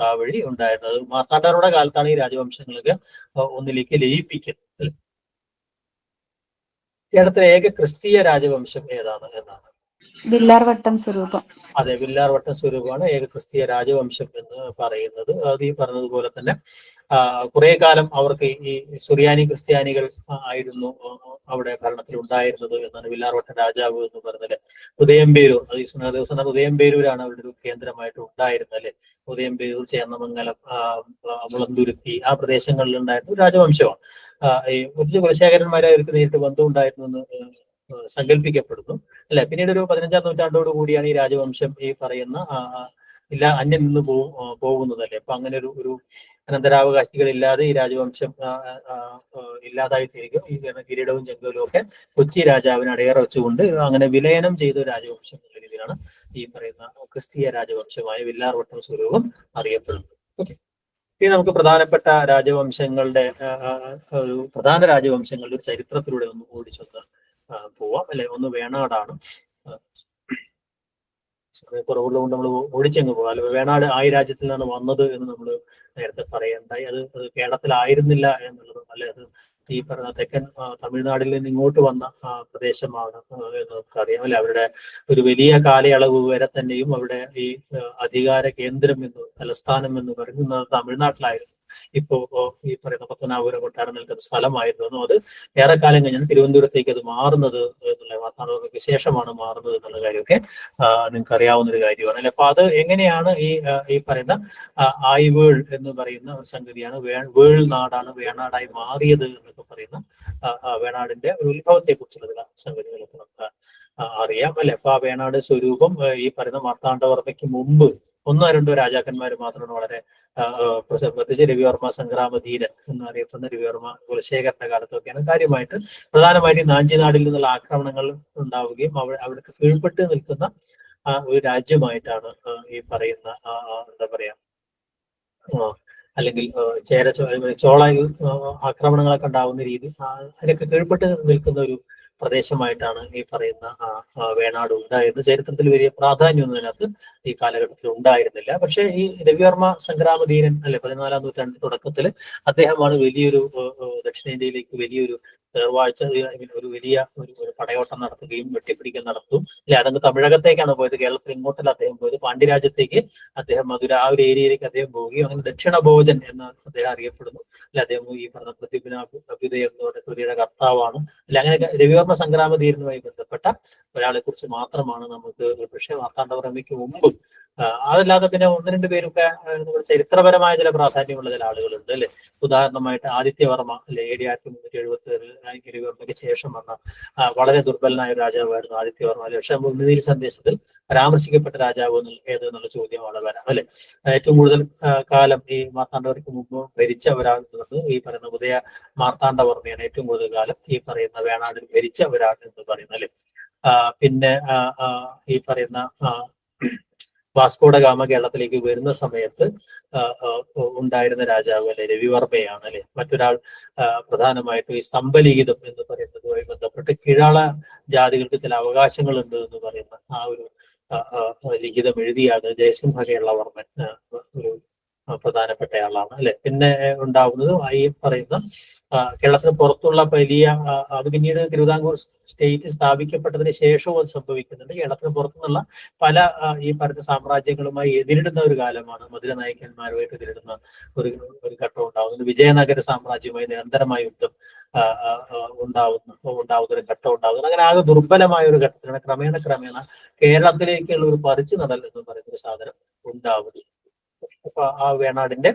താവഴി ഉണ്ടായിരുന്നത്. മാർത്താണ്ഡവരുടെ കാലത്താണ് ഈ രാജവംശങ്ങളൊക്കെ ഒന്നിലേക്ക് ലയിപ്പിക്കുന്നത് അല്ലെ. കേരളത്തിലെ ഏക ക്രിസ്തീയ രാജവംശം ഏതാണ് എന്നാണ്? വില്ലാർവട്ടം സ്വരൂപം. അതെ, വില്ലാർവട്ടം സ്വരൂപമാണ് ഏക ക്രിസ്തീയ രാജവംശം എന്ന് പറയുന്നത്. അത് ഈ പറഞ്ഞതുപോലെ തന്നെ കുറെ കാലം അവർക്ക് ഈ സുറിയാനി ക്രിസ്ത്യാനികൾ ആയിരുന്നു അവിടെ ഭരണത്തിൽ ഉണ്ടായിരുന്നത് എന്നാണ്. വില്ലാർവട്ടം രാജാവ് എന്ന് പറഞ്ഞത് ഉദയംപേരൂർ, അത് ഉദയംപേരൂരാണ് അവരുടെ ഒരു കേന്ദ്രമായിട്ട് ഉണ്ടായിരുന്നത് അല്ലെ. ഉദയംപേരൂർ, ചേന്നമംഗലം, മുളന്തുരുത്തി ആ പ്രദേശങ്ങളിൽ ഉണ്ടായിരുന്ന ഒരു രാജവംശമാണ്. ഈ കുലശേഖരന്മാരെ അവർക്ക് നേരിട്ട് ബന്ധം ഉണ്ടായിരുന്നു എന്ന് സങ്കല്പിക്കപ്പെടുന്നു അല്ലെ. പിന്നീട് ഒരു 15-ാം നൂറ്റാണ്ടോട് കൂടിയാണ് ഈ രാജവംശം ഈ പറയുന്ന അന്യം നിന്ന് പോകുന്നത് അല്ലെ. അപ്പൊ അങ്ങനെ ഒരു അനന്തരാവകാശികളില്ലാതെ ഈ രാജവംശം ഇല്ലാതായി തീരുകയും ഈ കിരീടവും ചെങ്കോലും ഒക്കെ കൊച്ചി രാജാവിന് അടയറ വെച്ചുകൊണ്ട് അങ്ങനെ വിലയനം ചെയ്ത രാജവംശം എന്നുള്ള രീതിയിലാണ് ഈ പറയുന്ന ക്രിസ്തീയ രാജവംശമായ വില്ലാർവട്ടം സ്വരൂപം അറിയപ്പെടുന്നത്. ഓക്കെ, ഇനി നമുക്ക് പ്രധാനപ്പെട്ട രാജവംശങ്ങളുടെ പ്രധാന രാജവംശങ്ങളുടെ ഒരു ചരിത്രത്തിലൂടെ ഒന്ന് ഓടിച്ചൊന്ന് പോവാം അല്ലെ. ഒന്ന് വേണാടാണ്. സമയക്കുറവുള്ളതുകൊണ്ട് നമ്മൾ ഓടിച്ചങ്ങ് പോകാം അല്ലെ. വേണാട് ആ രാജ്യത്തിൽ നിന്നാണ് വന്നത് എന്ന് നമ്മൾ നേരത്തെ പറയണ്ടായി. അത് കേരളത്തിലായിരുന്നില്ല എന്നുള്ളതും അല്ലെ. അത് ഈ പറഞ്ഞ തെക്കൻ തമിഴ്നാട്ടിൽ നിന്ന് ഇങ്ങോട്ട് വന്ന പ്രദേശമാണ് എന്ന് നമുക്കറിയാം അല്ലെ. അവരുടെ ഒരു വലിയ കാലയളവ് വരെ തന്നെയും അവിടെ ഈ അധികാര കേന്ദ്രം തലസ്ഥാനം എന്ന് പറയുന്നത് തമിഴ്നാട്ടിലായിരുന്നു ഇപ്പോ ഈ പറയുന്ന പത്മനാഭപുരം കൊട്ടാരം നിൽക്കുന്ന സ്ഥലമായിരുന്നു. അത് ഏറെക്കാലം കഴിഞ്ഞാൽ തിരുവനന്തപുരത്തേക്ക് അത് മാറുന്നത് എന്നുള്ള മാർത്താണ്ഡവർമ്മയ്ക്ക് ശേഷമാണ് മാറുന്നത് എന്നുള്ള കാര്യമൊക്കെ നിങ്ങൾക്ക് അറിയാവുന്ന ഒരു കാര്യമാണ് അല്ലെ. അപ്പൊ അത് എങ്ങനെയാണ് ഈ പറയുന്ന ആയിവേൾ എന്ന് പറയുന്ന ഒരു സംഗതിയാണ് വേൾ നാടാണ് വേണാടായി മാറിയത് എന്നൊക്കെ പറയുന്ന വേണാടിന്റെ ഒരു ഉത്ഭവത്തെ കുറിച്ചുള്ള സംഗതികളൊക്കെ നമുക്ക് അറിയാം അല്ലെ. അപ്പൊ ആ വേണാട് സ്വരൂപം ഈ പറയുന്ന മാർത്താണ്ഡവർമ്മയ്ക്ക് മുമ്പ് ഒന്നോ രണ്ടോ രാജാക്കന്മാർ മാത്രമാണ് വളരെ പ്രത്യേകിച്ച് രവിവർമ്മ സംഗ്രാമധീരൻ എന്നറിയപ്പെടുന്ന രവിവർമ്മ കുലശേഖരന്റെ കാലത്തൊക്കെയാണ് കാര്യമായിട്ട് പ്രധാനമായിട്ടും നാഞ്ചിനാടിൽ നിന്നുള്ള ആക്രമണങ്ങൾ ഉണ്ടാവുകയും അവിടേക്ക് കീഴ്പ്പെട്ട് നിൽക്കുന്ന ഒരു രാജ്യമായിട്ടാണ് ഈ പറയുന്ന എന്താ പറയാ അല്ലെങ്കിൽ ചോള ആക്രമണങ്ങളൊക്കെ ഉണ്ടാവുന്ന രീതി അതിനൊക്കെ കീഴ്പ്പെട്ട് നിൽക്കുന്ന ഒരു പ്രദേശമായിട്ടാണ് ഈ പറയുന്ന വേണാട് ഉണ്ടായത്. ചരിത്രത്തിൽ വലിയ പ്രാധാന്യമൊന്നും അതിനകത്ത് ഈ കാലഘട്ടത്തിൽ ഉണ്ടായിരുന്നില്ല. പക്ഷെ ഈ രവിവർമ്മ സംഗ്രാമധീരൻ അല്ലെ 14-ാം നൂറ്റാണ്ട് തുടക്കത്തിൽ അദ്ദേഹമാണ് വലിയൊരു ദക്ഷിണേന്ത്യയിലേക്ക് വലിയൊരു തേർവാഴ്ച ഒരു വലിയ ഒരു പടയോട്ടം നടത്തുകയും വെട്ടിപ്പിടിക്കാൻ നടത്തും അല്ലെ. അതങ്ങ് തമിഴകത്തേക്കാണ് പോയത്, കേരളത്തിൽ ഇങ്ങോട്ടല്ല അദ്ദേഹം പോയത്, പാണ്ഡ്യരാജ്യത്തേക്ക് അദ്ദേഹം ആ ഒരു ഏരിയയിലേക്ക് അദ്ദേഹം പോവുകയും അങ്ങനെ ദക്ഷിണ ഭോജൻ എന്ന് അദ്ദേഹം അറിയപ്പെടുന്നു അല്ലെ. അദ്ദേഹം ഈ പറഞ്ഞ പ്രത്യുപനാഭ്യുദയ എന്ന് പറഞ്ഞ കൃതിയുടെ കർത്താവാണ് അല്ലെ. അങ്ങനെ രവിവർമ്മ സംഗ്രാമധീരനുമായി ബന്ധപ്പെട്ട ഒരാളെ കുറിച്ച് മാത്രമാണ് നമുക്ക് പക്ഷേ മാർത്താണ്ഡവർമ്മയ്ക്ക് മുമ്പ് അതല്ലാതെ പിന്നെ ഒന്ന് രണ്ട് പേരൊക്കെ ചരിത്രപരമായ ചില പ്രാധാന്യമുള്ള ചില ആളുകളുണ്ട് അല്ലെ. ഉദാഹരണമായിട്ട് ആദിത്യവർമ്മ അല്ലെ, AD 1377 രവിവർമ്മയ്ക്ക് ശേഷം വന്ന വളരെ ദുർബലനായ രാജാവായിരുന്നു ആദിത്യവർമ്മ അല്ലെ. പക്ഷെ ഉണ്ണുനീൽ സന്ദേശത്തിൽ പരാമർശിക്കപ്പെട്ട രാജാവ് ഏതെന്നുള്ള ചോദ്യം അവിടെ വരാം അല്ലെ. ഏറ്റവും കൂടുതൽ കാലം ഈ മാർത്താണ്ഡവർമ്മയ്ക്ക് മുമ്പ് ഭരിച്ച ഒരാൾ ഈ പറയുന്ന ഉദയ മാർത്താണ്ഡവർമ്മയാണ് ഏറ്റവും കൂടുതൽ കാലം ഈ പറയുന്ന വേണാടിൽ ഭരിച്ച ഒരാൾ എന്ന് പറയുന്നത് അല്ലെ. പിന്നെ ഈ പറയുന്ന വാസ്കോഡ ഗാമ കേരളത്തിലേക്ക് വരുന്ന സമയത്ത് ഉണ്ടായിരുന്ന രാജാവ് അല്ലെ രവിവർമ്മയാണ് അല്ലെ. മറ്റൊരാൾ പ്രധാനമായിട്ടും ഈ സ്തംഭലിഖിതം എന്ന് പറയുന്നതുമായി ബന്ധപ്പെട്ട് കിഴാള ജാതികൾക്ക് ചില അവകാശങ്ങളുണ്ട് എന്ന് പറയുന്ന ആ ഒരു ലിഖിതം എഴുതിയാണ് ജയസിംഹ കേരളവർമ്മൻ ഒരു പ്രധാനപ്പെട്ട ആളാണ് അല്ലെ. പിന്നെ ഉണ്ടാവുന്നത് ഈ പറയുന്ന കേരളത്തിന് പുറത്തുള്ള വലിയ അത് പിന്നീട് തിരുവിതാംകൂർ സ്റ്റേറ്റ് സ്ഥാപിക്കപ്പെട്ടതിന് ശേഷവും അത് സംഭവിക്കുന്നുണ്ട്. കേരളത്തിന് പുറത്തുനിന്നുള്ള പല ഈ പറയുന്ന സാമ്രാജ്യങ്ങളുമായി എതിരിടുന്ന ഒരു കാലമാണ്. മധുര നായകന്മാരുമായിട്ട് എതിരിടുന്ന ഒരു ഘട്ടം ഉണ്ടാകുന്നത്. വിജയനഗര സാമ്രാജ്യവുമായി നിരന്തരമായ യുദ്ധം ഉണ്ടാവുന്ന ഒരു ഘട്ടം ഉണ്ടാകുന്നത്. അങ്ങനെ ആകെ ദുർബലമായ ഒരു ഘട്ടത്തിലാണ് ക്രമേണ കേരളത്തിലേക്കുള്ള ഒരു പറിച്ചു നടൽ എന്ന് പറയുന്ന ഒരു സാധനം ഉണ്ടാവുന്നത്. അപ്പൊ ആ വേണാടിന്റെ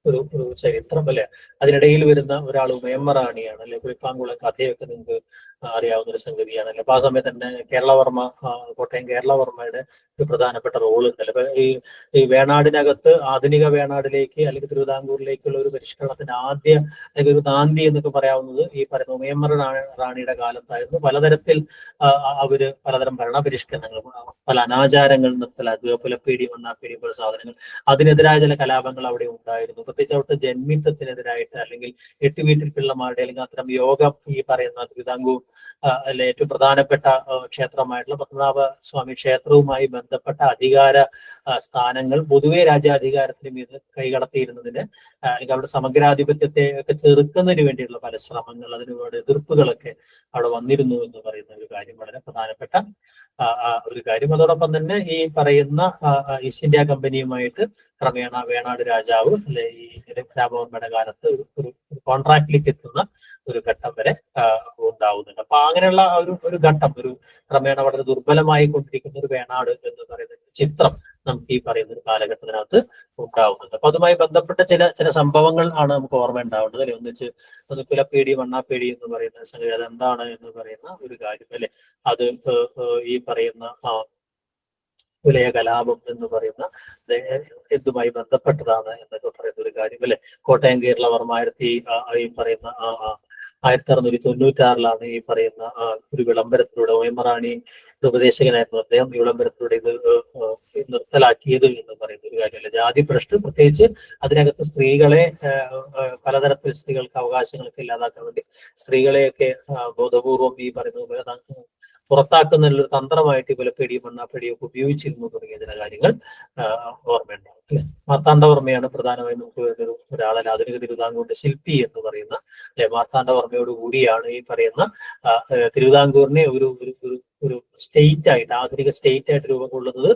ഒരു ചരിത്രം അല്ലെ. അതിനിടയിൽ വരുന്ന ഒരാൾ ഉമയമ്മറാണിയാണ് അല്ലെ. കുളിപ്പാങ്കുളം കഥയൊക്കെ നിങ്ങൾക്ക് അറിയാവുന്ന ഒരു സംഗതിയാണ് അല്ലെ. അപ്പൊ ആ സമയത്ത് തന്നെ കേരളവർമ്മ കോട്ടയം കേരളവർമ്മയുടെ ഒരു പ്രധാനപ്പെട്ട റോൾ ഉണ്ട് അല്ലെ. ഈ വേണാടിനകത്ത് ആധുനിക വേണാടിലേക്ക് അല്ലെങ്കിൽ തിരുവിതാംകൂറിലേക്കുള്ള ഒരു പരിഷ്കരണത്തിന് അല്ലെങ്കിൽ ഒരു നാന്തി എന്നൊക്കെ പറയാവുന്നത് ഈ പറയുന്ന ഉമയമ്മറ റാണിയുടെ കാലത്തായിരുന്നു. പലതരത്തിൽ അവര് പലതരം ഭരണപരിഷ്കരണങ്ങൾ, പല അനാചാരങ്ങൾ നിർത്തലാക്കുക, പുലപ്പേടി മണ്ണാപ്പേടി പോലെ സാധനങ്ങൾ, അതിനെതിരായ ചില കലാപങ്ങൾ അവിടെ ഉണ്ടായിരുന്നു. പ്രത്യേകിച്ച് അവിടുത്തെ ജന്മിത്വത്തിനെതിരായിട്ട് അല്ലെങ്കിൽ എട്ട് വീട്ടിൽ പിള്ളമാരുടെ അല്ലെങ്കിൽ അത്തരം യോഗം ഈ പറയുന്ന തിരുവിതാംകൂർ അല്ലെ ഏറ്റവും പ്രധാനപ്പെട്ട ക്ഷേത്രമായിട്ടുള്ള പത്മനാഭ സ്വാമി ക്ഷേത്രവുമായി ബന്ധപ്പെട്ട അധികാര സ്ഥാനങ്ങൾ പൊതുവെ രാജ്യാധികാരത്തിന് മീത് കൈകടത്തിയിരുന്നതിന് അല്ലെങ്കിൽ അവിടെ സമഗ്രാധിപത്യത്തെ ഒക്കെ ചെറുക്കുന്നതിന് വേണ്ടിയുള്ള പല ശ്രമങ്ങൾ, അതിനോട് എതിർപ്പുകളൊക്കെ അവിടെ വന്നിരുന്നു എന്ന് പറയുന്ന ഒരു കാര്യം വളരെ പ്രധാനപ്പെട്ട ഒരു കാര്യം. അതോടൊപ്പം തന്നെ ഈ പറയുന്ന ഈസ്റ്റ് ഇന്ത്യ കമ്പനിയുമായിട്ട് ക്രമേണ വേണാട് രാജാവ് അല്ലെ ഈ രാമവർമ്മയുടെ കാലത്ത് ഒരു കോൺട്രാക്റ്റിലേക്ക് എത്തുന്ന ഒരു ഘട്ടം വരെ ഉണ്ടാവുന്നുണ്ട്. അപ്പൊ അങ്ങനെയുള്ള ഒരു ഘട്ടം, ഒരു ക്രമേണ വളരെ ദുർബലമായി കൊണ്ടിരിക്കുന്ന ഒരു വേണാട് എന്ന് പറയുന്ന ചിത്രം നമുക്ക് ഈ പറയുന്ന ഒരു കാലഘട്ടത്തിനകത്ത് ഉണ്ടാവുന്നുണ്ട്. അപ്പൊ അതുമായി ബന്ധപ്പെട്ട ചില സംഭവങ്ങൾ ആണ് നമുക്ക് ഓർമ്മ ഉണ്ടാവേണ്ടത് അല്ലെ. ഒന്ന് പുലപ്പേടി മണ്ണാപ്പേടി എന്ന് പറയുന്ന സംഗതി അതെന്താണ് എന്ന് പറയുന്ന ഒരു കാര്യം അല്ലെ. അത് ഈ പറയുന്ന പുലയ കലാപം എന്ന് പറയുന്ന എന്തുമായി ബന്ധപ്പെട്ടതാണ് എന്നൊക്കെ പറയുന്ന ഒരു കാര്യം അല്ലെ. കോട്ടയം കേരളവർമ്മ ഈ പറയുന്ന 1696 ഈ പറയുന്ന ഒരു വിളംബരത്തിലൂടെ ഉമയമ്മറാണി ഉപദേശകനായിരുന്നു അദ്ദേഹം ഈ വിളംബരത്തിലൂടെ ഇത് നിർത്തലാക്കിയത് എന്ന് പറയുന്ന ഒരു കാര്യമല്ല. ജാതി ഭ്രഷ്ട്, പ്രത്യേകിച്ച് അതിനകത്ത് സ്ത്രീകളെ പലതരത്തിൽ സ്ത്രീകൾക്ക് അവകാശങ്ങളൊക്കെ ഇല്ലാതാക്കാൻ വേണ്ടി സ്ത്രീകളെയൊക്കെ ബോധപൂർവം ഈ പറയുന്ന പുറത്താക്കുന്നതിലൊരു തന്ത്രമായിട്ട് ഈ പുലപ്പേടിയും മണ്ണാപ്പേടിയും ഉപയോഗിച്ചിരുന്നു തുടങ്ങിയ ചില കാര്യങ്ങൾ ഓർമ്മയുണ്ടാവും അല്ലെ. മാർത്താണ്ഡവർമ്മയാണ് പ്രധാനമായും നമുക്ക് വരുന്നൊരു ഒരാളല്ല. ആധുനിക തിരുവിതാംകൂറിന്റെ ശില്പി എന്ന് പറയുന്ന അല്ലെ. മാർത്താണ്ഡവർമ്മയോട് കൂടിയാണ് ഈ പറയുന്ന തിരുവിതാംകൂറിനെ ഒരു ഒരു സ്റ്റേറ്റ് ആയിട്ട്, ആധുനിക സ്റ്റേറ്റ് ആയിട്ട് രൂപം കൊള്ളുന്നത്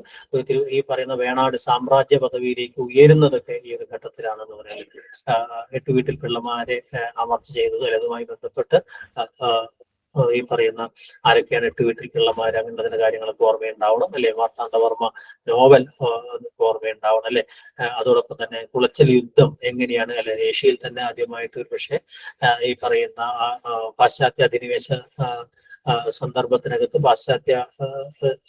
ഈ പറയുന്ന വേണാട് സാമ്രാജ്യ പദവിയിലേക്ക് ഉയരുന്നതൊക്കെ ഈ ഒരു ഘട്ടത്തിലാണെന്ന് പറയുന്നത്. എട്ടുവീട്ടിൽ പിള്ളമാരെ അമർച്ച ചെയ്തത്, അല്ലെ അതുമായി ബന്ധപ്പെട്ട് ഈ പറയുന്ന ആരൊക്കെയാണ് എട്ടുവീട്ടിൽ പിള്ളമാര്, അങ്ങനത്തെ കാര്യങ്ങളൊക്കെ ഓർമ്മയുണ്ടാവണം അല്ലെ. മാർത്താണ്ഡവർമ്മ നോവൽ ഓർമ്മയുണ്ടാവണം അല്ലെ. അതോടൊപ്പം തന്നെ കുളച്ചൽ യുദ്ധം എങ്ങനെയാണ് അല്ലെ, ഏഷ്യയിൽ തന്നെ ആദ്യമായിട്ട് ഒരു പക്ഷെ ഈ പറയുന്ന പാശ്ചാത്യ അധിനിവേശ സന്ദർഭത്തിനകത്ത് പാശ്ചാത്യ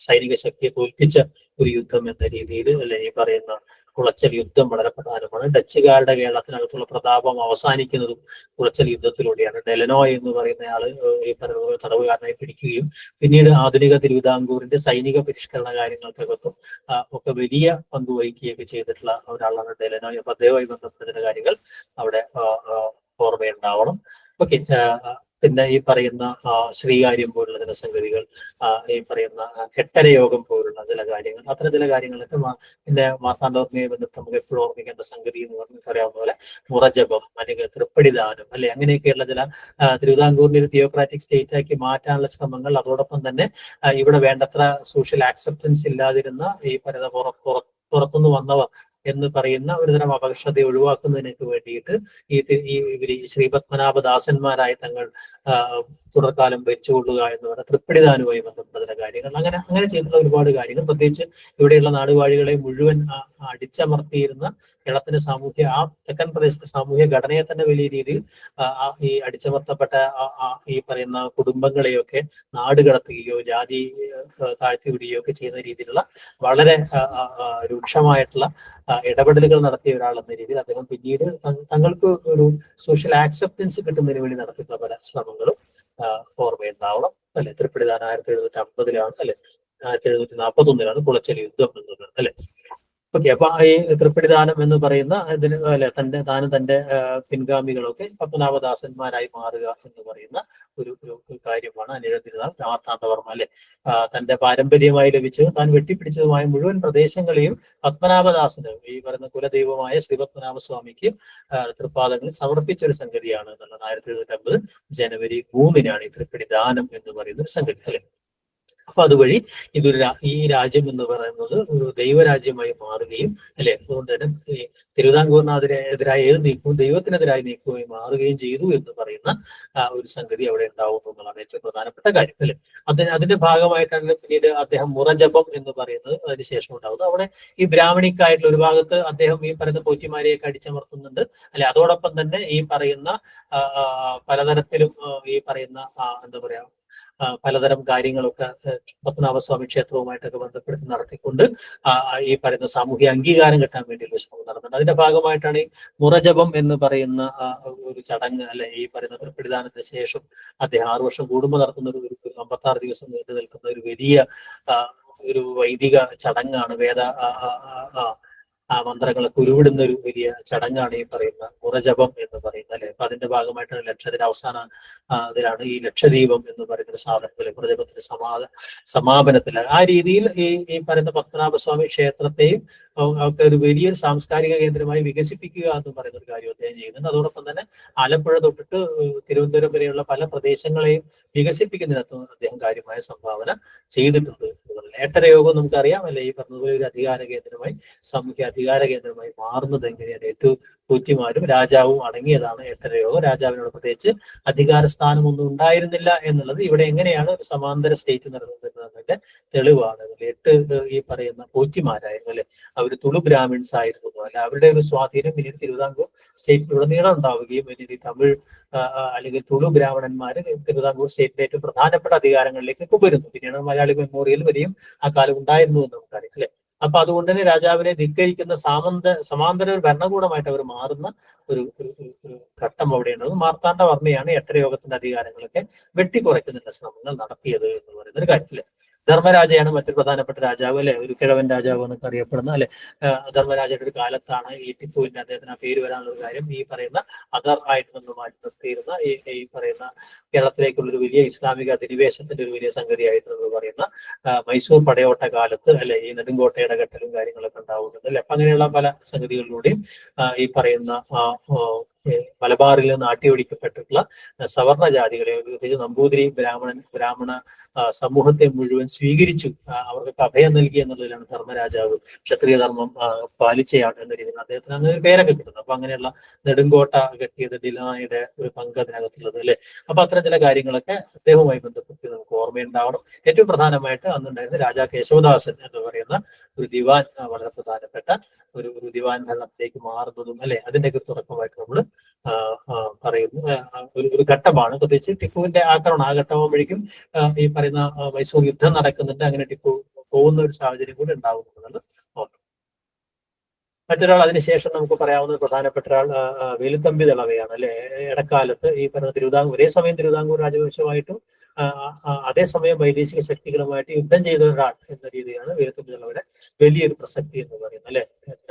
സൈനിക ശക്തിയെ തോൽപ്പിച്ച ഒരു യുദ്ധം എന്ന രീതിയിൽ അല്ലെ ഈ പറയുന്ന കുളച്ചൽ യുദ്ധം വളരെ പ്രധാനമാണ്. ഡച്ചുകാരുടെ കേരളത്തിനകത്തുള്ള പ്രതാപം അവസാനിക്കുന്നതും കുളച്ചൽ യുദ്ധത്തിലൂടെയാണ്. ഡെലനോയ് എന്ന് പറയുന്നയാള് ഈ പറയുന്ന തടവുകാരനായി പിടിക്കുകയും പിന്നീട് ആധുനിക തിരുവിതാംകൂറിന്റെ സൈനിക പരിഷ്കരണ കാര്യങ്ങൾക്കകത്തും ഒക്കെ വലിയ പങ്ക് വഹിക്കുകയൊക്കെ ചെയ്തിട്ടുള്ള ഒരാളാണ് ഡെലനോയ്. അപ്പൊ അദ്ദേഹവുമായി ബന്ധപ്പെട്ട കാര്യങ്ങൾ അവിടെ ഓർമ്മയുണ്ടാവണം. ഓക്കെ. പിന്നെ ഈ പറയുന്ന ശ്രീകാര്യം പോലുള്ള ചില സംഗതികൾ, ഈ പറയുന്ന എട്ടര യോഗം പോലുള്ള ചില കാര്യങ്ങൾ, അത്തരം ചില കാര്യങ്ങളൊക്കെ പിന്നെ മാർത്താണ്ഡവർമ്മയെ ബന്ധപ്പെട്ട് നമുക്ക് എപ്പോഴും ഓർമ്മിക്കേണ്ട സംഗതി എന്ന് പറഞ്ഞാൽ അറിയാവുന്ന പോലെ മുറജപം അല്ലെങ്കിൽ തൃപ്പടിദാനം അല്ലെ, അങ്ങനെയൊക്കെയുള്ള ചില തിരുവിതാംകൂറിന്റെ ഒരു തിയോക്രാറ്റിക് സ്റ്റേറ്റ് ആക്കി മാറ്റാനുള്ള ശ്രമങ്ങൾ, അതോടൊപ്പം തന്നെ ഇവിടെ വേണ്ടത്ര സോഷ്യൽ ആക്സെപ്റ്റൻസ് ഇല്ലാതിരുന്ന ഈ പറയുന്ന പുറത്തുനിന്ന് വന്നവർ എന്ന് പറയുന്ന ഒരുതരം അപകർഷത ഒഴിവാക്കുന്നതിനൊക്കെ വേണ്ടിയിട്ട് ഇവർ ശ്രീപത്മനാഭദാസന്മാരായി തങ്ങൾ തുടർക്കാലം വെച്ചുകൊള്ളുക എന്ന് പറയുന്ന തൃപ്പടിദാനുമായി ബന്ധപ്പെട്ട ചില കാര്യങ്ങൾ, അങ്ങനെ ചെയ്തിട്ടുള്ള ഒരുപാട് കാര്യങ്ങൾ, പ്രത്യേകിച്ച് ഇവിടെയുള്ള നാടുവാഴികളെ മുഴുവൻ അടിച്ചമർത്തിയിരുന്ന കേരളത്തിന്റെ തെക്കൻ പ്രദേശത്തെ സാമൂഹ്യ ഘടനയെ തന്നെ വലിയ രീതിയിൽ ഈ അടിച്ചമർത്തപ്പെട്ട ഈ പറയുന്ന കുടുംബങ്ങളെയൊക്കെ നാട് കടത്തുകയോ ജാതി താഴ്ത്തിവിടുകയോ ഒക്കെ ചെയ്യുന്ന രീതിയിലുള്ള വളരെ രൂക്ഷമായിട്ടുള്ള ഇടപെടലുകൾ നടത്തിയ ഒരാളെന്ന രീതിയിൽ അദ്ദേഹം പിന്നീട് തങ്ങൾക്ക് ഒരു സോഷ്യൽ ആക്സെപ്റ്റൻസ് കിട്ടുന്നതിന് വേണ്ടി നടത്തിയിട്ടുള്ള പല ശ്രമങ്ങളും ഓർമ്മയുണ്ടാവണം അല്ലെ. തൃപ്പടിദാനം 1750 അല്ലെ, 1741 കുളച്ചൽ യുദ്ധം എന്ന് പറയുന്നത് അല്ലെ. ഓക്കെ. അപ്പൊ ഈ തൃപ്പടിദാനം എന്ന് പറയുന്ന ഇതിന് അല്ലെ തന്റെ പിൻഗാമികളൊക്കെ പത്മനാഭദാസന്മാരായി മാറുക എന്ന് പറയുന്ന ഒരു കാര്യമാണ്. അനിഴത്തിരുന്നാൾ മാർത്താണ്ഡവർമ്മ അല്ലെ തന്റെ പാരമ്പര്യമായി ലഭിച്ചതും താൻ വെട്ടിപ്പിടിച്ചതുമായ മുഴുവൻ പ്രദേശങ്ങളെയും പത്മനാഭദാസന്, ഈ പറയുന്ന കുലദൈവമായ ശ്രീപത്മനാഭസ്വാമിക്ക് തൃപ്പാദങ്ങളിൽ സമർപ്പിച്ച ഒരു സംഗതിയാണ് എന്നുള്ളത്. 1750 ജനുവരി 3 ഈ തൃപ്പടിദാനം എന്ന് പറയുന്ന ഒരു സംഗതി അല്ലെ. അപ്പൊ അതുവഴി ഈ രാജ്യം എന്ന് പറയുന്നത് ഒരു ദൈവരാജ്യമായി മാറുകയും അല്ലെ, അതുകൊണ്ട് തന്നെ തിരുവിതാംകൂറിനെതിരായ ഏത് നീക്കവും ദൈവത്തിനെതിരായ നീക്കവുമായി മാറുകയും ചെയ്തു എന്ന് പറയുന്ന ഒരു സംഗതി അവിടെ ഉണ്ടാവുന്നു എന്നുള്ളതാണ് ഏറ്റവും പ്രധാനപ്പെട്ട കാര്യം അല്ലെ. അതിന്റെ ഭാഗമായിട്ടാണ് പിന്നീട് അദ്ദേഹം മുറജപം എന്ന് പറയുന്നത് അതിനുശേഷം ഉണ്ടാകുന്നത്. അവിടെ ഈ ബ്രാഹ്മണിക്കായിട്ടുള്ള ഒരു ഭാഗത്ത് അദ്ദേഹം ഈ പറയുന്ന പോറ്റിമാരെയൊക്കെ അടിച്ചമർത്തുന്നുണ്ട് അല്ലെ. അതോടൊപ്പം തന്നെ ഈ പറയുന്ന പലതരത്തിലും ഈ പറയുന്ന എന്താ പറയാ പലതരം കാര്യങ്ങളൊക്കെ പത്മനാഭസ്വാമി ക്ഷേത്രവുമായിട്ടൊക്കെ ബന്ധപ്പെടുത്തി നടത്തിക്കൊണ്ട് ഈ പറയുന്ന സാമൂഹ്യ അംഗീകാരം കിട്ടാൻ വേണ്ടിയുള്ള ശ്രമം നടത്തുന്നത്. അതിന്റെ ഭാഗമായിട്ടാണ് ഈ മുറജപം എന്ന് പറയുന്ന ഒരു ചടങ്ങ് അല്ലെ. ഈ പറയുന്ന തൃപ്പടിദാനത്തിന് ശേഷം അദ്ദേഹം 6 വർഷം കൂടുമ്പോൾ നടത്തുന്ന ഒരു 56 ദിവസം നീണ്ടു നിൽക്കുന്ന ഒരു വലിയ ഒരു വൈദിക ചടങ്ങാണ്. മന്ത്രങ്ങളൊക്കെ ഉരുവിടുന്ന ഒരു വലിയ ചടങ്ങാണ് ഈ പറയുന്ന മുറജപം എന്ന് പറയുന്നത് അല്ലെ. അപ്പൊ അതിന്റെ ഭാഗമായിട്ടാണ് ലക്ഷത്തിന് അവസാന ഇതിലാണ് ഈ ലക്ഷദീപം എന്ന് പറയുന്ന ഒരു സാധനത്തില് മുറജപത്തിന്റെ സമാപനത്തിൽ ആ രീതിയിൽ ഈ പറയുന്ന പത്മനാഭസ്വാമി ക്ഷേത്രത്തെയും ഒക്കെ ഒരു വലിയൊരു സാംസ്കാരിക കേന്ദ്രമായി വികസിപ്പിക്കുക എന്ന് പറയുന്ന ഒരു കാര്യം അദ്ദേഹം ചെയ്യുന്നുണ്ട്. അതോടൊപ്പം തന്നെ ആലപ്പുഴ തൊട്ടിട്ട് തിരുവനന്തപുരം വരെയുള്ള പല പ്രദേശങ്ങളെയും വികസിപ്പിക്കുന്നതിനകത്ത് അദ്ദേഹം കാര്യമായ സംഭാവന ചെയ്തിട്ടുണ്ട്. എട്ടര യോഗം നമുക്കറിയാം അല്ലെ. ഈ പറഞ്ഞതുപോലെ ഒരു അധികാര കേന്ദ്രമായി, സാമൂഹ്യ അധികാര കേന്ദ്രമായി മാറുന്നത് എങ്ങനെയാണ്? 8 പോറ്റിമാരും രാജാവും അടങ്ങിയതാണ് എട്ടര യോഗം. രാജാവിനോട് പ്രത്യേകിച്ച് അധികാര സ്ഥാനമൊന്നും ഉണ്ടായിരുന്നില്ല എന്നുള്ളത് ഇവിടെ എങ്ങനെയാണ് ഒരു സമാന്തര സ്റ്റേറ്റ് നിലനിന്നിരുന്നതിന്റെ തെളിവാണ്. 8 ഈ പറയുന്ന പോറ്റിമാരായിരുന്നു അല്ലെ. അവർ തുളു ബ്രാഹ്മിൻസ് ആയിരുന്നു അല്ലെ. അവരുടെ ഒരു സ്വാധീനം പിന്നീട് തിരുവിതാംകൂർ സ്റ്റേറ്റിലുടനീളം ഉണ്ടാവുകയും പിന്നീട് തമിഴ് അല്ലെങ്കിൽ തുളു ബ്രാഹ്മണന്മാര് തിരുവിതാംകൂർ സ്റ്റേറ്റിലെ ഏറ്റവും പ്രധാനപ്പെട്ട അധികാരങ്ങളിലേക്ക് വരുന്നു. പിന്നീട് മലയാളി മെമ്മോറിയൽ വരെയും ആ കാലം ഉണ്ടായിരുന്നു എന്ന് നമുക്കറിയാം അല്ലെ. അപ്പൊ അതുകൊണ്ട് തന്നെ രാജാവിനെ ധിക്കരിക്കുന്ന സമാന്തര ഒരു ഭരണകൂടമായിട്ട് അവർ മാറുന്ന ഒരു ഘട്ടം അവിടെയുണ്ട്. മാർത്താണ്ഡവർമ്മയാണ് എട്ടര യോഗത്തിന്റെ അധികാരങ്ങളൊക്കെ വെട്ടിക്കുറയ്ക്കുന്നതിന്റെ ശ്രമങ്ങൾ നടത്തിയത് എന്ന് പറയുന്ന ഒരു കാര്യത്തില്. ധർമ്മരാജയാണ് മറ്റൊരു പ്രധാനപ്പെട്ട രാജാവ് അല്ലെ. ഒരു കിഴവൻ രാജാവ് എന്നൊക്കെ അറിയപ്പെടുന്ന അല്ലെ. ധർമ്മരാജയുടെ ഒരു കാലത്താണ് ഈ ടിപ്പുവിന്റെ അദ്ദേഹത്തിന് ആ പേര് വരാനുള്ള ഒരു കാര്യം. ഈ പറയുന്ന അദർ ആയിട്ട് നമ്മൾ മാറ്റി നിർത്തിയിരുന്ന ഈ പറയുന്ന കേരളത്തിലേക്കുള്ള ഒരു വലിയ ഇസ്ലാമിക അധിനിവേശത്തിന്റെ ഒരു വലിയ സംഗതിയായിട്ട് നമ്മൾ പറയുന്ന മൈസൂർ പടയോട്ട കാലത്ത് അല്ലെ ഈ നെടുങ്കോട്ടയുടെ ഘട്ടലും കാര്യങ്ങളൊക്കെ ഉണ്ടാവുന്നുണ്ട് അല്ലെ. അപ്പൊ അങ്ങനെയുള്ള പല സംഗതികളിലൂടെയും ഈ പറയുന്ന മലബാറിൽ നിന്ന് ആട്ടിയോടിക്കപ്പെട്ടിട്ടുള്ള സവർണ ജാതികളെ, പ്രത്യേകിച്ച് നമ്പൂതിരി ബ്രാഹ്മണ സമൂഹത്തെ മുഴുവൻ സ്വീകരിച്ചു, അവർക്ക് അഭയം നൽകി എന്നുള്ളതിലാണ് ധർമ്മരാജാവ് ക്ഷത്രിയ ധർമ്മം പാലിച്ചയാൾ എന്ന രീതിയിൽ അദ്ദേഹത്തിന് അങ്ങനെ ഒരു പേരൊക്കെ കിട്ടുന്നത്. അപ്പൊ അങ്ങനെയുള്ള നെടുങ്കോട്ട കെട്ടിയത് ഡിലാനയുടെ ഒരു പങ്ക് അതിനകത്തുള്ളത് അല്ലെ. അപ്പൊ അത്തരം ചില കാര്യങ്ങളൊക്കെ അദ്ദേഹവുമായി ബന്ധപ്പെട്ട് നമുക്ക് ഓർമ്മയുണ്ടാവണം. ഏറ്റവും പ്രധാനമായിട്ട് അന്നുണ്ടായിരുന്ന രാജാ കേശവദാസൻ എന്ന് പറയുന്ന ഒരു ദിവാൻ, വളരെ പ്രധാനപ്പെട്ട ഒരു ദിവാൻ ഭരണത്തിലേക്ക് മാറുന്നതും അല്ലെ, അതിന്റെയൊക്കെ തുടക്കമായിട്ട് നമ്മൾ പറയുന്നു ഒരു ഘട്ടമാണ്. പ്രത്യേകിച്ച് ടിപ്പുവിന്റെ ആക്രമണം ആ ഘട്ടമാകുമ്പോഴേക്കും ഈ പറയുന്ന മൈസൂർ യുദ്ധം നടക്കുന്നുണ്ട്. അങ്ങനെ ടിപ്പു പോകുന്ന ഒരു സാഹചര്യം കൂടി ഉണ്ടാകുന്നുണ്ടെന്ന് ഓർക്കും. മറ്റൊരാൾ അതിനുശേഷം നമുക്ക് പറയാവുന്ന പ്രധാനപ്പെട്ട ഒരാൾ വേലുത്തമ്പി ദളവയാണ് അല്ലെ. ഇടക്കാലത്ത് ഈ പറയുന്ന തിരുവിതാംകൂർ, ഒരേ സമയം തിരുവിതാംകൂർ രാജവംശമായിട്ടും അതേസമയം വൈദേശിക ശക്തികളുമായിട്ട് യുദ്ധം ചെയ്ത ഒരാൾ എന്ന രീതിയിലാണ് വേലുത്തമ്പി ദളവയുടെ വലിയൊരു പ്രസക്തി എന്ന് പറയുന്നത് അല്ലെ.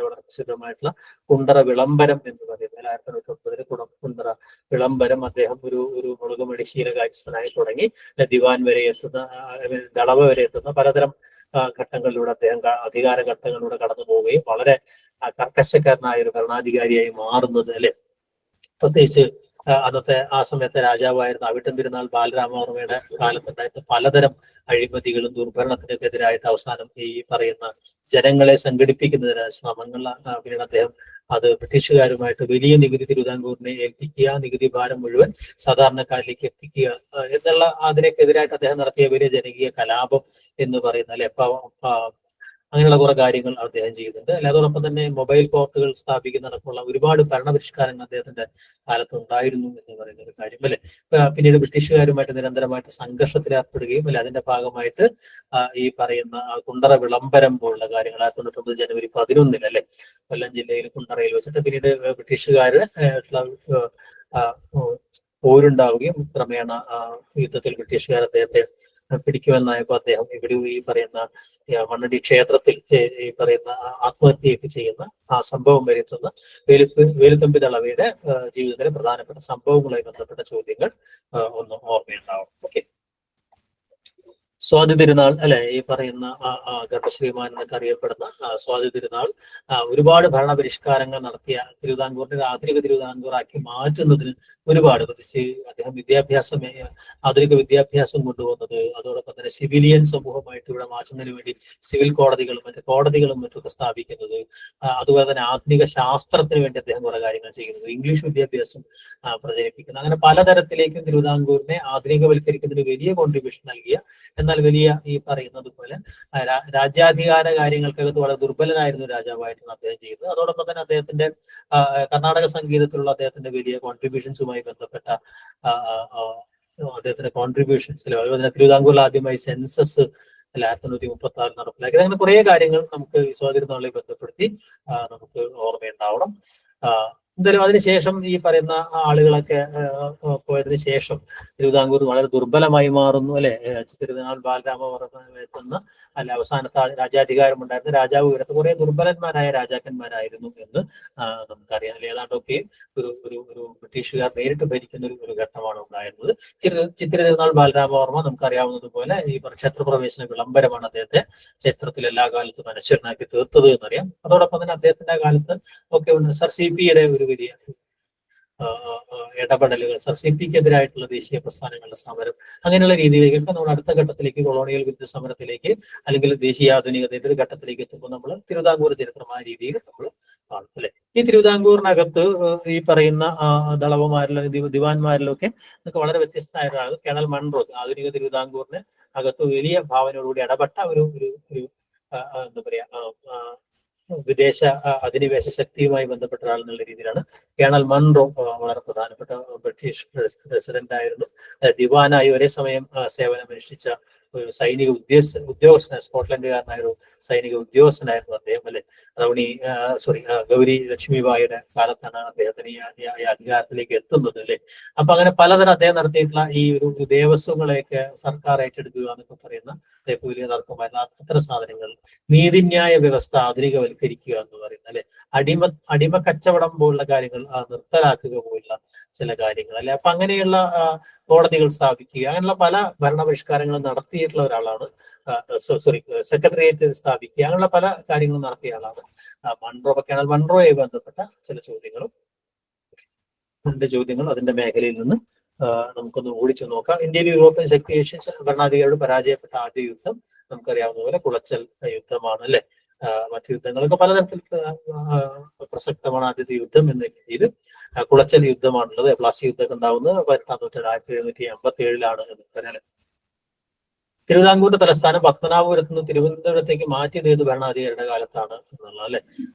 വളരെ പ്രസിദ്ധമായിട്ടുള്ള കുണ്ടറ വിളംബരം എന്ന് പറയുന്നത് 1809 കുണ്ടറ വിളംബരം. അദ്ദേഹം ഒരു മുളുകുമണി ശീലകാര്യസ്ഥനായി തുടങ്ങി ദിവാൻ വരെ എത്തുന്ന, ദളവ വരെ എത്തുന്ന പലതരം ഘട്ടങ്ങളിലൂടെ അദ്ദേഹം അധികാര ഘട്ടങ്ങളിലൂടെ കടന്നു പോവുകയും വളരെ കർക്കശക്കാരനായ ഒരു ഭരണാധികാരിയായി മാറുന്നത് അല്ലെ. പ്രത്യേകിച്ച് അന്നത്തെ ആ സമയത്തെ രാജാവായിരുന്ന അവിട്ടം തിരുനാൾ ബാലരാമവർമ്മയുടെ കാലത്തുണ്ടായിരുന്ന പലതരം അഴിമതികളും ദുർഭരണത്തിനൊക്കെ എതിരായിട്ട് അവസാനം ഈ പറയുന്ന ജനങ്ങളെ സംഘടിപ്പിക്കുന്നതിന് ശ്രമങ്ങൾ, പിന്നീട് അദ്ദേഹം അത് ബ്രിട്ടീഷുകാരുമായിട്ട് വലിയ നികുതി തിരുവിതാംകൂറിനെ ഏൽപ്പിക്കുക, നികുതി ഭാരം മുഴുവൻ സാധാരണക്കാരിലേക്ക് എത്തിക്കുക എന്നുള്ള അതിനൊക്കെതിരായിട്ട് അദ്ദേഹം നടത്തിയ വലിയ ജനകീയ കലാപം എന്ന് പറയുന്ന അല്ലെ. അങ്ങനെയുള്ള കുറെ കാര്യങ്ങൾ അദ്ദേഹം ചെയ്യുന്നുണ്ട് അല്ലെ. അതോടൊപ്പം തന്നെ മൊബൈൽ കോർട്ടുകൾ സ്ഥാപിക്കുന്നതടക്കമുള്ള ഒരുപാട് ഭരണപരിഷ്കാരങ്ങൾ അദ്ദേഹത്തിന്റെ കാലത്ത് ഉണ്ടായിരുന്നു എന്ന് പറയുന്ന ഒരു കാര്യം അല്ലെ. പിന്നീട് ബ്രിട്ടീഷുകാരുമായിട്ട് നിരന്തരമായിട്ട് സംഘർഷത്തിൽ ഏർപ്പെടുകയും അല്ലെ, അതിന്റെ ഭാഗമായിട്ട് ഈ പറയുന്ന കുണ്ടറ വിളംബരം പോലുള്ള കാര്യങ്ങൾ 1999 ജനുവരി 11 അല്ലെ, കൊല്ലം ജില്ലയിൽ കുണ്ടറയിൽ വെച്ചിട്ട് പിന്നീട് ബ്രിട്ടീഷുകാരുടെ പോരുണ്ടാവുകയും ക്രമേണ യുദ്ധത്തിൽ ബ്രിട്ടീഷുകാർ അദ്ദേഹത്തെ പിടിക്കുമെന്നായപ്പോൾ അദ്ദേഹം ഇവിടെ ഈ പറയുന്ന മണ്ണടി ക്ഷേത്രത്തിൽ ഈ പറയുന്ന ആത്മഹത്യയൊക്കെ ചെയ്യുന്ന ആ സംഭവം വരുത്തുന്ന വേലുത്തമ്പി ദളവയുടെ ജീവിതത്തിലെ പ്രധാനപ്പെട്ട സംഭവങ്ങളുമായി ബന്ധപ്പെട്ട ചോദ്യങ്ങൾ ഒന്ന് ഓർമ്മയുണ്ടാവും. ഓക്കെ, സ്വാതി തിരുനാൾ അല്ലെ, ഈ പറയുന്ന ഗർഭശ്രീമാൻ എന്നൊക്കെ അറിയപ്പെടുന്ന സ്വാതി തിരുനാൾ ഒരുപാട് ഭരണപരിഷ്കാരങ്ങൾ നടത്തിയ തിരുവിതാംകൂറിന്റെ ആധുനിക തിരുവിതാംകൂറാക്കി മാറ്റുന്നതിന് ഒരുപാട്, പ്രത്യേകിച്ച് അദ്ദേഹം ആധുനിക വിദ്യാഭ്യാസം കൊണ്ടുവന്നത്, അതോടൊപ്പം തന്നെ സിവിലിയൻ സമൂഹമായിട്ട് ഇവിടെ മാറ്റുന്നതിന് വേണ്ടി സിവിൽ കോടതികളും മറ്റൊക്കെ സ്ഥാപിക്കുന്നത്, അതുപോലെ തന്നെ ആധുനിക ശാസ്ത്രത്തിന് വേണ്ടി അദ്ദേഹം കുറെ കാര്യങ്ങൾ ചെയ്യുന്നത്, ഇംഗ്ലീഷ് വിദ്യാഭ്യാസം പ്രചരിപ്പിക്കുന്നത്, അങ്ങനെ പലതരത്തിലേക്കും തിരുവിതാംകൂറിനെ ആധുനികവൽക്കരിക്കുന്നതിന് വലിയ കോൺട്രിബ്യൂഷൻ നൽകിയ, എന്നാൽ വലിയ ഈ പറയുന്നത് പോലെ രാജ്യാധികാര കാര്യങ്ങൾക്കകത്ത് വളരെ ദുർബലനായിരുന്ന രാജാവായിട്ടാണ് അദ്ദേഹം ചെയ്തത്. അതോടൊപ്പം തന്നെ അദ്ദേഹത്തിന്റെ കർണാടക സംഗീതത്തിലുള്ള അദ്ദേഹത്തിന്റെ വലിയ കോൺട്രിബ്യൂഷൻസുമായി ബന്ധപ്പെട്ട അദ്ദേഹത്തിന്റെ കോൺട്രിബ്യൂഷൻസ്, അതുപോലെ തന്നെ തിരുവിതാംകൂറിൽ ആദ്യമായി സെൻസസ് 1936 നടപ്പിലാക്കി. അങ്ങനെ കുറെ കാര്യങ്ങൾ നമുക്ക് സ്വാതി തിരുനാളുമായി ബന്ധപ്പെടുത്തി നമുക്ക് ഓർമ്മയുണ്ടാവണം. എന്തായാലും അതിനുശേഷം ഈ പറയുന്ന ആളുകളൊക്കെ പോയതിനു ശേഷം തിരുവിതാംകൂർ വളരെ ദുർബലമായി മാറുന്നു അല്ലെ. തിരുനാൾ ബാലരാമവർമ്മ എത്തുന്ന അല്ലെ അവസാനത്തെ രാജ്യാധികാരം ഉണ്ടായിരുന്ന രാജാവ് വരുന്ന കുറെ ദുർബലന്മാരായ രാജാക്കന്മാരായിരുന്നു എന്ന് നമുക്കറിയാം അല്ലെ. ഏതാണ്ടൊക്കെ ഒരു ബ്രിട്ടീഷുകാർ നേരിട്ട് ഭരിക്കുന്ന ഒരു ഘട്ടമാണ് ഉണ്ടായിരുന്നത്. ചിത്തിര തിരുനാൾ ബാലരാമവർമ്മ നമുക്കറിയാവുന്നതുപോലെ ഈ ക്ഷേത്രപ്രവേശന വിളംബരമാണ് അദ്ദേഹത്തെ ചരിത്രത്തിൽ എല്ലാ കാലത്തും അനശ്വരനാക്കി തീർത്തത് എന്നറിയാം. അതോടൊപ്പം തന്നെ അദ്ദേഹത്തിന്റെ കാലത്ത് ഒക്കെ ഉണ്ട് സർ CP-യുടെ ഒരു വലിയ ഇടപെടലുകൾ, സർ CP-ക്കെതിരായിട്ടുള്ള ദേശീയ പ്രസ്ഥാനങ്ങളുടെ സമരം, അങ്ങനെയുള്ള രീതിയിലേക്കൊക്കെ നമ്മൾ അടുത്ത ഘട്ടത്തിലേക്ക് കൊളോണിയൽ വിരുദ്ധ സമരത്തിലേക്ക് അല്ലെങ്കിൽ ദേശീയ ആധുനികതയുടെ ഒരു ഘട്ടത്തിലേക്ക് എത്തുമ്പോൾ നമ്മൾ തിരുവിതാംകൂർ ചരിത്രമായ രീതിയിൽ നമ്മൾ കാണും അല്ലെ. ഈ തിരുവിതാംകൂറിനകത്ത് ഈ പറയുന്ന ദളവമാരിലും ദിവാൻമാരിലും ഒക്കെ വളരെ വ്യത്യസ്തനായ ഒരാൾ കേണൽ മൺറോ, ആധുനിക തിരുവിതാംകൂറിന് അകത്ത് വലിയ ഭാവനയോടുകൂടി ഇടപെട്ട ഒരു എന്താ പറയാ വിദേശ അധിനിവേശ ശക്തിയുമായി ബന്ധപ്പെട്ട ഒരാൾ എന്നുള്ള രീതിയിലാണ് കേണൽ മൺറോ വളരെ പ്രധാനപ്പെട്ട ബ്രിട്ടീഷ് പ്രസിഡന്റ് ആയിരുന്നു. ദിവാനായി ഒരേ സമയം സേവനമനുഷ്ഠിച്ച ഒരു സൈനിക ഉദ്യോഗസ്ഥനായ സ്കോട്ട്ലൻഡുകാരനായ ഒരു സൈനിക ഉദ്യോഗസ്ഥനായിരുന്നു അദ്ദേഹം അല്ലെ. ഗൗരി ലക്ഷ്മിബായിയുടെ കാലത്താണ് അദ്ദേഹത്തിന് ഈ അധികാരത്തിലേക്ക് എത്തുന്നത് അല്ലെ. അപ്പൊ അങ്ങനെ പലതരം അദ്ദേഹം നടത്തിയിട്ടുള്ള ഈ ഒരു ദേവസ്വങ്ങളെയൊക്കെ സർക്കാർ ഏറ്റെടുക്കുക എന്നൊക്കെ പറയുന്ന വലിയ തർക്കമായിരുന്നു. അത്തരം സാധനങ്ങൾ, നീതിന്യായ വ്യവസ്ഥ ആധുനികവൽക്കരിക്കുക എന്ന് പറയുന്നത് അല്ലെ, അടിമ കച്ചവടം പോലുള്ള കാര്യങ്ങൾ നിർത്തലാക്കുക പോലുള്ള ചില കാര്യങ്ങൾ അല്ലെ. അപ്പൊ അങ്ങനെയുള്ള കോടതികൾ സ്ഥാപിക്കുക, അങ്ങനെയുള്ള പല ഭരണപരിഷ്കാരങ്ങളും നടത്തിയിട്ടുള്ള ഒരാളാണ്. സെക്രട്ടേറിയറ്റ് സ്ഥാപിക്കുക, അങ്ങനെയുള്ള പല കാര്യങ്ങളും നടത്തിയ ആളാണ് മൺറോ. കേണൽ മൺറോയെ ബന്ധപ്പെട്ട ചില ചോദ്യങ്ങളും ചോദ്യങ്ങൾ അതിന്റെ മേഖലയിൽ നിന്ന് നമുക്കൊന്ന് ഓടിച്ചു നോക്കാം. ഇന്ത്യയിൽ യൂറോപ്യൻ ശക്തി ഏഷ്യൻ ഭരണാധികാരിയോട് പരാജയപ്പെട്ട ആദ്യ യുദ്ധം നമുക്കറിയാവുന്ന പോലെ കുളച്ചൽ യുദ്ധമാണ് അല്ലെ. മറ്റു യുദ്ധങ്ങളൊക്കെ പലതരത്തിൽ പ്രസക്തമാണ്. ആദ്യത്തെ യുദ്ധം എന്ന രീതിയിൽ കുളച്ചൽ യുദ്ധമാണുള്ളത്. പ്ലാസി യുദ്ധമൊക്കെ ഉണ്ടാവുന്നത് 18ാം നൂറ്റാണ്ട് 1787 എന്ന് പറയാം. തിരുവിതാംകൂറിന്റെ തലസ്ഥാനം പത്മനാഭപുരത്ത് നിന്ന് തിരുവനന്തപുരത്തേക്ക് മാറ്റിയത് ഏത് ഭരണാധികാരിയുടെ കാലത്താണ് എന്നുള്ളത് അല്ലെ.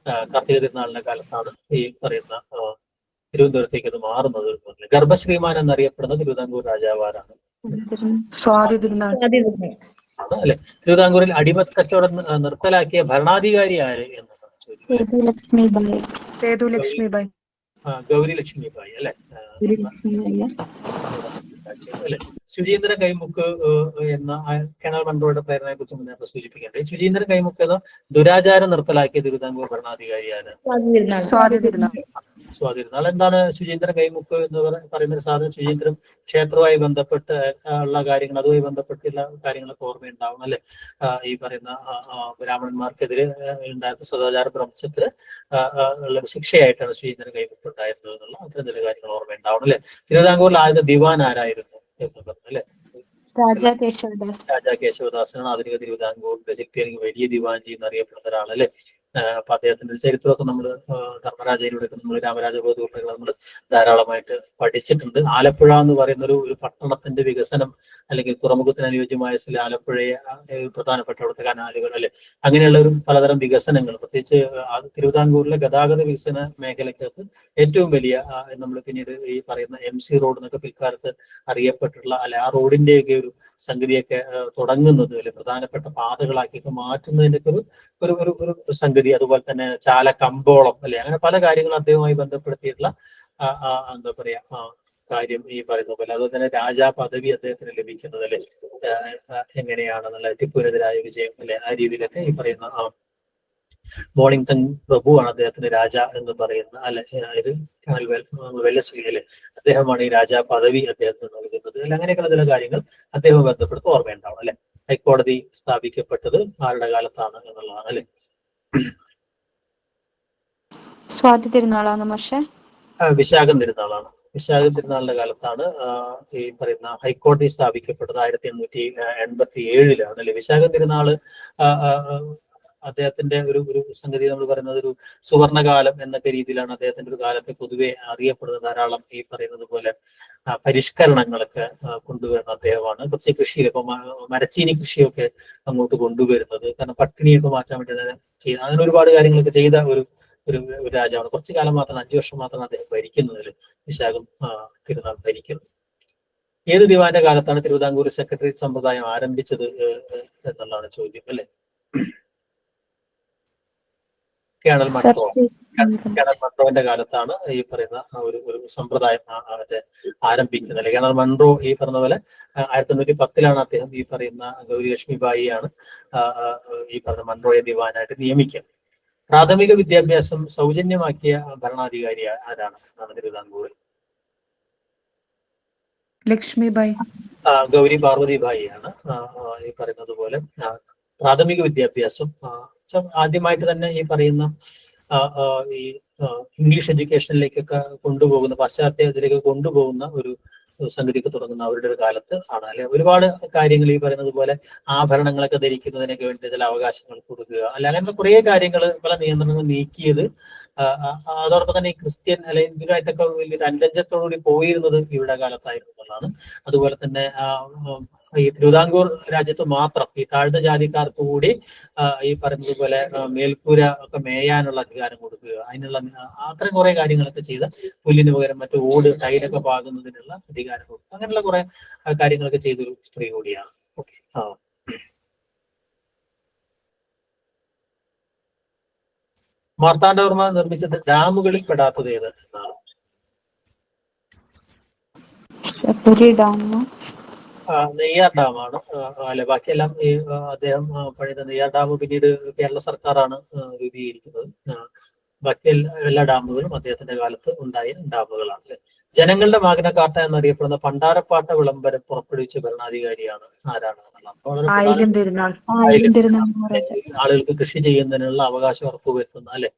കാർത്തിക തിരുനാളിന്റെ കാലത്താണ് ഈ പറയുന്ന തിരുവനന്തപുരത്തേക്ക് അത് മാറുന്നത്. ഗർഭശ്രീമാൻ എന്നറിയപ്പെടുന്ന തിരുവിതാംകൂർ രാജാവാരാണ്? സ്വാതി തിരുനാൾ അല്ലെ. തിരുവിതാംകൂറിൽ അടിമ കച്ചവടം നിർത്തലാക്കിയ ഭരണാധികാരി ആര് എന്നതാണ് ചോദ്യം. സേതു ലക്ഷ്മിബായി. ഗൗരി ലക്ഷ്മിബായി അല്ലെ. അല്ലെ. ശുചീന്ദ്രൻ കൈമുക്ക് എന്ന കേണൽ മൺട്രോയുടെ പ്രേരണയെ കുറിച്ച് നേരത്തെ സൂചിപ്പിക്കേണ്ടത്. ശുചീന്ദ്രൻ കൈമുക്ക് എന്ന ദുരാചാരം നിർത്തലാക്കിയ തിരുവിതാംകൂർ ഭരണാധികാരിയാണ്? സ്വാതി തിരുനാൾ. സ്വാതിരുന്നാൾ. എന്താണ് ശുചീന്ദ്രൻ കൈമുക്ക് എന്ന് പറയുന്ന ഒരു സാധനം? ശുചീന്ദ്രൻ ക്ഷേത്രവുമായി ബന്ധപ്പെട്ട് ഉള്ള കാര്യങ്ങൾ, അതുമായി ബന്ധപ്പെട്ടുള്ള കാര്യങ്ങളൊക്കെ ഓർമ്മയുണ്ടാവും അല്ലെ. ഈ പറയുന്ന ബ്രാഹ്മണന്മാർക്കെതിരെ ഉണ്ടായിരുന്ന സദാചാര ഭ്രംശത്തിന് ഉള്ള ശിക്ഷയായിട്ടാണ് ശുചീന്ദ്രൻ കൈമുക്ക് ഉണ്ടായിരുന്നത് എന്നുള്ള അത്തരം ചില കാര്യങ്ങൾ ഓർമ്മയുണ്ടാവണം അല്ലെ. തിരുവിതാംകൂറിൽ ആദ്യത്തെ ദിവാൻ ആരായിരുന്നു എന്ന് പറഞ്ഞു അല്ലെ? രാജാ കേശവദാസനാണ് ആധുനിക തിരുവിതാംകൂറിന്റെ ശക്തി വലിയ ദിവാൻജി എന്നറിയപ്പെടുന്ന ഒരാളല്ലേ. അപ്പൊ അദ്ദേഹത്തിന്റെ ഒരു ചരിത്രമൊക്കെ നമ്മൾ ധർമ്മരാജയിലൂടെ നമ്മൾ രാമരാജബോധപൂർണ്ണങ്ങൾ നമ്മൾ ധാരാളമായിട്ട് പഠിച്ചിട്ടുണ്ട്. ആലപ്പുഴ എന്ന് പറയുന്ന ഒരു പട്ടണത്തിന്റെ വികസനം അല്ലെങ്കിൽ തുറമുഖത്തിന് അനുയോജ്യമായ ചില ആലപ്പുഴയെ പ്രധാനപ്പെട്ട അവിടുത്തെ കനാലുകൾ അല്ലെ, അങ്ങനെയുള്ള ഒരു പലതരം വികസനങ്ങൾ, പ്രത്യേകിച്ച് തിരുവിതാംകൂറിലെ ഗതാഗത വികസന മേഖലക്കകത്ത് ഏറ്റവും വലിയ നമ്മൾ പിന്നീട് ഈ പറയുന്ന MC റോഡ് എന്നൊക്കെ പിൽക്കാലത്ത് അറിയപ്പെട്ടുള്ള അല്ലെ, ആ റോഡിന്റെയൊക്കെ ഒരു സംഗതിയൊക്കെ തുടങ്ങുന്നത് അല്ലെ, പ്രധാനപ്പെട്ട പാതകളാക്കിയൊക്കെ മാറ്റുന്നതിന്റെ ഒരു സംഗതി. അതുപോലെ തന്നെ ചാലക്കമ്പോളം അല്ലെ, അങ്ങനെ പല കാര്യങ്ങളും അദ്ദേഹവുമായി ബന്ധപ്പെടുത്തിയിട്ടുള്ള എന്താ പറയാ കാര്യം ഈ പറയുന്ന പോലെ. അതുപോലെ തന്നെ രാജാ പദവി അദ്ദേഹത്തിന് ലഭിക്കുന്നത് അല്ലെ എങ്ങനെയാണെന്നുള്ള ടിപ്പുവിനെതിരായ വിജയം അല്ലെ, ആ രീതിയിലൊക്കെ ഈ പറയുന്ന മോണിംഗ്ടൺ പ്രഭുവാണ് അദ്ദേഹത്തിന് രാജ എന്ന് പറയുന്ന അല്ലെ, വെല്ലസ്ലി അല്ലെ, അദ്ദേഹമാണ് ഈ രാജാ പദവി അദ്ദേഹത്തിന് നൽകുന്നത് അല്ലെ. അങ്ങനെയൊക്കെയുള്ള ചില കാര്യങ്ങൾ അദ്ദേഹം ബന്ധപ്പെടുത്തി ഓർമ്മയുണ്ടാവണം അല്ലെ. ഹൈക്കോടതി സ്ഥാപിക്കപ്പെട്ടത് ആരുടെ കാലത്താണ് എന്നുള്ളതാണ് അല്ലെ. സ്വാതി തിരുനാളാണ് പക്ഷേ വിശാഖം തിരുനാളാണ്. വിശാഖം തിരുനാളിന്റെ കാലത്താണ് ഈ പറയുന്ന ഹൈക്കോടതി സ്ഥാപിക്കപ്പെട്ടത്. 1887 അല്ലെ. വിശാഖം തിരുനാള് അദ്ദേഹത്തിന്റെ ഒരു സംഗതി നമ്മൾ പറയുന്നത് ഒരു സുവർണകാലം എന്നൊക്കെ രീതിയിലാണ് അദ്ദേഹത്തിന്റെ ഒരു കാലത്തെ പൊതുവെ അറിയപ്പെടുന്നത്. ധാരാളം ഈ പറയുന്നത് പോലെ പരിഷ്കരണങ്ങളൊക്കെ കൊണ്ടുവരുന്ന അദ്ദേഹമാണ്. പ്രത്യേക കൃഷിയിൽ ഇപ്പൊ മരച്ചീനി കൃഷിയൊക്കെ അങ്ങോട്ട് കൊണ്ടുവരുന്നത്, കാരണം പട്ടിണിയൊക്കെ മാറ്റാൻ വേണ്ടി ചെയ്യുന്ന അങ്ങനെ ഒരുപാട് കാര്യങ്ങളൊക്കെ ചെയ്ത ഒരു രാജാവാണ്. കുറച്ചു കാലം മാത്രം, 5 വർഷം മാത്രമാണ് അദ്ദേഹം ഭരിക്കുന്നതിൽ വിശാഖം തിരുനാൾ ഭരിക്കുന്നത്. ഏത് ദിവാന്റെ കാലത്താണ് തിരുവിതാംകൂർ സെക്രട്ടേറിയറ്റ് സമ്പ്രദായം ആരംഭിച്ചത് എന്നുള്ളതാണ് ചോദ്യം അല്ലെ. കേണൽ മൺട്രോന്റെ കാലത്താണ് ഈ പറയുന്ന ഒരു സമ്പ്രദായം ആരംഭിക്കുന്നത് അല്ലെ. കേണൽ മൺട്രോ ഈ പറഞ്ഞ പോലെ 1910 അദ്ദേഹം ഈ പറയുന്ന ഗൗരി ലക്ഷ്മിബായിയാണ് ഈ പറഞ്ഞ മൺട്രോയെ ദിവാനായിട്ട് നിയമിക്കുന്നത്. പ്രാഥമിക വിദ്യാഭ്യാസം സൗജന്യമാക്കിയ ഭരണാധികാരി ആരാണ് എന്നാണ് തിരുവിതാംകൂറിൽ? ലക്ഷ്മിബായി. ഗൗരി പാർവതിബായിയാണ് ഈ പറയുന്നത് പോലെ പ്രാഥമിക വിദ്യാഭ്യാസം ആദ്യമായിട്ട് തന്നെ ഈ പറയുന്ന ഈ ഇംഗ്ലീഷ് എഡ്യൂക്കേഷനിലേക്കൊക്കെ കൊണ്ടുപോകുന്ന, പാശ്ചാത്യത്തിലേക്ക് കൊണ്ടുപോകുന്ന ഒരു സംഗതിക്ക് തുടങ്ങുന്ന അവരുടെ ഒരു കാലത്ത് ആണ് അല്ലെ. ഒരുപാട് കാര്യങ്ങൾ ഈ പറയുന്നത് പോലെ ആഭരണങ്ങളൊക്കെ ധരിക്കുന്നതിനൊക്കെ വേണ്ടി ചില അവകാശങ്ങൾ കൊടുക്കുക അല്ലെ, അങ്ങനത്തെ കുറെ കാര്യങ്ങൾ, പല നിയന്ത്രണങ്ങൾ നീക്കിയത്. അതോടൊപ്പം തന്നെ ഈ ക്രിസ്ത്യൻ അല്ലെങ്കിൽ ഇതിനായിട്ടൊക്കെ വലിയൊരു അനുരഞ്ജനത്തോടുകൂടി പോയിരുന്നത് ഇവരുടെ കാലത്തായിരുന്നു എന്നുള്ളതാണ്. അതുപോലെ തന്നെ ഈ തിരുവിതാംകൂർ രാജ്യത്ത് മാത്രം ഈ താഴ്ന്ന ജാതിക്കാർക്ക് കൂടി ഈ പറയുന്നത് പോലെ മേൽക്കൂര ഒക്കെ മേയാനുള്ള അധികാരം കൊടുക്കുക, അതിനുള്ള അത്തരം കുറെ കാര്യങ്ങളൊക്കെ ചെയ്ത് പുല്ലിന് പകരം മറ്റു ഓട് ടൈലൊക്കെ പാകുന്നതിനുള്ള അധികാരം കൊടുക്കുക, അങ്ങനെയുള്ള കുറെ കാര്യങ്ങളൊക്കെ ചെയ്തൊരു സ്ത്രീ കൂടിയാണ്. ഓക്കെ. മാർത്താണ്ഡവർമ്മ നിർമ്മിച്ചത് ഡാമുകളിൽ പെടാത്തത് ഏത് എന്നാണ്? നെയ്യാർ ഡാമാണ് അല്ലെ. ബാക്കിയെല്ലാം ഈ അദ്ദേഹം പണിത നെയ്യാർ ഡാം പിന്നീട് കേരള സർക്കാരാണ് രൂപീകരിക്കുന്നത്. ബാക്കി എല്ലാ ഡാമുകളും അദ്ദേഹത്തിന്റെ കാലത്ത് ഉണ്ടായ ഡാമുകളാണ് അല്ലെ. ജനങ്ങളുടെ മാഗ്ന കാർട്ട എന്നറിയപ്പെടുന്ന പണ്ടാരപ്പാട്ട വിളംബരം പുറപ്പെടുവിച്ച ഭരണാധികാരിയാണ് ആരാണ്? ആളുകൾക്ക് കൃഷി ചെയ്യുന്നതിനുള്ള അവകാശം ഉറപ്പുവരുത്തുന്ന അല്ലെ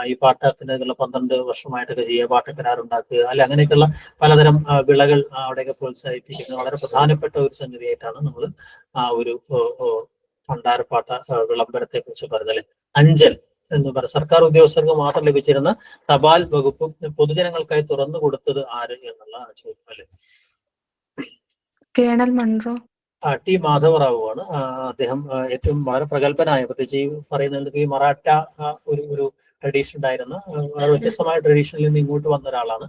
ഈ പാട്ടത്തിനുള്ള 12 വർഷമായിട്ടൊക്കെ ചെയ്യുക, പാട്ടക്കരാറുണ്ടാക്കുക, അല്ലെ അങ്ങനെയൊക്കെയുള്ള പലതരം വിളകൾ അവിടെയൊക്കെ പ്രോത്സാഹിപ്പിക്കുന്ന വളരെ പ്രധാനപ്പെട്ട ഒരു സംഗതിയായിട്ടാണ് നമ്മൾ ആ ഒരു ഭണ്ഡാരപ്പാട്ട വിളംബരത്തെ കുറിച്ച് പറഞ്ഞത്. അഞ്ചൽ എന്ന് പറ സർക്കാർ ഉദ്യോഗസ്ഥർക്ക് മാത്രം ലഭിച്ചിരുന്ന തപാൽ വകുപ്പ് പൊതുജനങ്ങൾക്കായി തുറന്നു കൊടുത്തത് ആര് എന്നുള്ളതാണ് ചോദ്യം, അല്ലെ? Colonel Munro. ടി മാധവറാവു ആണ്. അദ്ദേഹം ഏറ്റവും വളരെ പ്രഗത്ഭനായ, പ്രത്യേകിച്ച് ഈ പറയുന്നത് ഈ മറാഠ ഒരു ട്രഡീഷൻ ഉണ്ടായിരുന്ന വളരെ വ്യത്യസ്തമായ ട്രഡീഷനിൽ നിന്ന് ഇങ്ങോട്ട് വന്ന ഒരാളാണ്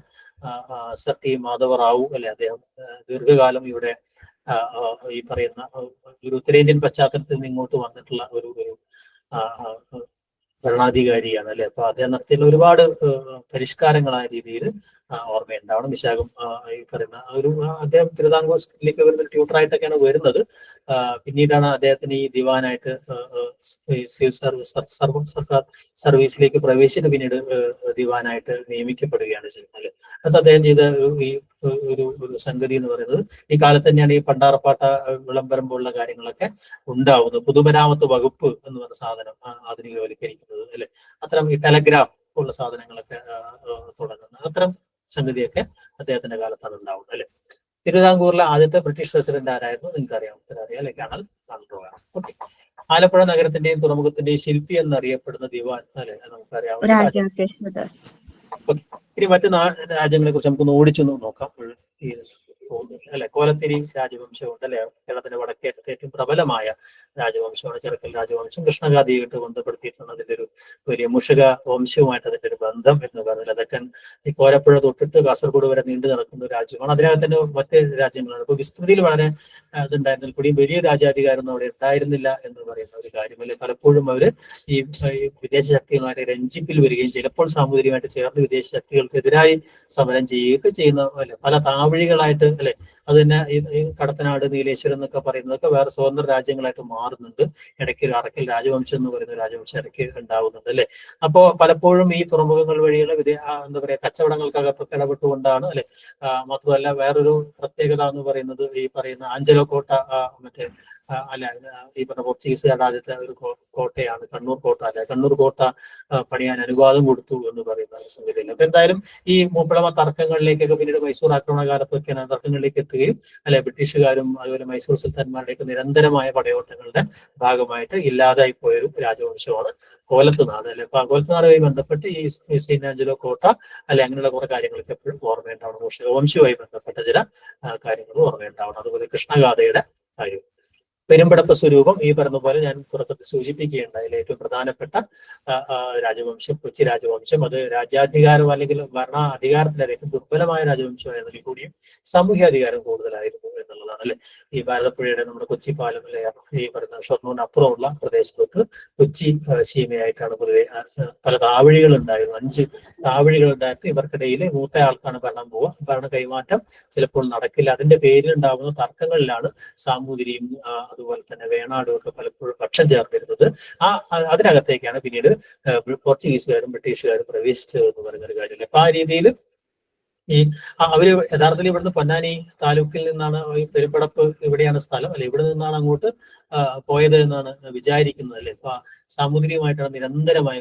സർ ടി മാധവറാവു, അല്ലെ? അദ്ദേഹം ദീർഘകാലം ഇവിടെ ഈ പറയുന്ന ഒരു ഉത്തരേന്ത്യൻ പശ്ചാത്തലത്തിൽ നിന്ന് ഇങ്ങോട്ട് വന്നിട്ടുള്ള ഒരു ഭരണാധികാരിയാണ്, അല്ലെ? അപ്പൊ അദ്ദേഹം നടത്തിയുള്ള ഒരുപാട് പരിഷ്കാരങ്ങളായ രീതിയിൽ ഓർമ്മയുണ്ടാവണം. വിശാഖം ഈ പറയുന്ന അദ്ദേഹം തിരുവിതാംകൂർ സ്കൂളിലേക്ക് വരുന്ന ട്യൂട്ടറായിട്ടൊക്കെയാണ് വരുന്നത്. പിന്നീടാണ് അദ്ദേഹത്തിന് ഈ ദിവാനായിട്ട് സിവിൽ സർക്കാർ സർവീസിലേക്ക് പ്രവേശിച്ചിട്ട് പിന്നീട് ദിവാനായിട്ട് നിയമിക്കപ്പെടുകയാണ് ചെയ്യുന്നത്. അത് അദ്ദേഹം ചെയ്ത ഒരു സംഗതി എന്ന് പറയുന്നത് ഈ കാലത്ത് തന്നെയാണ് ഈ പണ്ടാറപ്പാട്ട വിളംബരം പോലുള്ള കാര്യങ്ങളൊക്കെ ഉണ്ടാവുന്നത്. പൊതുമരാമത്ത് വകുപ്പ് എന്ന് പറഞ്ഞ സാധനം ആധുനികവൽക്കരിക്കുന്നത്, അല്ലെ? അത്തരം ഈ ടെലഗ്രാഫ് പോലുള്ള സാധനങ്ങളൊക്കെ തുടങ്ങുന്നത്, അത്തരം സംഗതിയൊക്കെ അദ്ദേഹത്തിന്റെ കാലത്താണ് ഉണ്ടാവുന്നത്, അല്ലെ? തിരുവിതാംകൂറിലെ ആദ്യത്തെ ബ്രിട്ടീഷ് പ്രസിഡന്റ് ആരായിരുന്നു? നിങ്ങൾക്ക് അറിയാം, ഉത്തരറിയാം, അല്ലെ? കേണൽ മൺറോ ആണ്. ഓക്കെ. ആലപ്പുഴ നഗരത്തിന്റെയും തുറമുഖത്തിന്റെയും ശില്പി എന്നറിയപ്പെടുന്ന ദിവാൻ, അല്ലെ? നമുക്കറിയാം. ഇനി മറ്റു രാജ്യങ്ങളെ കുറിച്ച് നമുക്കൊന്ന് ഓടിച്ചൊന്ന് നോക്കാം. അല്ലെ, കോലത്തിരി രാജവംശമുണ്ട്, അല്ലെ? കേരളത്തിന്റെ വടക്കേറ്റത്തെ ഏറ്റവും പ്രബലമായ രാജവംശമാണ് ചെറുക്കൽ രാജവംശം. കൃഷ്ണഗാഥയായിട്ട് ബന്ധപ്പെടുത്തിയിട്ടാണ് അതിന്റെ ഒരു വലിയ മുഷക വംശവുമായിട്ട് അതിന്റെ ഒരു ബന്ധം എന്ന് പറയുന്നത്. അതൊക്കെ ഈ കോരപ്പുഴ തൊട്ടിട്ട് കാസർഗോഡ് വരെ നീണ്ടു നടക്കുന്ന ഒരു രാജ്യമാണ്. അതിനകത്ത് തന്നെ മറ്റ് രാജ്യങ്ങളാണ്. ഇപ്പൊ വിസ്തൃതിയിൽ വളരെ ഇതുണ്ടായിരുന്നെങ്കിൽ കൂടി വലിയ രാജാധികാരമൊന്നും അവിടെ ഉണ്ടായിരുന്നില്ല എന്ന് പറയുന്ന ഒരു കാര്യം, അല്ലെ? പലപ്പോഴും അവര് ഈ വിദേശ ശക്തിയുമായിട്ട് രഞ്ജിപ്പിൽ വരികയും ചിലപ്പോൾ സാമൂതിരിയുമായിട്ട് ചേർന്ന് വിദേശ ശക്തികൾക്കെതിരായി സമരം ചെയ്യുകയൊക്കെ ചെയ്യുന്ന, അല്ലെ? പല താവഴികളായിട്ട്, അല്ലെ? അത് തന്നെ ഈ കടത്തനാട്, നീലേശ്വരം എന്നൊക്കെ പറയുന്നതൊക്കെ വേറെ സ്വതന്ത്ര രാജ്യങ്ങളായിട്ട് മാറുന്നുണ്ട്. ഇടയ്ക്ക് ഒരു അറക്കൽ രാജവംശം എന്ന് പറയുന്ന രാജവംശം ഇടയ്ക്ക് ഉണ്ടാവുന്നുണ്ട്, അല്ലെ? അപ്പോ പലപ്പോഴും ഈ തുറമുഖങ്ങൾ വഴിയുള്ള എന്താ പറയാ കച്ചവടങ്ങൾക്കകത്തൊക്കെ ഇടപെട്ടുകൊണ്ടാണ്, അല്ലെ? മാത്രമല്ല വേറൊരു പ്രത്യേകത എന്ന് പറയുന്നത് ഈ പറയുന്ന ആഞ്ചലോ കോട്ട, മറ്റേ അല്ല ഈ പറഞ്ഞ പോർച്ചുഗീസുകാരുടെ ആദ്യത്തെ ഒരു കോട്ടയാണ് കണ്ണൂർ കോട്ട, അല്ലെ? കണ്ണൂർ കോട്ട പണിയാൻ അനുവാദം കൊടുത്തു എന്ന് പറയുന്ന സംഗതിയില്ല. അപ്പൊ എന്തായാലും ഈ മൂപ്പിളമ തർക്കങ്ങളിലേക്കൊക്കെ പിന്നീട് മൈസൂർ ആക്രമണ കാലത്തൊക്കെയാണ് തർക്കങ്ങളിലേക്ക് എത്തുകയും, അല്ലെ? ബ്രിട്ടീഷുകാരും അതുപോലെ മൈസൂർ സുൽത്താൻമാരുടെയൊക്കെ നിരന്തരമായ പടയോട്ടങ്ങളുടെ ഭാഗമായിട്ട് ഇല്ലാതായി പോയൊരു രാജവംശമാണ് കോലത്തുനാട്, അല്ലെ? അപ്പൊ കോലത്തുനാടുമായി ബന്ധപ്പെട്ട് ഈ സെയിന്റ് ആഞ്ചലോ കോട്ട, അല്ലെ? അങ്ങനെയുള്ള കുറെ കാര്യങ്ങളൊക്കെ എപ്പോഴും ഓർമ്മയുണ്ടാവണം. വംശവുമായി ബന്ധപ്പെട്ട ചില കാര്യങ്ങൾ ഓർമ്മയുണ്ടാവണം. അതുപോലെ കൃഷ്ണഗാഥയുടെ കാര്യം. പെരുമ്പടപ്പ് സ്വരൂപം ഈ പറഞ്ഞ പോലെ ഞാൻ തുടക്കത്തിൽ സൂചിപ്പിക്കുകയുണ്ടായി. ഏറ്റവും പ്രധാനപ്പെട്ട രാജവംശം കൊച്ചി രാജവംശം. അത് രാജ്യാധികാരം അല്ലെങ്കിൽ ഭരണ അധികാരത്തിലെ ഏറ്റവും ദുർബലമായ രാജവംശമായിരുന്നെങ്കിൽ കൂടിയും സാമൂഹ്യാധികാരം കൂടുതലായിരുന്നു എന്നുള്ളതാണ്, അല്ലെ? ഈ ഭാരതപ്പുഴയുടെ നമ്മുടെ കൊച്ചി പാലം, അല്ലെ? ഈ പറയുന്ന ഷൊർണൂരിന് അപ്പുറമുള്ള പ്രദേശത്ത് കൊച്ചി സീമയായിട്ടാണ് പൊതുവെ പല താവഴികൾ ഉണ്ടായിരുന്നു. 5 താവഴികൾ ഉണ്ടായിട്ട് ഇവർക്കിടയിൽ മൂത്ത ആൾക്കാണ് ഭരണം പോവുക. ഭരണ കൈമാറ്റം ചിലപ്പോൾ നടക്കില്ല. അതിന്റെ പേരിലുണ്ടാവുന്ന തർക്കങ്ങളിലാണ് സാമൂതിരിയും അതുപോലെ തന്നെ വേണാടും ഒക്കെ പലപ്പോഴും പക്ഷം ചേർന്നിരുന്നത്. അതിനകത്തേക്കാണ് പിന്നീട് പോർച്ചുഗീസുകാരും ബ്രിട്ടീഷുകാരും പ്രവേശിച്ചത് എന്ന് പറയുന്നൊരു കാര്യമില്ല. അപ്പൊ ആ രീതിയിൽ ഈ അവര് യഥാർത്ഥത്തിൽ ഇവിടുന്ന് പൊന്നാനി താലൂക്കിൽ നിന്നാണ് ഈ പെരുമ്പടപ്പ് ഇവിടെയാണ് സ്ഥലം, അല്ലെ? ഇവിടെ നിന്നാണ് അങ്ങോട്ട് പോയത് എന്നാണ് വിചാരിക്കുന്നത്, അല്ലെ? അപ്പൊ സാമൂതിരിയുമായിട്ടാണ് നിരന്തരമായ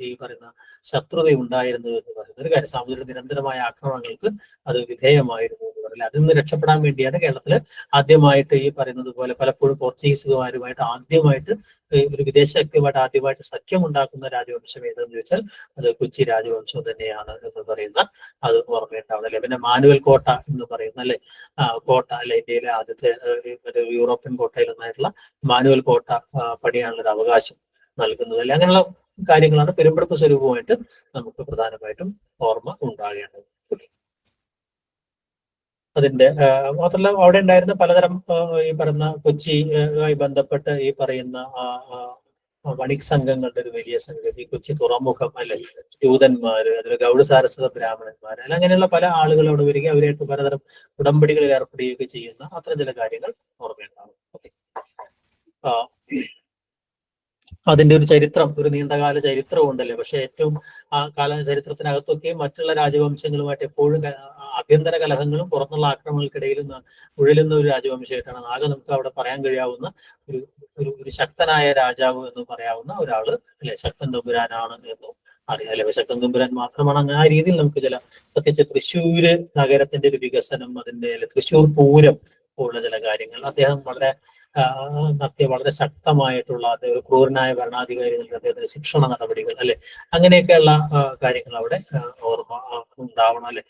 ഈ പറയുന്ന ശത്രുത ഉണ്ടായിരുന്നു എന്ന് പറയുന്ന ഒരു കാര്യം. സാമൂതിരിയുടെ നിരന്തരമായ ആക്രമണങ്ങൾക്ക് അത് വിധേയമായിരുന്നു എന്ന് പറയില്ല. അതിൽ നിന്ന് രക്ഷപ്പെടാൻ വേണ്ടിയാണ് കേരളത്തില് ആദ്യമായിട്ട് ഈ പറയുന്നത് പോലെ പലപ്പോഴും പോർച്ചുഗീസുകാരുമായിട്ട് ആദ്യമായിട്ട് ഒരു വിദേശ ശക്തിയുമായിട്ട് ആദ്യമായിട്ട് സഖ്യം ഉണ്ടാക്കുന്ന രാജവംശം ഏതെന്ന് ചോദിച്ചാൽ അത് കൊച്ചി രാജവംശം തന്നെയാണ് എന്ന് പറയുന്ന അത് ഓർമ്മയുണ്ടാവുന്നത്, അല്ലെ? പിന്നെ മാനുവൽ കോട്ട എന്ന് പറയുന്ന, അല്ലെ? കോട്ട, അല്ലെ? ഇന്ത്യയിലെ ആദ്യത്തെ യൂറോപ്യൻ കോട്ടയിൽ ഒന്നായിട്ടുള്ള മാനുവൽ കോട്ട പണിയാനുള്ള ഒരു അവകാശം നൽകുന്നത്, അല്ലെ? അങ്ങനെയുള്ള കാര്യങ്ങളാണ് പെരുമ്പടപ്പ് സ്വരൂപമായിട്ട് നമുക്ക് പ്രധാനമായിട്ടും ഓർമ്മ ഉണ്ടാകേണ്ടത്. അതിന്റെ മാത്രമല്ല അവിടെ ഉണ്ടായിരുന്ന പലതരം ഈ പറയുന്ന കൊച്ചിയുമായി ബന്ധപ്പെട്ട് ഈ പറയുന്ന വണിക് സംഘങ്ങളുടെ ഒരു വലിയ സംഗതി, കൊച്ചി തുറമുഖം, അല്ലെ? ജൂതന്മാര്, അതിൽ ഗൗഡ സാരസ്വത ബ്രാഹ്മണന്മാര്, അല്ല അങ്ങനെയുള്ള പല ആളുകൾ അവിടെ വരികയും അവരായിട്ട് പലതരം ഉടമ്പടികളിൽ ഏർപ്പെടുകയൊക്കെ ചെയ്യുന്ന അത്തരം ചില കാര്യങ്ങൾ ഓർമ്മയുണ്ടാവും. ഓക്കെ. അതിന്റെ ഒരു ചരിത്രം, ഒരു നീണ്ടകാല ചരിത്രവും ഉണ്ടല്ലേ. പക്ഷെ ഏറ്റവും ആ ചരിത്രത്തിനകത്തൊക്കെയും മറ്റുള്ള രാജവംശങ്ങളുമായിട്ട് എപ്പോഴും ആഭ്യന്തര കലഹങ്ങളും പുറത്തുള്ള ആക്രമണങ്ങൾക്കിടയിലും ഉഴലുന്ന ഒരു രാജവംശമായിട്ടാണ് ആകെ നമുക്ക് അവിടെ പറയാൻ കഴിയാവുന്ന ഒരു ശക്തനായ രാജാവ് എന്ന് പറയാവുന്ന ഒരാള്, അല്ലെ? ശക്തൻ തമ്പുരാനാണ് എന്നും അറിയാം അല്ലെ. ശക്തൻ തമ്പുരാൻ മാത്രമാണ് അങ്ങനെ ആ രീതിയിൽ നമുക്ക് ചില പ്രത്യേകിച്ച് തൃശ്ശൂര് നഗരത്തിന്റെ ഒരു വികസനം, അതിന്റെ തൃശ്ശൂർ പൂരം പോലുള്ള ചില കാര്യങ്ങൾ അദ്ദേഹം വളരെ നടത്തിയ വളരെ ശക്തമായിട്ടുള്ള ഒരു ക്രൂരനായ ഭരണാധികാരി അദ്ദേഹത്തിന്റെ ശിക്ഷണ നടപടികൾ അല്ലെ, അങ്ങനെയൊക്കെയുള്ള കാര്യങ്ങൾ അവിടെ ഓർമ്മ ഉണ്ടാവണം അല്ലെ.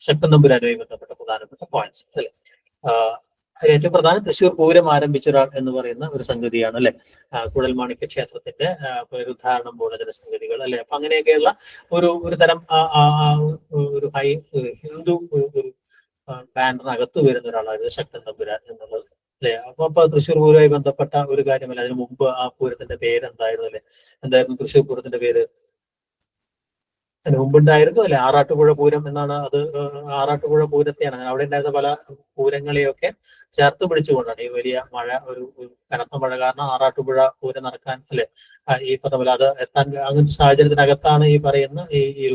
ശക്തൻ തമ്പുരാനുമായി ബന്ധപ്പെട്ട പ്രധാനപ്പെട്ട പോയിന്റ്സ് അല്ലെ. അതിൽ ഏറ്റവും പ്രധാനം തൃശ്ശൂർ പൂരം ആരംഭിച്ച ഒരാൾ എന്ന് പറയുന്ന ഒരു സംഗതിയാണ് അല്ലെ. കുഴൽമാണിക്യ ക്ഷേത്രത്തിന്റെ പുനരുദ്ധാരണം പോലെ ചില സംഗതികൾ അല്ലെ. അപ്പൊ അങ്ങനെയൊക്കെയുള്ള ഒരു തരം ഒരു ഹിന്ദു ഒരു ബാനറിനകത്ത് വരുന്ന ഒരാളായിരുന്നു ശക്തൻ തമ്പുരാൻ എന്നുള്ളത് അല്ലെ. അപ്പൊ തൃശ്ശൂർ പൂരവുമായി ബന്ധപ്പെട്ട ഒരു കാര്യമല്ല. അതിനു മുമ്പ് ആ പൂരത്തിന്റെ പേര് എന്തായിരുന്നു അല്ലെ? എന്തായിരുന്നു തൃശ്ശൂർ പൂരത്തിന്റെ പേര്? അതിന് മുമ്പുണ്ടായിരുന്നു അല്ലെ, ആറാട്ടുപുഴ പൂരം എന്നാണ്. അത് ആറാട്ടുപുഴ പൂരത്തെയാണ് അവിടെ ഉണ്ടായിരുന്ന പല പൂരങ്ങളെയൊക്കെ ചേർത്ത് പിടിച്ചുകൊണ്ടാണ് ഈ വലിയ മഴ, ഒരു കനത്ത മഴ കാരണം ആറാട്ടുപുഴ പൂരം നടക്കാൻ അല്ലെ, ഈ പറഞ്ഞ അത് എത്താൻ അങ്ങനത്തെ സാഹചര്യത്തിനകത്താണ് ഈ പറയുന്ന ഈ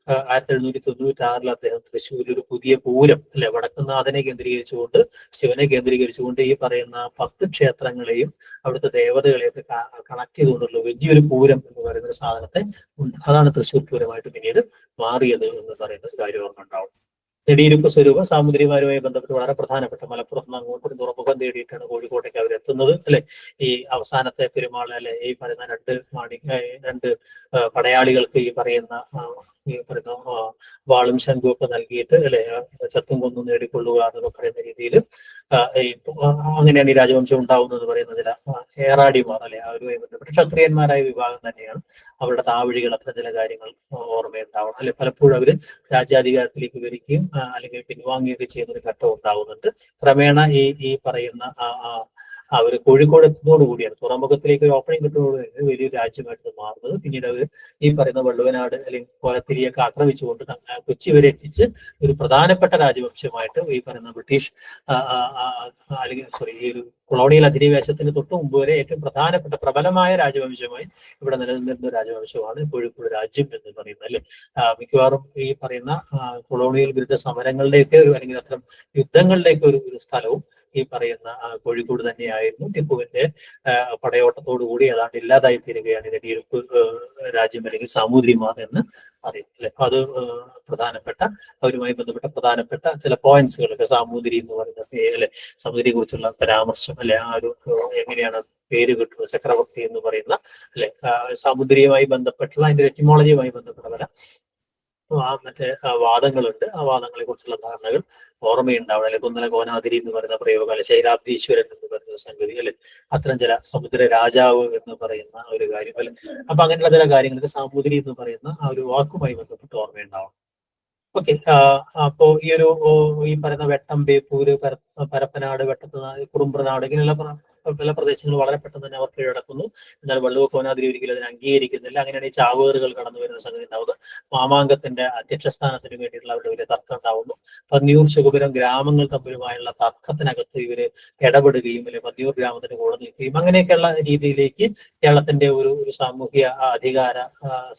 1796 അദ്ദേഹം തൃശ്ശൂർ ഒരു പുതിയ പൂരം അല്ലെ, വടക്കുന്നാഥനെ കേന്ദ്രീകരിച്ചുകൊണ്ട്, ശിവനെ കേന്ദ്രീകരിച്ചുകൊണ്ട് ഈ പറയുന്ന 10 ക്ഷേത്രങ്ങളെയും അവിടുത്തെ ദേവതകളെയൊക്കെ കണക്ട് ചെയ്തുകൊണ്ടുള്ള വലിയൊരു പൂരം എന്ന് പറയുന്ന ഒരു സാധനത്തെ അതാണ് തൃശ്ശൂർ പൂരമായിട്ട് പിന്നീട് മാറിയത് എന്ന് പറയുന്ന കാര്യം ഓർമ്മ ഉണ്ടാവും. നെടിയിരുപ്പ് സ്വരൂപ സാമൂതിരിമാരുമായി ബന്ധപ്പെട്ട് വളരെ പ്രധാനപ്പെട്ട, മലപ്പുറത്ത് അങ്ങോട്ട് തുറമുഖം തേടിയിട്ടാണ് കോഴിക്കോട്ടേക്ക് അവരെത്തുന്നത് അല്ലെ. ഈ അവസാനത്തെ പെരുമാൾ അല്ലെ, ഈ പറയുന്ന രണ്ട് പടയാളികൾക്ക് ഈ പറയുന്ന വാളും ശംഖും ഒക്കെ നൽകിയിട്ട് അല്ലെ, ചത്തും കൊന്നും നേടിക്കൊള്ളുക എന്നൊക്കെ പറയുന്ന രീതിയിൽ അങ്ങനെയാണ് ഈ രാജവംശം ഉണ്ടാവുന്നത് പറയുന്ന ചില ഏറാടിമാർ അല്ലെ, അവരുമായി ബന്ധപ്പെട്ട് ക്ഷത്രിയന്മാരായ വിഭാഗം തന്നെയാണ്. അവരുടെ താവഴികൾ, അത്ര ചില കാര്യങ്ങൾ ഓർമ്മയുണ്ടാവണം അല്ലെ. പലപ്പോഴും അവര് രാജ്യാധികാരത്തിലേക്ക് വരികയും അല്ലെങ്കിൽ പിൻവാങ്ങുകയൊക്കെ ചെയ്യുന്ന ഒരു ഘട്ടം ഉണ്ടാവുന്നുണ്ട്. ക്രമേണ ഈ പറയുന്ന അവർ കോഴിക്കോട് എത്തുന്നതോടുകൂടിയാണ്, തുറമുഖത്തിലേക്ക് ഒരു ഓപ്പണിംഗ് കിട്ടുന്നതോടുകൂടി വലിയൊരു രാജ്യമായിട്ട് മാറുന്നത്. പിന്നീട് അവർ ഈ പറയുന്ന വള്ളുവനാട് അല്ലെങ്കിൽ കോലത്തിരിയൊക്കെ ആക്രമിച്ചുകൊണ്ട് കൊച്ചി വരെ എത്തിച്ച് ഒരു പ്രധാനപ്പെട്ട രാജവംശമായിട്ട് ഈ പറയുന്ന ബ്രിട്ടീഷ് അല്ലെങ്കിൽ ഈ ഒരു കൊളോണിയൽ അധിനിവേശത്തിന് തൊട്ട് മുമ്പ് വരെ ഏറ്റവും പ്രധാനപ്പെട്ട പ്രബലമായ രാജവംശമായി ഇവിടെ നിലനിന്നിരുന്ന രാജവംശമാണ് കോഴിക്കോട് രാജ്യം എന്ന് പറയുന്നത് അല്ലെ. മിക്കവാറും ഈ പറയുന്ന കൊളോണിയൽ വിരുദ്ധ സമരങ്ങളുടെയൊക്കെ അല്ലെങ്കിൽ അത്തരം യുദ്ധങ്ങളുടെയൊക്കെ ഒരു സ്ഥലവും ഈ പറയുന്ന കോഴിക്കോട് തന്നെയായിരുന്നു. ടിപ്പുവിന്റെ പടയോട്ടത്തോടുകൂടി ഏതാണ്ട് ഇല്ലാതായി തീരുകയാണ് നെടിയിരുപ്പ് രാജ്യം അല്ലെങ്കിൽ സാമൂതിരിമാർ എന്ന് പറയുന്നത് അല്ലെ. അപ്പൊ അത് പ്രധാനപ്പെട്ട, അവരുമായി ബന്ധപ്പെട്ട പ്രധാനപ്പെട്ട ചില പോയിന്റ്സുകളൊക്കെ സാമൂതിരി എന്ന് പറയുന്നത് അല്ലെ, സാമൂതിരിയെ കുറിച്ചുള്ള പരാമർശം അല്ലെ, ആ ഒരു എങ്ങനെയാണ് പേര് കിട്ടുന്നത് ചക്രവർത്തി എന്ന് പറയുന്ന അല്ലെ, സാമൂതിരിയുമായി ബന്ധപ്പെട്ടുള്ള അതിന്റെ എറ്റിമോളജിയുമായി ബന്ധപ്പെട്ട പല വാദങ്ങളുണ്ട്. ആ വാദങ്ങളെ കുറിച്ചുള്ള ധാരണകൾ ഓർമ്മയുണ്ടാവണം അല്ലെ. കുന്നല കോനാതിരി എന്ന് പറയുന്ന പ്രയോഗം അല്ലെ, ശൈലാബ്ദീശ്വരൻ എന്ന് പറയുന്ന സംഗതി അല്ലെ, അത്തരം ചില സമുദ്ര രാജാവ് എന്ന് പറയുന്ന ഒരു കാര്യം അല്ലെ. അപ്പൊ അങ്ങനെയുള്ള ചില കാര്യങ്ങൾക്ക് സാമൂതിരി എന്ന് പറയുന്ന ആ ഒരു വാക്കുമായി ബന്ധപ്പെട്ട് ഓർമ്മയുണ്ടാവണം. ഓക്കെ. അപ്പോ ഈ പറയുന്ന വെട്ടം, ബേപ്പൂര്, പരപ്പനാട്, കുറുമ്പ്രനാട് ഇങ്ങനെയുള്ള പല പ്രദേശങ്ങൾ വളരെ പെട്ടെന്ന് തന്നെ അവർ കീഴടക്കുന്നു. എന്നാൽ വള്ളുവ കോനാതിരി ഒരിക്കലും അതിനെ അംഗീകരിക്കുന്നില്ല. അങ്ങനെയാണ് ഈ ചാവേറുകൾ കടന്നു വരുന്ന സംഗതി ഉണ്ടാവുന്നത്. മാമാങ്കത്തിന്റെ അധ്യക്ഷസ്ഥാനത്തിന് വേണ്ടിയിട്ടുള്ള അവരുടെ വലിയ തർക്കം ഉണ്ടാവുന്നു. പന്നിയൂർ, ശുകുപുരം ഗ്രാമങ്ങൾ തമ്മിലുമായുള്ള തർക്കത്തിനകത്ത് ഇവര് ഇടപെടുകയും അല്ലെങ്കിൽ പന്നിയൂർ ഗ്രാമത്തിന് കൂടെ നിൽക്കുകയും അങ്ങനെയൊക്കെയുള്ള രീതിയിലേക്ക് കേരളത്തിന്റെ ഒരു സാമൂഹിക അധികാര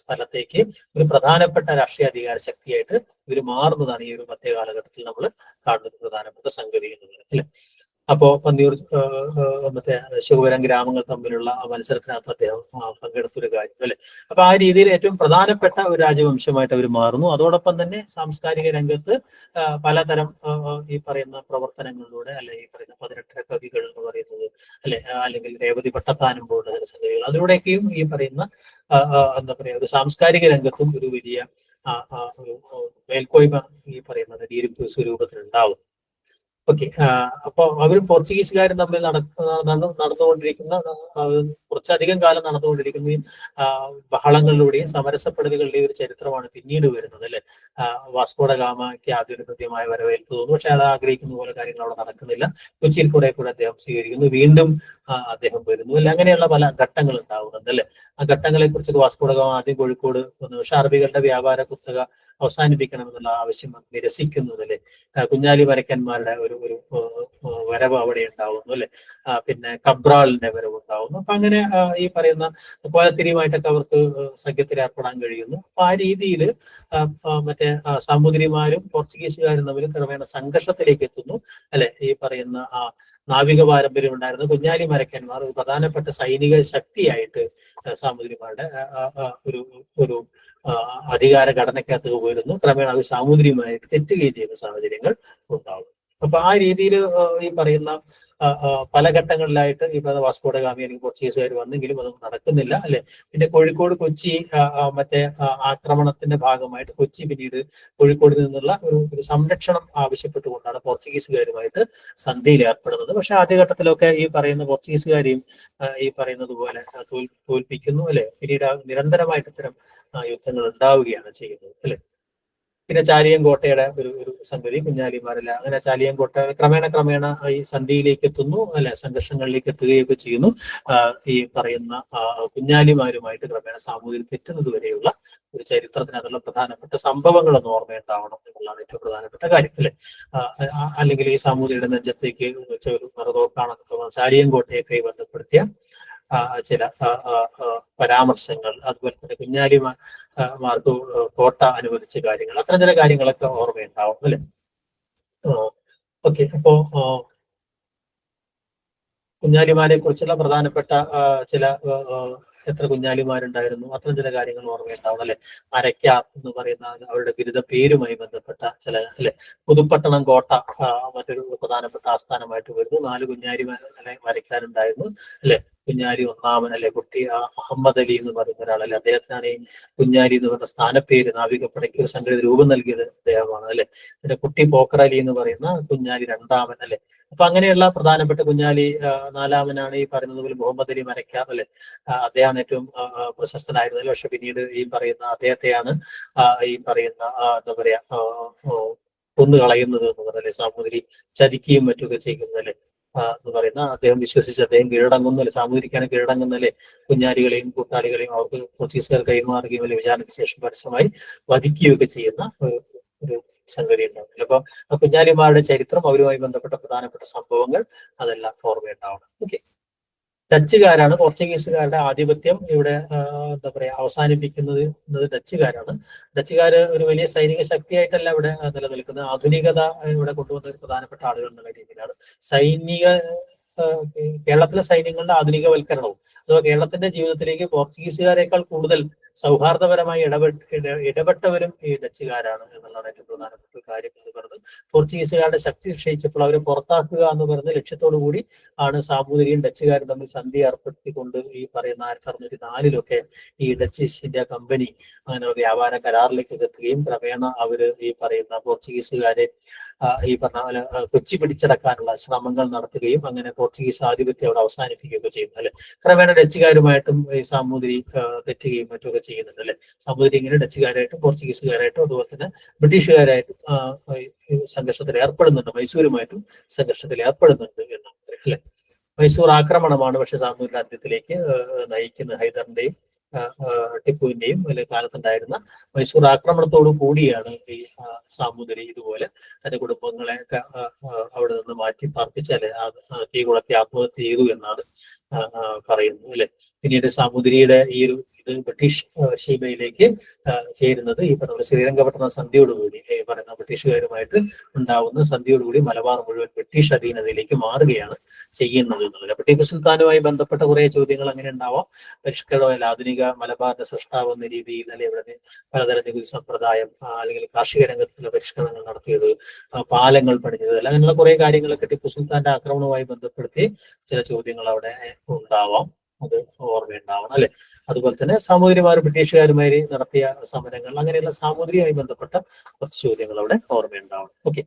സ്ഥലത്തേക്ക് ഒരു പ്രധാനപ്പെട്ട രാഷ്ട്രീയ അധികാര ശക്തിയായിട്ട് ഇവർ മാറുന്നതാണ് ഈ ഒരു മധ്യകാലഘട്ടത്തിൽ നമ്മൾ കാണുന്ന പ്രധാനപ്പെട്ട സംഗതി എന്നുള്ളത് അല്ലെ. അപ്പോ പന്നിയൂർ ശുകുപുരം ഗ്രാമങ്ങൾ തമ്മിലുള്ള മത്സരത്തിനകത്ത് അദ്ദേഹം പങ്കെടുത്തൊരു കാര്യം അല്ലെ. അപ്പൊ ആ രീതിയിൽ ഏറ്റവും പ്രധാനപ്പെട്ട ഒരു രാജവംശമായിട്ട് അവർ മാറുന്നു. അതോടൊപ്പം തന്നെ സാംസ്കാരിക രംഗത്ത് പലതരം ഈ പറയുന്ന പ്രവർത്തനങ്ങളിലൂടെ അല്ലെ, ഈ പറയുന്ന 18 കവികൾ എന്ന് പറയുന്നത് അല്ലെ, അല്ലെങ്കിൽ രേവതി പട്ടത്താനം പോലുള്ള ചില സംഗതികൾ, അതിലൂടെയൊക്കെയും ഈ പറയുന്ന എന്താ പറയാ ഒരു സാംസ്കാരിക രംഗത്തും ഒരു വലിയ മേൽക്കോയ്മ ഈ പറയുന്നത് നെടിയിരുപ്പ് സ്വരൂപത്തിൽ ഉണ്ടാവും. ഓക്കെ. അപ്പൊ അവർ പോർച്ചുഗീസുകാരും തമ്മിൽ നടന്നുകൊണ്ടിരിക്കുന്ന കുറച്ചധികം കാലം നടന്നുകൊണ്ടിരിക്കുന്ന ഈ ബഹളങ്ങളിലൂടെയും സമരസപ്പെടലുകളുടെയും ഒരു ചരിത്രമാണ് പിന്നീട് വരുന്നത് അല്ലെ. വാസ്കോഡ ഗാമയ്ക്ക് ആദ്യം കൃത്യമായ വരവേൽപ്പ് തോന്നുന്നു. പക്ഷെ അത് ആഗ്രഹിക്കുന്ന പോലെ കാര്യങ്ങൾ അവിടെ നടക്കുന്നില്ല. കൊച്ചിയിൽ കൂടെ അദ്ദേഹം സ്വീകരിക്കുന്നു. വീണ്ടും അദ്ദേഹം വരുന്നു അല്ലെ. അങ്ങനെയുള്ള പല ഘട്ടങ്ങൾ ഉണ്ടാവുന്നുണ്ട് അല്ലെ. ആ ഘട്ടങ്ങളെ കുറിച്ച് വാസ്കോഡ ഗാമ ആദ്യം കോഴിക്കോട് വന്നു. പക്ഷെ അറബികളുടെ വ്യാപാര കുത്തക അവസാനിപ്പിക്കണമെന്നുള്ള ആവശ്യം നിരസിക്കുന്നത് അല്ലെ. കുഞ്ഞാലി വരക്കന്മാരുടെ ഒരു ഒരു വരവ് അവിടെ ഉണ്ടാവുന്നു അല്ലെ. പിന്നെ കബ്രാളിന്റെ വരവ് ഉണ്ടാവുന്നു. അപ്പൊ അങ്ങനെ ഈ പറയുന്ന കോലത്തിരിയുമായിട്ടൊക്കെ അവർക്ക് സഖ്യത്തിൽ ഏർപ്പെടാൻ കഴിയുന്നു. അപ്പൊ ആ രീതിയിൽ മറ്റേ സാമൂതിരിമാരും പോർച്ചുഗീസുകാരും തമ്മിൽ ക്രമേണ സംഘർഷത്തിലേക്ക് എത്തുന്നു അല്ലെ. ഈ പറയുന്ന നാവിക പാരമ്പര്യം ഉണ്ടായിരുന്ന കുഞ്ഞാലി മരക്കന്മാർ ഒരു പ്രധാനപ്പെട്ട സൈനിക ശക്തിയായിട്ട് സാമൂതിരിമാരുടെ ഒരു ഒരു അധികാര ഘടനയ്ക്കകത്ത് വരുന്നു. ക്രമേണ അത് സാമൂതിരിയുമായിട്ട് തെറ്റുകയും ചെയ്യുന്ന സാഹചര്യങ്ങൾ ഉണ്ടാകും. അപ്പൊ ആ രീതിയിൽ ഈ പറയുന്ന പല ഘട്ടങ്ങളിലായിട്ട് ഈ പറയുന്ന വാസ്കോഡ ഗാമി അല്ലെങ്കിൽ പോർച്ചുഗീസുകാർ വന്നെങ്കിലും അതൊന്നും നടക്കുന്നില്ല അല്ലെ. പിന്നെ കോഴിക്കോട് കൊച്ചി മറ്റേ ആക്രമണത്തിന്റെ ഭാഗമായിട്ട് കൊച്ചി പിന്നീട് കോഴിക്കോട് നിന്നുള്ള ഒരു സംരക്ഷണം ആവശ്യപ്പെട്ടുകൊണ്ടാണ് പോർച്ചുഗീസുകാരുമായിട്ട് സന്ധിയിൽ ഏർപ്പെടുന്നത്. പക്ഷെ ആദ്യഘട്ടത്തിലൊക്കെ ഈ പറയുന്ന പോർച്ചുഗീസുകാരെയും ഈ പറയുന്നത് പോലെ തോൽപ്പിക്കുന്നു അല്ലെ. പിന്നീട് നിരന്തരമായിട്ട് ഇത്തരം യുദ്ധങ്ങൾ ഉണ്ടാവുകയാണ് ചെയ്യുന്നത് അല്ലെ. പിന്നെ ചാലിയൻകോട്ടയുടെ ഒരു സംഗതി, കുഞ്ഞാലിമാരല്ല, അങ്ങനെ ചാലിയൻകോട്ട ക്രമേണ ഈ സന്ധിയിലേക്ക് എത്തുന്നു അല്ലെ, സംഘർഷങ്ങളിലേക്ക് എത്തുകയൊക്കെ ചെയ്യുന്നു. ഈ പറയുന്ന കുഞ്ഞാലിമാരുമായിട്ട് ക്രമേണ സാമൂതിരി തെറ്റുന്നത് വരെയുള്ള ഒരു ചരിത്രത്തിനകത്തുള്ള പ്രധാനപ്പെട്ട സംഭവങ്ങളൊന്നും ഓർമ്മയുണ്ടാവണം എന്നുള്ളതാണ് ഏറ്റവും പ്രധാനപ്പെട്ട കാര്യം അല്ലെ. അല്ലെങ്കിൽ ഈ സാമൂതിരിയുടെ നെഞ്ചത്തേക്ക് വെച്ച ഒരു മറുതോക്കാണെന്നൊക്കെ ചാലിയൻകോട്ടയൊക്കെ ബന്ധപ്പെടുത്തിയ ചില പരാമർശങ്ങൾ, അതുപോലെ തന്നെ കുഞ്ഞാലിമാർക്ക് കോട്ട അനുവദിച്ച കാര്യങ്ങൾ, അത്തരം ചില കാര്യങ്ങളൊക്കെ ഓർമ്മയുണ്ടാവും അല്ലെ. ഓക്കെ, അപ്പോ കുഞ്ഞാലിമാരെ കുറിച്ചുള്ള പ്രധാനപ്പെട്ട ചില എത്ര കുഞ്ഞാലിമാരുണ്ടായിരുന്നു അത്തരം ചില കാര്യങ്ങൾ ഓർമ്മയുണ്ടാവണം അല്ലെ. അരയ്ക്ക എന്ന് പറയുന്ന അവരുടെ ബിരുദ പേരുമായി ബന്ധപ്പെട്ട ചില അല്ലെ. പുതുപ്പട്ടണം കോട്ട മറ്റൊരു പ്രധാനപ്പെട്ട ആസ്ഥാനമായിട്ട് വരുന്നു. 4 കുഞ്ഞാലിമാരെ വരയ്ക്കാനുണ്ടായിരുന്നു അല്ലെ. കുഞ്ഞാലി ഒന്നാമൻ അല്ലെ, കുട്ടി അഹമ്മദ് അലി എന്ന് പറയുന്ന ഒരാളല്ലേ, അദ്ദേഹത്തിനാണ് ഈ കുഞ്ഞാലി എന്ന് പറഞ്ഞ സ്ഥാനപ്പേര് നാവികപ്പടയ്ക്ക് ഒരു സംഘടിത രൂപം നൽകിയത് അദ്ദേഹമാണ് അല്ലെ. പിന്നെ കുട്ടി പോക്കർ അലി എന്ന് പറയുന്ന കുഞ്ഞാലി രണ്ടാമൻ അല്ലെ. അപ്പൊ അങ്ങനെയുള്ള പ്രധാനപ്പെട്ട കുഞ്ഞാലി നാലാമനാണ് ഈ പറയുന്നത് പോലെ മുഹമ്മദ് അലി മരക്കാർ അല്ലെ. അദ്ദേഹമാണ് ഏറ്റവും പ്രശസ്തനായിരുന്നത്. പക്ഷെ പിന്നീട് ഈ പറയുന്ന അദ്ദേഹത്തെയാണ് ഈ പറയുന്ന എന്താ പറയാ കൊന്നു കളയുന്നത് എന്ന് പറഞ്ഞാൽ സാമൂതിരി ചതിക്കുകയും മറ്റൊക്കെ ചെയ്യുന്നതല്ലേ എന്ന് പറയുന്ന, അദ്ദേഹം വിശ്വസിച്ച് അദ്ദേഹം കീഴടങ്ങുന്നല്ലേ, സാമൂതിരിക്കാണ് കീഴടങ്ങുന്നല്ലേ, കുഞ്ഞാലികളെയും കൂട്ടാളികളെയും അവർക്ക് പോർച്ചുഗീസുകാർ കൈമാറുകയും അല്ലെ വിചാരണയ്ക്ക് ശേഷം പരസ്യമായി വധിക്കുകയൊക്കെ ചെയ്യുന്ന ഒരു സംഗതി ഉണ്ടാകുന്നില്ല. അപ്പൊ കുഞ്ഞാലിമാരുടെ ചരിത്രം, അവരുമായി ബന്ധപ്പെട്ട പ്രധാനപ്പെട്ട സംഭവങ്ങൾ അതെല്ലാം ഓർമ്മയുണ്ടാവണം. ഓക്കെ, ഡച്ചുകാരാണ് പോർച്ചുഗീസുകാരുടെ ആധിപത്യം ഇവിടെ എന്താ പറയാ അവസാനിപ്പിക്കുന്നത് എന്നത് ഡച്ചുകാരാണ്. ഡച്ചുകാര് ഒരു വലിയ സൈനിക ശക്തിയായിട്ടല്ല ഇവിടെ നിലനിൽക്കുന്നത്, ആധുനികത ഇവിടെ കൊണ്ടുവന്ന ഒരു പ്രധാനപ്പെട്ട ആളുകൾ എന്നുള്ള രീതിയിലാണ്. കേരളത്തിലെ സൈന്യങ്ങളുടെ ആധുനികവൽക്കരണവും അഥവാ കേരളത്തിന്റെ ജീവിതത്തിലേക്ക് പോർച്ചുഗീസുകാരെക്കാൾ കൂടുതൽ സൗഹാർദ്ദപരമായി ഇടപെട്ടവരും ഈ ഡച്ചുകാരാണ് എന്നുള്ളതാണ് ഏറ്റവും പ്രധാനപ്പെട്ട കാര്യം എന്ന് പറയുന്നത്. പോർച്ചുഗീസുകാരുടെ ശക്തി ക്ഷയിച്ചപ്പോൾ അവരെ പുറത്താക്കുക എന്ന് പറയുന്ന ലക്ഷ്യത്തോടു കൂടി ആണ് സാമൂതിരിയും ഡച്ചുകാരും തമ്മിൽ സന്ധി ഏർപ്പെടുത്തിക്കൊണ്ട് ഈ പറയുന്ന 1604 ഈ ഡച്ച് ഈസ്റ്റ് ഇന്ത്യ കമ്പനി അങ്ങനെ വ്യാപാര കരാറിലേക്ക് എത്തുകയും ക്രമേണ അവര് ഈ പറയുന്ന പോർച്ചുഗീസുകാരെ ഈ പറഞ്ഞ കൊച്ചി പിടിച്ചടക്കാനുള്ള ശ്രമങ്ങൾ നടത്തുകയും അങ്ങനെ പോർച്ചുഗീസ് ആധിപത്യം അവിടെ അവസാനിപ്പിക്കുകയൊക്കെ ചെയ്യുന്നു അല്ലെ. ക്രമേണ ഡച്ചുകാരുമായിട്ടും ഈ സാമൂതിരി തെറ്റുകയും മറ്റൊക്കെ ചെയ്യുന്നുണ്ട് അല്ലെ. സാമൂതിരി ഇങ്ങനെ ഡച്ചുകാരായിട്ടും പോർച്ചുഗീസുകാരായിട്ടും അതുപോലെ തന്നെ ബ്രിട്ടീഷുകാരായിട്ടും സംഘർഷത്തിൽ ഏർപ്പെടുന്നുണ്ട്, മൈസൂരുമായിട്ടും സംഘർഷത്തിൽ ഏർപ്പെടുന്നുണ്ട് എന്ന് അല്ലെ. മൈസൂർ ആക്രമണമാണ് പക്ഷെ സാമൂതിരിയുടെ അന്ത്യത്തിലേക്ക് നയിക്കുന്ന ഹൈദറിന്റെയും ടിപ്പുവിന്റെയും കാലത്തുണ്ടായിരുന്ന മൈസൂർ ആക്രമണത്തോടു കൂടിയാണ് ഈ സാമൂതിരി ഇതുപോലെ തന്റെ കുടുംബങ്ങളെ അവിടെ നിന്ന് മാറ്റി പാർപ്പിച്ചാല് തീ കൊളുത്തി ആത്മഹത്യ ചെയ്തു എന്നാണ് പറയുന്നത് അല്ലെ. പിന്നീട് സാമൂതിരിയുടെ ഈ ഒരു ഇത് ബ്രിട്ടീഷ് സീമയിലേക്ക് ചേരുന്നത് ഈ പറഞ്ഞ ശ്രീരംഗപട്ടണം സന്ധിയോടുകൂടി പറയുന്ന ബ്രിട്ടീഷുകാരുമായിട്ട് ഉണ്ടാവുന്ന സന്ധിയോടുകൂടി മലബാർ മുഴുവൻ ബ്രിട്ടീഷ് അധീനതയിലേക്ക് മാറുകയാണ് ചെയ്യുന്നത് എന്നുള്ളത്. അപ്പൊ ടിപ്പു സുൽത്താനുമായി ബന്ധപ്പെട്ട കുറെ ചോദ്യങ്ങൾ അങ്ങനെ ഉണ്ടാവാം. പരിഷ്കരണമല്ല ആധുനിക മലബാറിന്റെ സൃഷ്ടാവ് എന്ന രീതിയിൽ അല്ലെ ഇവിടെ പലതരം നികുതി സമ്പ്രദായം അല്ലെങ്കിൽ കാർഷിക രംഗത്തിലുള്ള പരിഷ്കരണങ്ങൾ നടത്തിയത്, പാലങ്ങൾ പണിഞ്ഞത്, അല്ല അങ്ങനെയുള്ള കുറെ കാര്യങ്ങളൊക്കെ ടിപ്പു സുൽത്താന്റെ ആക്രമണവുമായി ബന്ധപ്പെടുത്തി ചില ചോദ്യങ്ങൾ അവിടെ ഉണ്ടാവാം, അത് ഓർമ്മയുണ്ടാവണം അല്ലെ. അതുപോലെ തന്നെ സാമൂതിരിമാർ ബ്രിട്ടീഷുകാരുമായി നടത്തിയ സമരങ്ങൾ, അങ്ങനെയുള്ള സാമൂതിരിയുമായി ബന്ധപ്പെട്ട കുറച്ച് ചോദ്യങ്ങൾ അവിടെ ഓർമ്മയുണ്ടാവണം. ഓക്കെ,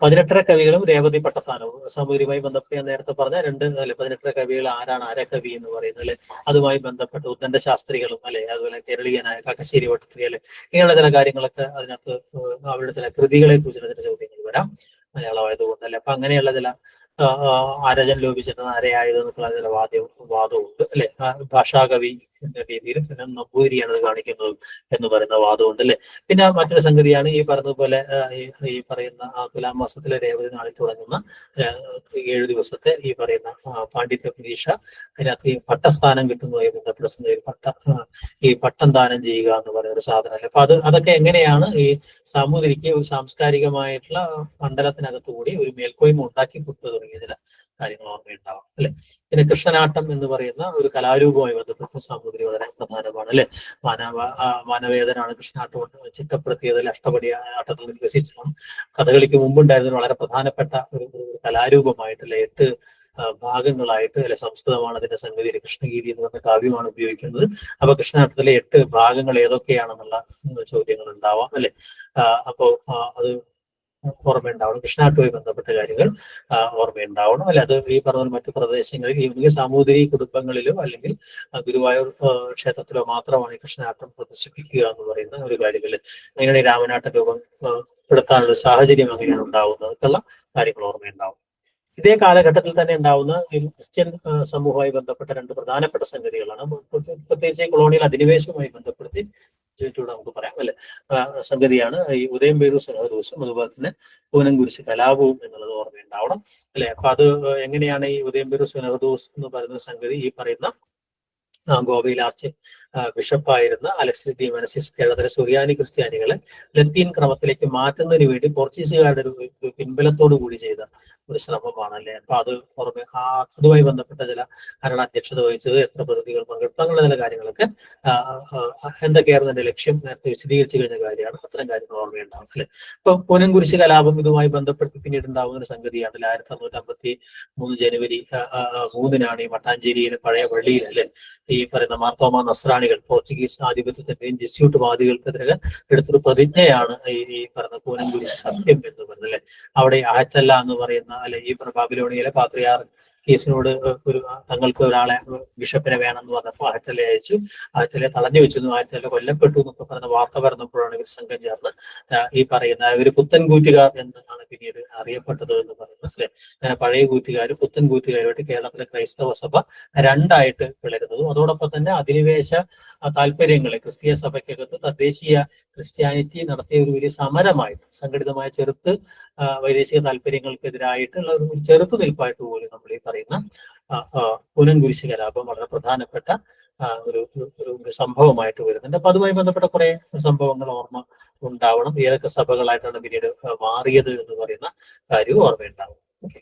18 കവികളും രേവതി പട്ടത്താനവും സാമൂതിരിയുമായി ബന്ധപ്പെട്ട് ഞാൻ നേരത്തെ പറഞ്ഞ 18 കവികൾ ആരാണ്, അരക്കവി എന്ന് പറയുന്നത് അല്ലെ. അതുമായി ബന്ധപ്പെട്ട് ഉദ്ദണ്ഡ ശാസ്ത്രികളും അല്ലെ, അതുപോലെ കേരളീയനായ കാക്കശ്ശേരി ഭട്ടതിരി അല്ലെ, ഇങ്ങനെയുള്ള ചില കാര്യങ്ങളൊക്കെ അതിനകത്ത് അവരുടെ ചില കൃതികളെ കുറിച്ചുള്ള ചില ചോദ്യങ്ങൾ വരാം മലയാളമായതുകൊണ്ട് അല്ലെ. അപ്പൊ അങ്ങനെയുള്ള ചില അരജൻ ലോപിച്ചിട്ടാണ് അരയായത് എന്നൊക്കെയുള്ള ചില വാദമുണ്ട് അല്ലെ. ഭാഷാകവി എന്ന രീതിയിൽ പിന്നെ നമ്പൂതിരിയാണ് അത് കാണിക്കുന്നത് എന്ന് പറയുന്ന വാദമുണ്ട് അല്ലെ. പിന്നെ മറ്റൊരു സംഗതിയാണ് ഈ പറഞ്ഞതുപോലെ ഈ പറയുന്ന തുലാം മാസത്തിലെ രേവതി നാളിൽ തുടങ്ങുന്ന 7 ദിവസത്തെ ഈ പറയുന്ന പാണ്ഡിത്യ പരീക്ഷ, അതിനകത്ത് ഈ പട്ടസ്ഥാനം കിട്ടുന്നതുമായി ബന്ധപ്പെട്ട ഈ പട്ടം ദാനം ചെയ്യുക എന്ന് പറയുന്ന ഒരു സാധനം അല്ലെ. അപ്പൊ അതൊക്കെ എങ്ങനെയാണ് ഈ സാമൂതിരിക്ക് ഒരു സാംസ്കാരികമായിട്ടുള്ള മണ്ഡലത്തിനകത്ത് കൂടി ഒരു മേൽക്കോയ്മ ഉണ്ടാക്കി കൊടുത്തു തുടങ്ങിയ ചില കാര്യങ്ങൾ ഓർമ്മയുണ്ടാവാം അല്ലെ. പിന്നെ കൃഷ്ണനാട്ടം എന്ന് പറയുന്ന ഒരു കലാരൂപവുമായി ബന്ധപ്പെട്ട സാമൂതിരി വളരെ പ്രധാനമാണ് അല്ലെ. മാനവേദനാണ് കൃഷ്ണനാട്ടം ചിട്ടപ്പെടുത്തിയതിൽ അഷ്ടപടി ആട്ടത്തിൽ വികസിച്ചതാണ്. കഥകളിക്ക് മുമ്പുണ്ടായിരുന്ന വളരെ പ്രധാനപ്പെട്ട ഒരു കലാരൂപമായിട്ടല്ലേ 8 ഭാഗങ്ങളായിട്ട് അല്ലെ. സംസ്കൃതമാണ് അതിന്റെ സംഗതി. കൃഷ്ണഗീതി എന്ന് പറഞ്ഞ കാവ്യമാണ് ഉപയോഗിക്കുന്നത്. അപ്പൊ കൃഷ്ണനാട്ടത്തിലെ 8 ഭാഗങ്ങൾ ഏതൊക്കെയാണെന്നുള്ള ചോദ്യങ്ങൾ ഉണ്ടാവാം അല്ലെ. അപ്പോ അത് ഓർമ്മയുണ്ടാവണം. കൃഷ്ണനാട്ടുമായി ബന്ധപ്പെട്ട കാര്യങ്ങൾ ഓർമ്മയുണ്ടാവണം അല്ലെ. അത് ഈ പറഞ്ഞ മറ്റു പ്രദേശങ്ങളിൽ ഈ സാമൂതിരി കുടുംബങ്ങളിലോ അല്ലെങ്കിൽ ഗുരുവായൂർ ക്ഷേത്രത്തിലോ മാത്രമാണ് ഈ കൃഷ്ണനാട്ടം പ്രദർശിപ്പിക്കുക എന്ന് പറയുന്ന ഒരു കാര്യമില്ല. അങ്ങനെയാണ് ഈ രാമനാട്ട രൂപം പെടുത്താനുള്ള സാഹചര്യം അങ്ങനെയാണ് ഉണ്ടാവുന്നത് എന്നുള്ള കാര്യങ്ങൾ ഓർമ്മയുണ്ടാവും. ഇതേ കാലഘട്ടത്തിൽ തന്നെ ഉണ്ടാവുന്ന ക്രിസ്ത്യൻ സമൂഹവുമായി ബന്ധപ്പെട്ട 2 പ്രധാനപ്പെട്ട സംഗതികളാണ്. പ്രത്യേകിച്ച് കൊളോണിയൽ അധിനിവേശവുമായി ബന്ധപ്പെടുത്തി നമുക്ക് പറയാം അല്ലെ. സംഗതിയാണ് ഈ ഉദയംപേരൂർ സുനഹദോസും അതുപോലെ തന്നെ പൂനംകുരിശ് കലാപവും എന്നുള്ളത് ഓർമ്മയുണ്ടാവണം അല്ലെ. അപ്പൊ അത് എങ്ങനെയാണ് ഈ ഉദയംപേരൂർ സുനഹദോസ് എന്ന് പറയുന്ന സംഗതി ഈ പറയുന്ന ഗോവയിൽ ആർച്ച് ബിഷപ്പായിരുന്ന അലക്സിസ് ഡി മെനസിസ് കേരളത്തിലെ സുറിയാനി ക്രിസ്ത്യാനികളെ ലത്തീൻ ക്രമത്തിലേക്ക് മാറ്റുന്നതിന് വേണ്ടി പോർച്ചുഗീസുകാരുടെ ഒരു പിൻബലത്തോടു കൂടി ചെയ്ത ഒരു ശ്രമമാണ് അല്ലെ. അപ്പൊ അത് അതുമായി ബന്ധപ്പെട്ട ചില ആരാണ് അധ്യക്ഷത വഹിച്ചത്, എത്ര പ്രതിനിധികൾ പങ്കെടുത്തു, അങ്ങനെയുള്ള ചില കാര്യങ്ങളൊക്കെ എന്തൊക്കെയായിരുന്നു എന്റെ ലക്ഷ്യം നേരത്തെ വിശദീകരിച്ചു കഴിഞ്ഞ കാര്യമാണ്. അത്തരം കാര്യങ്ങൾ ഓർമ്മയുണ്ടാവും അല്ലെ. ഇപ്പൊ പൂനംകുരിശ് കലാപം ഇതുമായി ബന്ധപ്പെട്ട് പിന്നീട് ഉണ്ടാകുന്ന ഒരു സംഗതിയാണ്. 1653 ജനുവരി 3-നാണ് ഈ മട്ടാഞ്ചേരിയിലെ പഴയ പള്ളിയിൽ അല്ലെ ഈ പറയുന്ന മാർത്തോമ നസ്രാണികൾ പോർച്ചുഗീസ് ആധിപത്യത്തിന്റെയും ജെസ്യൂട്ട് വാദികൾക്കെതിരെ എടുത്തൊരു പ്രതിജ്ഞയാണ് ഈ പറഞ്ഞ പൂനംകുരിശ് സത്യം എന്ന് പറയുന്നത് അല്ലെ. അവിടെ ആറ്റല്ല എന്ന് പറയുന്ന അല്ലെ ഈ ബാബിലോണിയയിലെ പാത്രിയാർ കേസിനോട് തങ്ങൾക്ക് ഒരാളെ ബിഷപ്പിനെ വേണമെന്ന് പറഞ്ഞപ്പോൾ ആറ്റലെ അയച്ചു. ആറ്റലെ തടഞ്ഞു വെച്ചു, ആറ്റലെ കൊല്ലപ്പെട്ടു എന്നൊക്കെ പറഞ്ഞ വാർത്ത പറഞ്ഞപ്പോഴാണ് ഇവർ സംഘം ചേർന്ന് ഈ പറയുന്ന ഒരു പുത്തൻകൂറ്റുകാർ എന്നാണ് പിന്നീട് അറിയപ്പെട്ടത് എന്ന് പറയുന്നത് അല്ലെ. അങ്ങനെ പഴയ കൂറ്റുകാരും പുത്തൻ കൂറ്റുകാരുമായിട്ട് കേരളത്തിലെ ക്രൈസ്തവ സഭ 2ആയിട്ട് പിളരുന്നതും അതോടൊപ്പം തന്നെ അധിനിവേശ താല്പര്യങ്ങളെ ക്രിസ്തീയ സഭയ്ക്കകത്ത് തദ്ദേശീയ ക്രിസ്ത്യാനിറ്റി നടത്തിയ ഒരു വലിയ സമരമായിട്ട് സംഘടിതമായ വൈദേശിക താല്പര്യങ്ങൾക്കെതിരായിട്ടുള്ള ഒരു ചെറുത്തു നിൽപ്പായിട്ട് പോലും നമ്മൾ ഈ പറയുന്ന പൂനംകുരിശ് കലാപം വളരെ പ്രധാനപ്പെട്ട ഒരു സംഭവമായിട്ട് വരുന്നുണ്ട്. അപ്പൊ അതുമായി ബന്ധപ്പെട്ട കുറെ സംഭവങ്ങൾ ഓർമ്മ ഉണ്ടാവണം. ഏതൊക്കെ സഭകളായിട്ടാണ് പിന്നീട് മാറിയത് എന്ന് പറയുന്ന കാര്യവും ഓർമ്മയുണ്ടാവും. ഓക്കെ.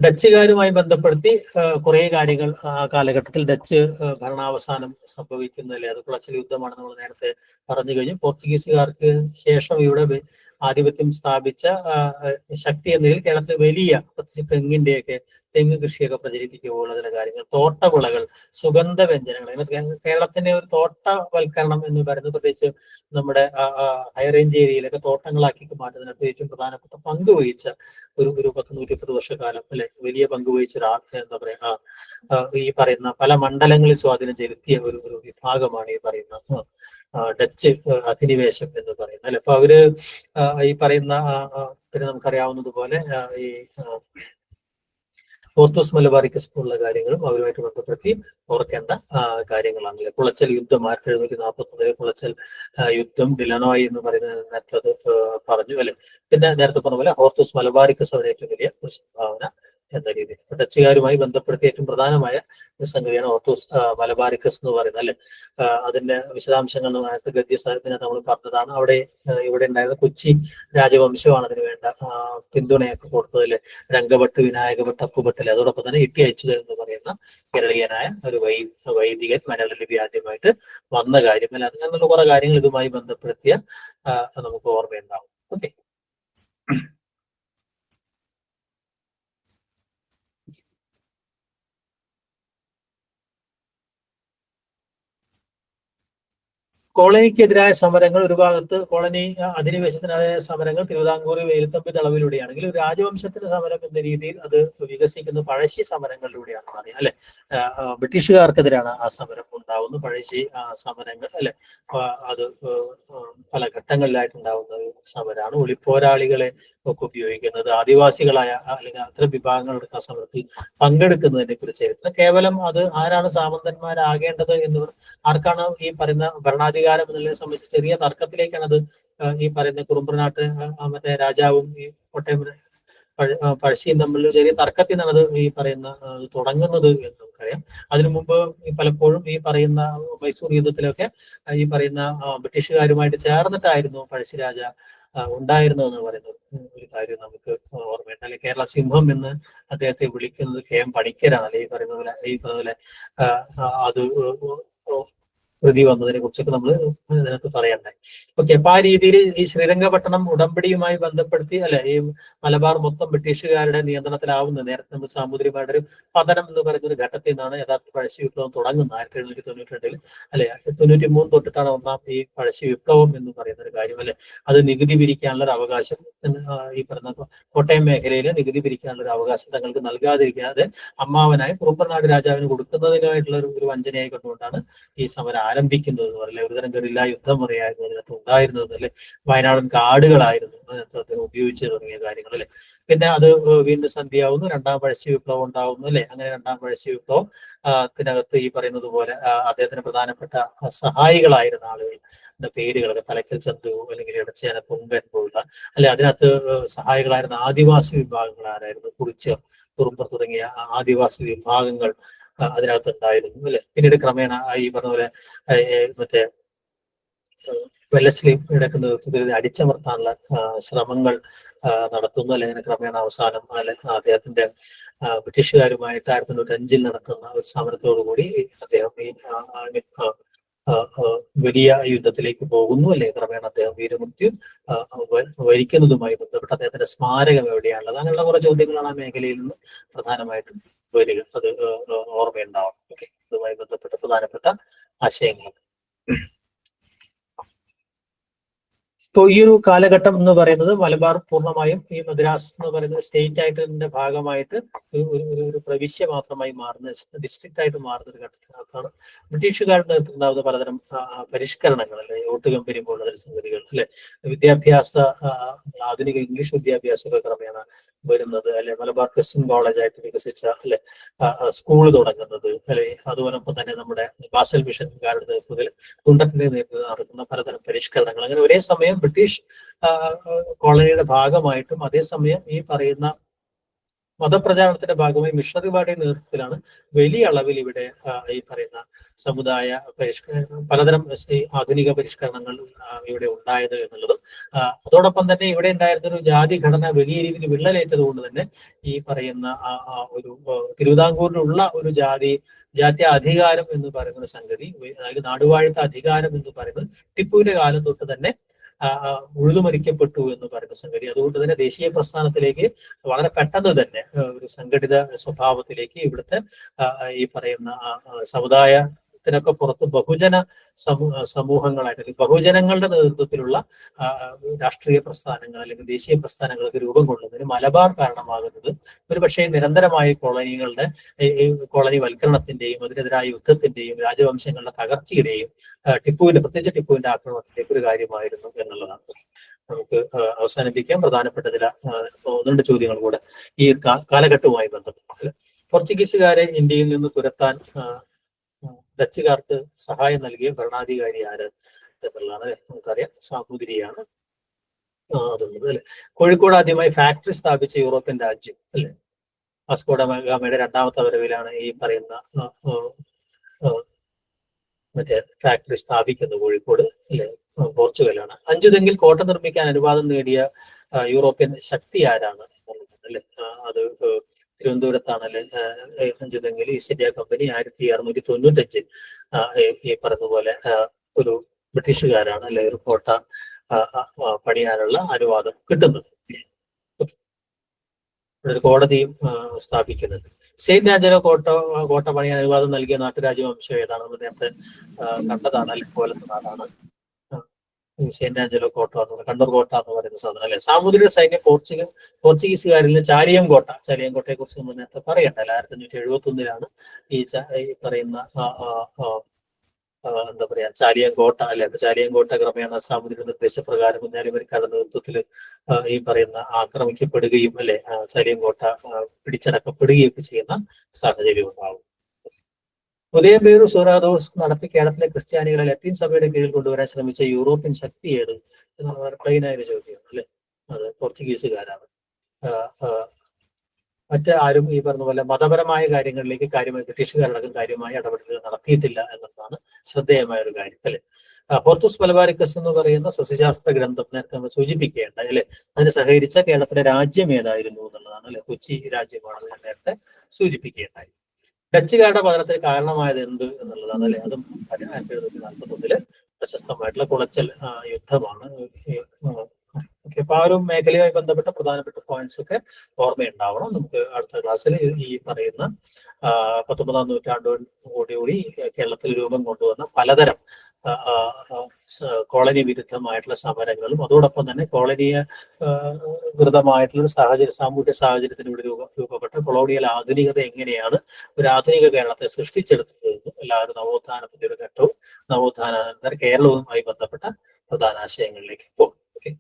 ഡച്ചുകാരുമായി ബന്ധപ്പെടുത്തി കുറെ കാര്യങ്ങൾ കാലഘട്ടത്തിൽ ഡച്ച് ഭരണാവസാനം സംഭവിക്കുന്നില്ലേ. അത് കുളച്ചൽ യുദ്ധമാണ് നമ്മൾ നേരത്തെ പറഞ്ഞു കഴിഞ്ഞു. പോർച്ചുഗീസുകാർക്ക് ശേഷം ഇവിടെ ആധിപത്യം സ്ഥാപിച്ച ശക്തി എന്ന നിലയിൽ കേരളത്തിൽ വലിയ പ്രത്യേകിച്ച് തെങ്ങ് കൃഷിയൊക്കെ പ്രചരിപ്പിക്കുമ്പോഴുള്ള ചില കാര്യങ്ങൾ, തോട്ടവിളകൾ, സുഗന്ധ വ്യഞ്ജനങ്ങൾ, കേരളത്തിന്റെ ഒരു തോട്ടവൽക്കരണം എന്ന് പറയുന്നത് പ്രത്യേകിച്ച് നമ്മുടെ ഹൈ റേഞ്ച് ഏരിയയിലൊക്കെ തോട്ടങ്ങളാക്കി മാറ്റുന്നതിനകത്ത് ഏറ്റവും പ്രധാനപ്പെട്ട പങ്ക് വഹിച്ച ഒരു 130 വർഷക്കാലം അല്ലെ വലിയ പങ്ക് വഹിച്ച ഒരാൾ എന്താ പറയാ ഈ പറയുന്ന പല മണ്ഡലങ്ങളിൽ സ്വാധീനം ചെലുത്തിയ ഒരു വിഭാഗമാണ് ഈ പറയുന്ന ഡച്ച് അധിനിവേശം എന്ന് പറയുന്നത് അല്ലെ. അപ്പൊ അവര് ഈ പറയുന്ന പിന്നെ നമുക്കറിയാവുന്നതുപോലെ ഈ ഓർത്തോസ് മലബാറിക്കസ് പോലുള്ള കാര്യങ്ങളും അവരുമായിട്ട് ബന്ധപ്പെടുത്തി ഓർക്കേണ്ട കാര്യങ്ങളാണല്ലേ. കുളച്ചൽ യുദ്ധം 1741 കുളച്ചൽ യുദ്ധം, ഡിലനോയ് എന്ന് പറയുന്നത് നേരത്തെ അത് പറഞ്ഞു അല്ലെ. പിന്നെ നേരത്തെ പറഞ്ഞ പോലെ ഓർത്തോസ് മലബാറിക്കസ് അവരുടെ ഏറ്റവും വലിയ ഒരു സംഭാവന എന്ന രീതിയിൽ ഡച്ചുകാരുമായി ബന്ധപ്പെടുത്തി ഏറ്റവും പ്രധാനമായ ഒരു സംഗതിയാണ് ഓർത്തോസ് മലബാറിക്കസ് എന്ന് പറയുന്നത് അല്ലെ. അതിന്റെ വിശദാംശങ്ങൾ നേരത്തെ ഗദ്യ സാഹിത്യത്തിനകത്ത് നമ്മൾ പറഞ്ഞതാണ്. ഇവിടെ ഉണ്ടായിരുന്ന കൊച്ചി രാജവംശമാണ് അതിന് വേണ്ട പിന്തുണയൊക്കെ കൊടുത്തത് അല്ലെ. രംഗഭട്ട്, വിനായകഭട്ട്, അപ്പുഭട്ട്, അതോടൊപ്പം തന്നെ ഇട്ടി അച്യുതൻ എന്ന് പറയുന്ന കേരളീയനായ ഒരു വൈദികൻ മലയാള ലിപി ആദ്യമായിട്ട് വന്ന കാര്യം അല്ലെ. അങ്ങനെയുള്ള കുറെ കാര്യങ്ങൾ ഇതുമായി ബന്ധപ്പെടുത്തിയ നമുക്ക് ഓർമ്മയുണ്ടാവും. ഓക്കെ. കോളനിക്കെതിരായ സമരങ്ങൾ ഒരു ഭാഗത്ത്, കോളനി അധിനിവേശത്തിനെതിരായ സമരങ്ങൾ തിരുവിതാംകൂർ വേലുത്തമ്പി തളവിലൂടെയാണെങ്കിൽ രാജവംശത്തിന്റെ സമരം എന്ന രീതിയിൽ അത് വികസിക്കുന്ന പഴശ്ശി സമരങ്ങളിലൂടെയാണ് അറിയാം അല്ലെ. ബ്രിട്ടീഷുകാർക്കെതിരാണ് ആ സമരം ഉണ്ടാകുന്നത്. ഉണ്ടാവുന്നു പഴശ്ശി സമരങ്ങൾ അല്ലെ. അത് പല ഘട്ടങ്ങളിലായിട്ടുണ്ടാവുന്ന ഒരു സമരമാണ്. ഒളിപ്പോരാളികളെ ഒക്കെ ഉപയോഗിക്കുന്നത്, ആദിവാസികളായ അല്ലെങ്കിൽ അത്തരം വിഭാഗങ്ങളുടെ ആ സമരത്തിൽ പങ്കെടുക്കുന്നതിനെ കുറിച്ച് ചരിത്രം. കേവലം അത് ആരാണ് സാമന്തന്മാരാകേണ്ടത് എന്ന്, ആർക്കാണ് ഈ പറയുന്ന ഭരണാധികാരം എന്നുള്ളതിനെ സംബന്ധിച്ച് ചെറിയ തർക്കത്തിലേക്കാണ് അത് ഈ പറയുന്ന കുറുമ്പ്രനാട്ട് മറ്റേ രാജാവും ഈ കോട്ടയം പഴശ്ശിയും തമ്മിൽ ചെറിയ തർക്കത്തിൽ നിന്നാണ് അത് ഈ പറയുന്ന തുടങ്ങുന്നത് എന്ന് നമുക്കറിയാം. അതിനു മുമ്പ് പലപ്പോഴും ഈ പറയുന്ന മൈസൂർ യുദ്ധത്തിലൊക്കെ ഈ പറയുന്ന ബ്രിട്ടീഷുകാരുമായിട്ട് ചേർന്നിട്ടായിരുന്നു പഴശ്ശിരാജ ഉണ്ടായിരുന്നതെന്ന് പറയുന്ന ഒരു കാര്യം നമുക്ക് ഓർമ്മയുണ്ട്. അല്ലെങ്കിൽ കേരള സിംഹം എന്ന് അദ്ദേഹത്തെ വിളിക്കുന്നത് KM പണിക്കരാണ്. അല്ലെ ഈ പറഞ്ഞ പോലെ അത് കൃതി വന്നതിനെ കുറിച്ചൊക്കെ നമ്മൾ ഇതിനകത്ത് പറയണ്ടായി. ഓക്കെ, അപ്പൊ ആ രീതിയിൽ ഈ ശ്രീരംഗപട്ടണം ഉടമ്പടിയുമായി ബന്ധപ്പെടുത്തി അല്ലെ ഈ മലബാർ മൊത്തം ബ്രിട്ടീഷുകാരുടെ നിയന്ത്രണത്തിലാവുന്നത് നേരത്തെ നമ്മൾ സാമൂതിരിമാരുടെ ഒരു പതനം എന്ന് പറയുന്ന ഒരു ഘട്ടത്തിൽ നിന്നാണ് യഥാർത്ഥ പഴശ്ശി വിപ്ലവം തുടങ്ങുന്നത് 1792 അല്ലെ. 93 തൊട്ടിട്ടാണ് ഒന്നാം ഈ പഴശ്ശി വിപ്ലവം എന്ന് പറയുന്ന ഒരു കാര്യം അല്ലെ. അത് നികുതി പിരിക്കാനുള്ള ഒരു അവകാശം ഈ പറഞ്ഞ കോട്ടയം മേഖലയിൽ നികുതി പിരിക്കാനുള്ള ഒരു അവകാശം തങ്ങൾക്ക് നൽകാതിരിക്കാതെ അമ്മാവനായ കുറുമ്പനാട് രാജാവിന് കൊടുക്കുന്നതിനായിട്ടുള്ള ഒരു വഞ്ചനയായി കണ്ടുകൊണ്ടാണ് ഈ സമരം ആരംഭിക്കുന്നത് എന്ന് പറയില്ല. ഒരുതരം ഗറില്ല യുദ്ധം പറയായിരുന്നു അതിനകത്ത് ഉണ്ടായിരുന്നത് അല്ലെ. വയനാടൻ കാടുകളായിരുന്നു അതിനകത്ത് അദ്ദേഹം ഉപയോഗിച്ച് തുടങ്ങിയ കാര്യങ്ങൾ അല്ലെ. പിന്നെ അത് വീണ്ടും സന്ധ്യയാവുന്നു, രണ്ടാം പഴശ്ശി വിപ്ലവം ഉണ്ടാവുന്നു അല്ലെ. അങ്ങനെ രണ്ടാം പഴശ്ശി വിപ്ലവം ത്തിനകത്ത് ഈ പറയുന്നത് പോലെ അദ്ദേഹത്തിന് പ്രധാനപ്പെട്ട സഹായികളായിരുന്ന ആളുകളുടെ പേരുകളൊക്കെ തലക്കൽ ചന്തു അല്ലെങ്കിൽ ഇടച്ചേന പൊങ്കൻ പോലുള്ള അല്ലെ. അതിനകത്ത് സഹായികളായിരുന്ന ആദിവാസി വിഭാഗങ്ങൾ ആരായിരുന്നു? കുറിച്യർ, കുറുമ്പർ തുടങ്ങിയ ആദിവാസി വിഭാഗങ്ങൾ അതിനകത്ത് ഉണ്ടായിരുന്നു അല്ലെ. പിന്നീട് ക്രമേണ ഈ പറഞ്ഞ പോലെ മറ്റേ വെല്ലസ്ലിയുടെ നേതൃത്വത്തിൽ അടിച്ചമർത്താനുള്ള ശ്രമങ്ങൾ നടത്തുന്നു അല്ലെ. അങ്ങനെ ക്രമേണ അവസാനം അല്ലെ അദ്ദേഹത്തിന്റെ ബ്രിട്ടീഷുകാരുമായിട്ട് 1905 നടക്കുന്ന ഒരു സമരത്തോടുകൂടി അദ്ദേഹം ഈ വലിയ യുദ്ധത്തിലേക്ക് പോകുന്നു അല്ലെ. ക്രമേണ അദ്ദേഹം വീരമൃത്യു വരിക്കുന്നതുമായി ബന്ധപ്പെട്ട് അദ്ദേഹത്തിന്റെ സ്മാരകം എവിടെയാണുള്ളത്, അങ്ങനെയുള്ള കുറെ ചോദ്യങ്ങളാണ് ആ മേഖലയിൽ നിന്ന് പ്രധാനമായിട്ടും വരിക. അത് ഓർമ്മയുണ്ടാവും. ഓക്കെ, അതുമായി ബന്ധപ്പെട്ട പ്രധാനപ്പെട്ട ആശയങ്ങൾ. ഇപ്പോൾ ഈ ഒരു കാലഘട്ടം എന്ന് പറയുന്നത് മലബാർ പൂർണ്ണമായും ഈ മദ്രാസ് എന്ന് പറയുന്ന സ്റ്റേറ്റ് ആയിട്ടിന്റെ ഭാഗമായിട്ട് ഒരു പ്രവിശ്യ മാത്രമായി മാറുന്ന, ഡിസ്ട്രിക്റ്റ് ആയിട്ട് മാറുന്ന ഒരു ഘട്ടത്തിനകത്താണ് ബ്രിട്ടീഷുകാരുടെ നേതൃത്വത്തിലുണ്ടാകുന്ന പലതരം പരിഷ്കരണങ്ങൾ അല്ലെ. വോട്ട് കമ്പനി പോലുള്ള സംഗതികൾ അല്ലെ. വിദ്യാഭ്യാസ ആധുനിക ഇംഗ്ലീഷ് വിദ്യാഭ്യാസമൊക്കെ ക്രമേണ വരുന്നത് അല്ലെ. മലബാർ ക്രിസ്ത്യൻ കോളേജായിട്ട് വികസിച്ച അല്ലെ സ്കൂൾ തുടങ്ങുന്നത് അല്ലെ. അതോടൊപ്പം തന്നെ നമ്മുടെ ബാസൽ മിഷൻകാരുടെ നേതൃത്വത്തിൽ കുണ്ടത്തിന്റെ നേതൃത്വത്തിൽ നടത്തുന്ന പലതരം പരിഷ്കരണങ്ങൾ. അങ്ങനെ ഒരേ സമയം ബ്രിട്ടീഷ് കോളനിയുടെ ഭാഗമായിട്ടും അതേസമയം ഈ പറയുന്ന മതപ്രചാരണത്തിന്റെ ഭാഗമായി മിഷണറിമാരുടെ നേതൃത്വത്തിലാണ് വലിയ അളവിൽ ഇവിടെ ഈ പറയുന്ന സമുദായ പലതരം ആധുനിക പരിഷ്കരണങ്ങൾ ഇവിടെ ഉണ്ടായത് എന്നുള്ളതും അതോടൊപ്പം തന്നെ ഇവിടെ ഉണ്ടായിരുന്ന ഒരു ജാതി ഘടന വലിയ രീതിയിൽ വിള്ളലേറ്റത് കൊണ്ട് തന്നെ ഈ പറയുന്ന ഒരു തിരുവിതാംകൂറിലുള്ള ഒരു ജാത്യ അധികാരം എന്ന് പറയുന്ന സംഗതി, അതായത് നാടുവാഴ്ത്ത അധികാരം എന്ന് പറയുന്നത് ടിപ്പുവിന്റെ കാലം തൊട്ട് തന്നെ ഉഴുതുമരിക്കപ്പെട്ടു എന്ന് പറയുന്ന സംഗതി. അതുകൊണ്ട് തന്നെ ദേശീയ പ്രസ്ഥാനത്തിലേക്ക് വളരെ പെട്ടെന്ന് തന്നെ ഒരു സംഘടിത സ്വഭാവത്തിലേക്ക് ഇവിടുത്തെ ഈ പറയുന്ന സമുദായത്തിനൊക്കെ പുറത്ത് ബഹുജന സമൂഹങ്ങളായിട്ട് ബഹുജനങ്ങളുടെ നേതൃത്വത്തിലുള്ള രാഷ്ട്രീയ പ്രസ്ഥാനങ്ങൾ അല്ലെങ്കിൽ ദേശീയ പ്രസ്ഥാനങ്ങൾക്ക് രൂപം കൊള്ളുന്നതിന് മലബാർ കാരണമാകുന്നത് ഒരുപക്ഷെ നിരന്തരമായ കോളനിവൽക്കരണത്തിന്റെയും അതിനെതിരായ യുദ്ധത്തിന്റെയും രാജവംശങ്ങളുടെ തകർച്ചയുടെയും പ്രത്യേകിച്ച് ടിപ്പുവിന്റെ ആക്രമണത്തിലേക്ക് ഒരു കാര്യമായിരുന്നു എന്നുള്ളതാണ്. നമുക്ക് അവസാനിപ്പിക്കാം. പ്രധാനപ്പെട്ട ചില 1-2 ചോദ്യങ്ങൾ കൂടെ ഈ കാലഘട്ടവുമായി ബന്ധപ്പെട്ട്. പോർച്ചുഗീസുകാരെ ഇന്ത്യയിൽ നിന്ന് തുരത്താൻ ഡച്ചുകാർക്ക് സഹായം നൽകിയ ഭരണാധികാരി ആര് എന്നുള്ളതാണ്. നമുക്കറിയാം, സാമൂതിരിയാണ് അതുള്ളത് അല്ലെ. കോഴിക്കോട് ആദ്യമായി ഫാക്ടറി സ്ഥാപിച്ച യൂറോപ്യൻ രാജ്യം അല്ലെ. വാസ്കോ ഡ ഗാമയുടെ 2ാമത്തെ വരവിലാണ് ഈ പറയുന്ന മറ്റേ ഫാക്ടറി സ്ഥാപിക്കുന്നത് കോഴിക്കോട് അല്ലെ. പോർച്ചുഗലാണ്. അഞ്ചുതെങ്ങിൽ കോട്ട നിർമ്മിക്കാൻ അനുവാദം നേടിയ യൂറോപ്യൻ ശക്തി ആരാണ് എന്നുള്ളത് അല്ലെ. അത് തിരുവനന്തപുരത്താണ് അല്ലെ. അഞ്ചുതെങ്ങിൽ ഈസ്റ്റ് ഇന്ത്യ കമ്പനി 1695 ഈ പറഞ്ഞതുപോലെ ഒരു ബ്രിട്ടീഷുകാരാണ് അല്ലെ ഒരു കോട്ട പണിയാനുള്ള അനുവാദം കിട്ടുന്നത്. ഒരു കോടതിയും സ്ഥാപിക്കുന്നത്. സെയിന്റ് ആഞ്ചലോ കോട്ട പണിയാൻ അനുവാദം നൽകിയ നാട്ടുരാജ്യവംശം ഏതാണ്? നമ്മൾ നേരത്തെ കണ്ടതാണ് അല്ലെ. പോലത്തെ നാടാണ് സെയിന്റ് ആഞ്ചലോ കോട്ട എന്ന് കണ്ണൂർ കോട്ട എന്ന് പറയുന്ന സാധനം അല്ലെ. സാമൂതിരിയുടെ സൈന്യം പോർച്ചുഗീസുകാരിൽ നിന്ന് ചാലിയംകോട്ടയെ കുറിച്ച് നമ്മൾ നേരത്തെ പറയണ്ടല്ലോ. 1571 ഈ പറയുന്ന എന്താ പറയാ ചാലിയങ്കോട്ട അല്ലെ, ചാലിയങ്കോട്ട ക്രമേണ സാമൂതിരി നിർദ്ദേശപ്രകാരം കുഞ്ഞാലിമരിക്കാരുടെ നേതൃത്വത്തിൽ ഈ പറയുന്ന ആക്രമിക്കപ്പെടുകയും അല്ലെ ചാലിയങ്കോട്ട പിടിച്ചടക്കപ്പെടുകയും ഒക്കെ ചെയ്യുന്ന സാഹചര്യം ഉണ്ടാവും. ഉദയംപേരൂർ സൂറാദോസ് നടത്തി കേരളത്തിലെ ക്രിസ്ത്യാനികളെ ലത്തീൻ സഭയുടെ കീഴിൽ കൊണ്ടുവരാൻ ശ്രമിച്ച യൂറോപ്യൻ ശക്തി ഏത് എന്നുള്ള പ്ലെയിനായ ഒരു ചോദ്യമാണ് അല്ലെ. അത് പോർച്ചുഗീസുകാരാണ്. ആരും ഈ പറഞ്ഞ പോലെ മതപരമായ കാര്യങ്ങളിലേക്ക് കാര്യമായി ബ്രിട്ടീഷുകാരടക്കം കാര്യമായ ഇടപെടലുകൾ നടത്തിയിട്ടില്ല എന്നതാണ് ശ്രദ്ധേയമായ ഒരു കാര്യം അല്ലെ. ഹോർത്തൂസ് മലബാരിക്കസ് എന്ന് പറയുന്ന സസ്യശാസ്ത്ര ഗ്രന്ഥം നേരത്തെ നമ്മൾ സൂചിപ്പിക്കേണ്ട അല്ലെ, അതിന് സഹകരിച്ച കേരളത്തിലെ രാജ്യം ഏതായിരുന്നു എന്നുള്ളതാണ് അല്ലെ. കൊച്ചി രാജ്യമാണ് ഞാൻ നേരത്തെ സൂചിപ്പിക്കേണ്ടായി. ഡച്ചുകാരുടെ പതനത്തിന് കാരണമായത് എന്ത് എന്നുള്ളതാണ് അല്ലെ. അതും 1741 പ്രശസ്തമായിട്ടുള്ള കുളച്ചൽ യുദ്ധമാണ്. ഓക്കെ, അപ്പൊ ആ ഒരു മേഖലയുമായി ബന്ധപ്പെട്ട പ്രധാനപ്പെട്ട പോയിന്റ്സ് ഒക്കെ ഓർമ്മയുണ്ടാവണം. നമുക്ക് അടുത്ത ക്ലാസ്സിൽ ഈ പറയുന്ന 19-ാം നൂറ്റാണ്ടോടുകൂടി കേരളത്തിൽ രൂപം കൊണ്ടുവന്ന പലതരം കോളനി വിരുദ്ധമായിട്ടുള്ള സമരങ്ങളും അതോടൊപ്പം തന്നെ കോളനിയ വിരുദ്ധമായിട്ടുള്ള ഒരു സാമൂഹ്യ സാഹചര്യത്തിലൂടെ രൂപപ്പെട്ട കൊളോണിയൽ ആധുനികത എങ്ങനെയാണ് ഒരു ആധുനിക കേരളത്തെ സൃഷ്ടിച്ചെടുത്തത് എല്ലാവരും നവോത്ഥാനത്തിന്റെ ഒരു ഘട്ടവും നവോത്ഥാനാനന്തര കേരളവുമായി ബന്ധപ്പെട്ട പ്രധാന ആശയങ്ങളിലേക്ക് പോകും. ഓക്കെ.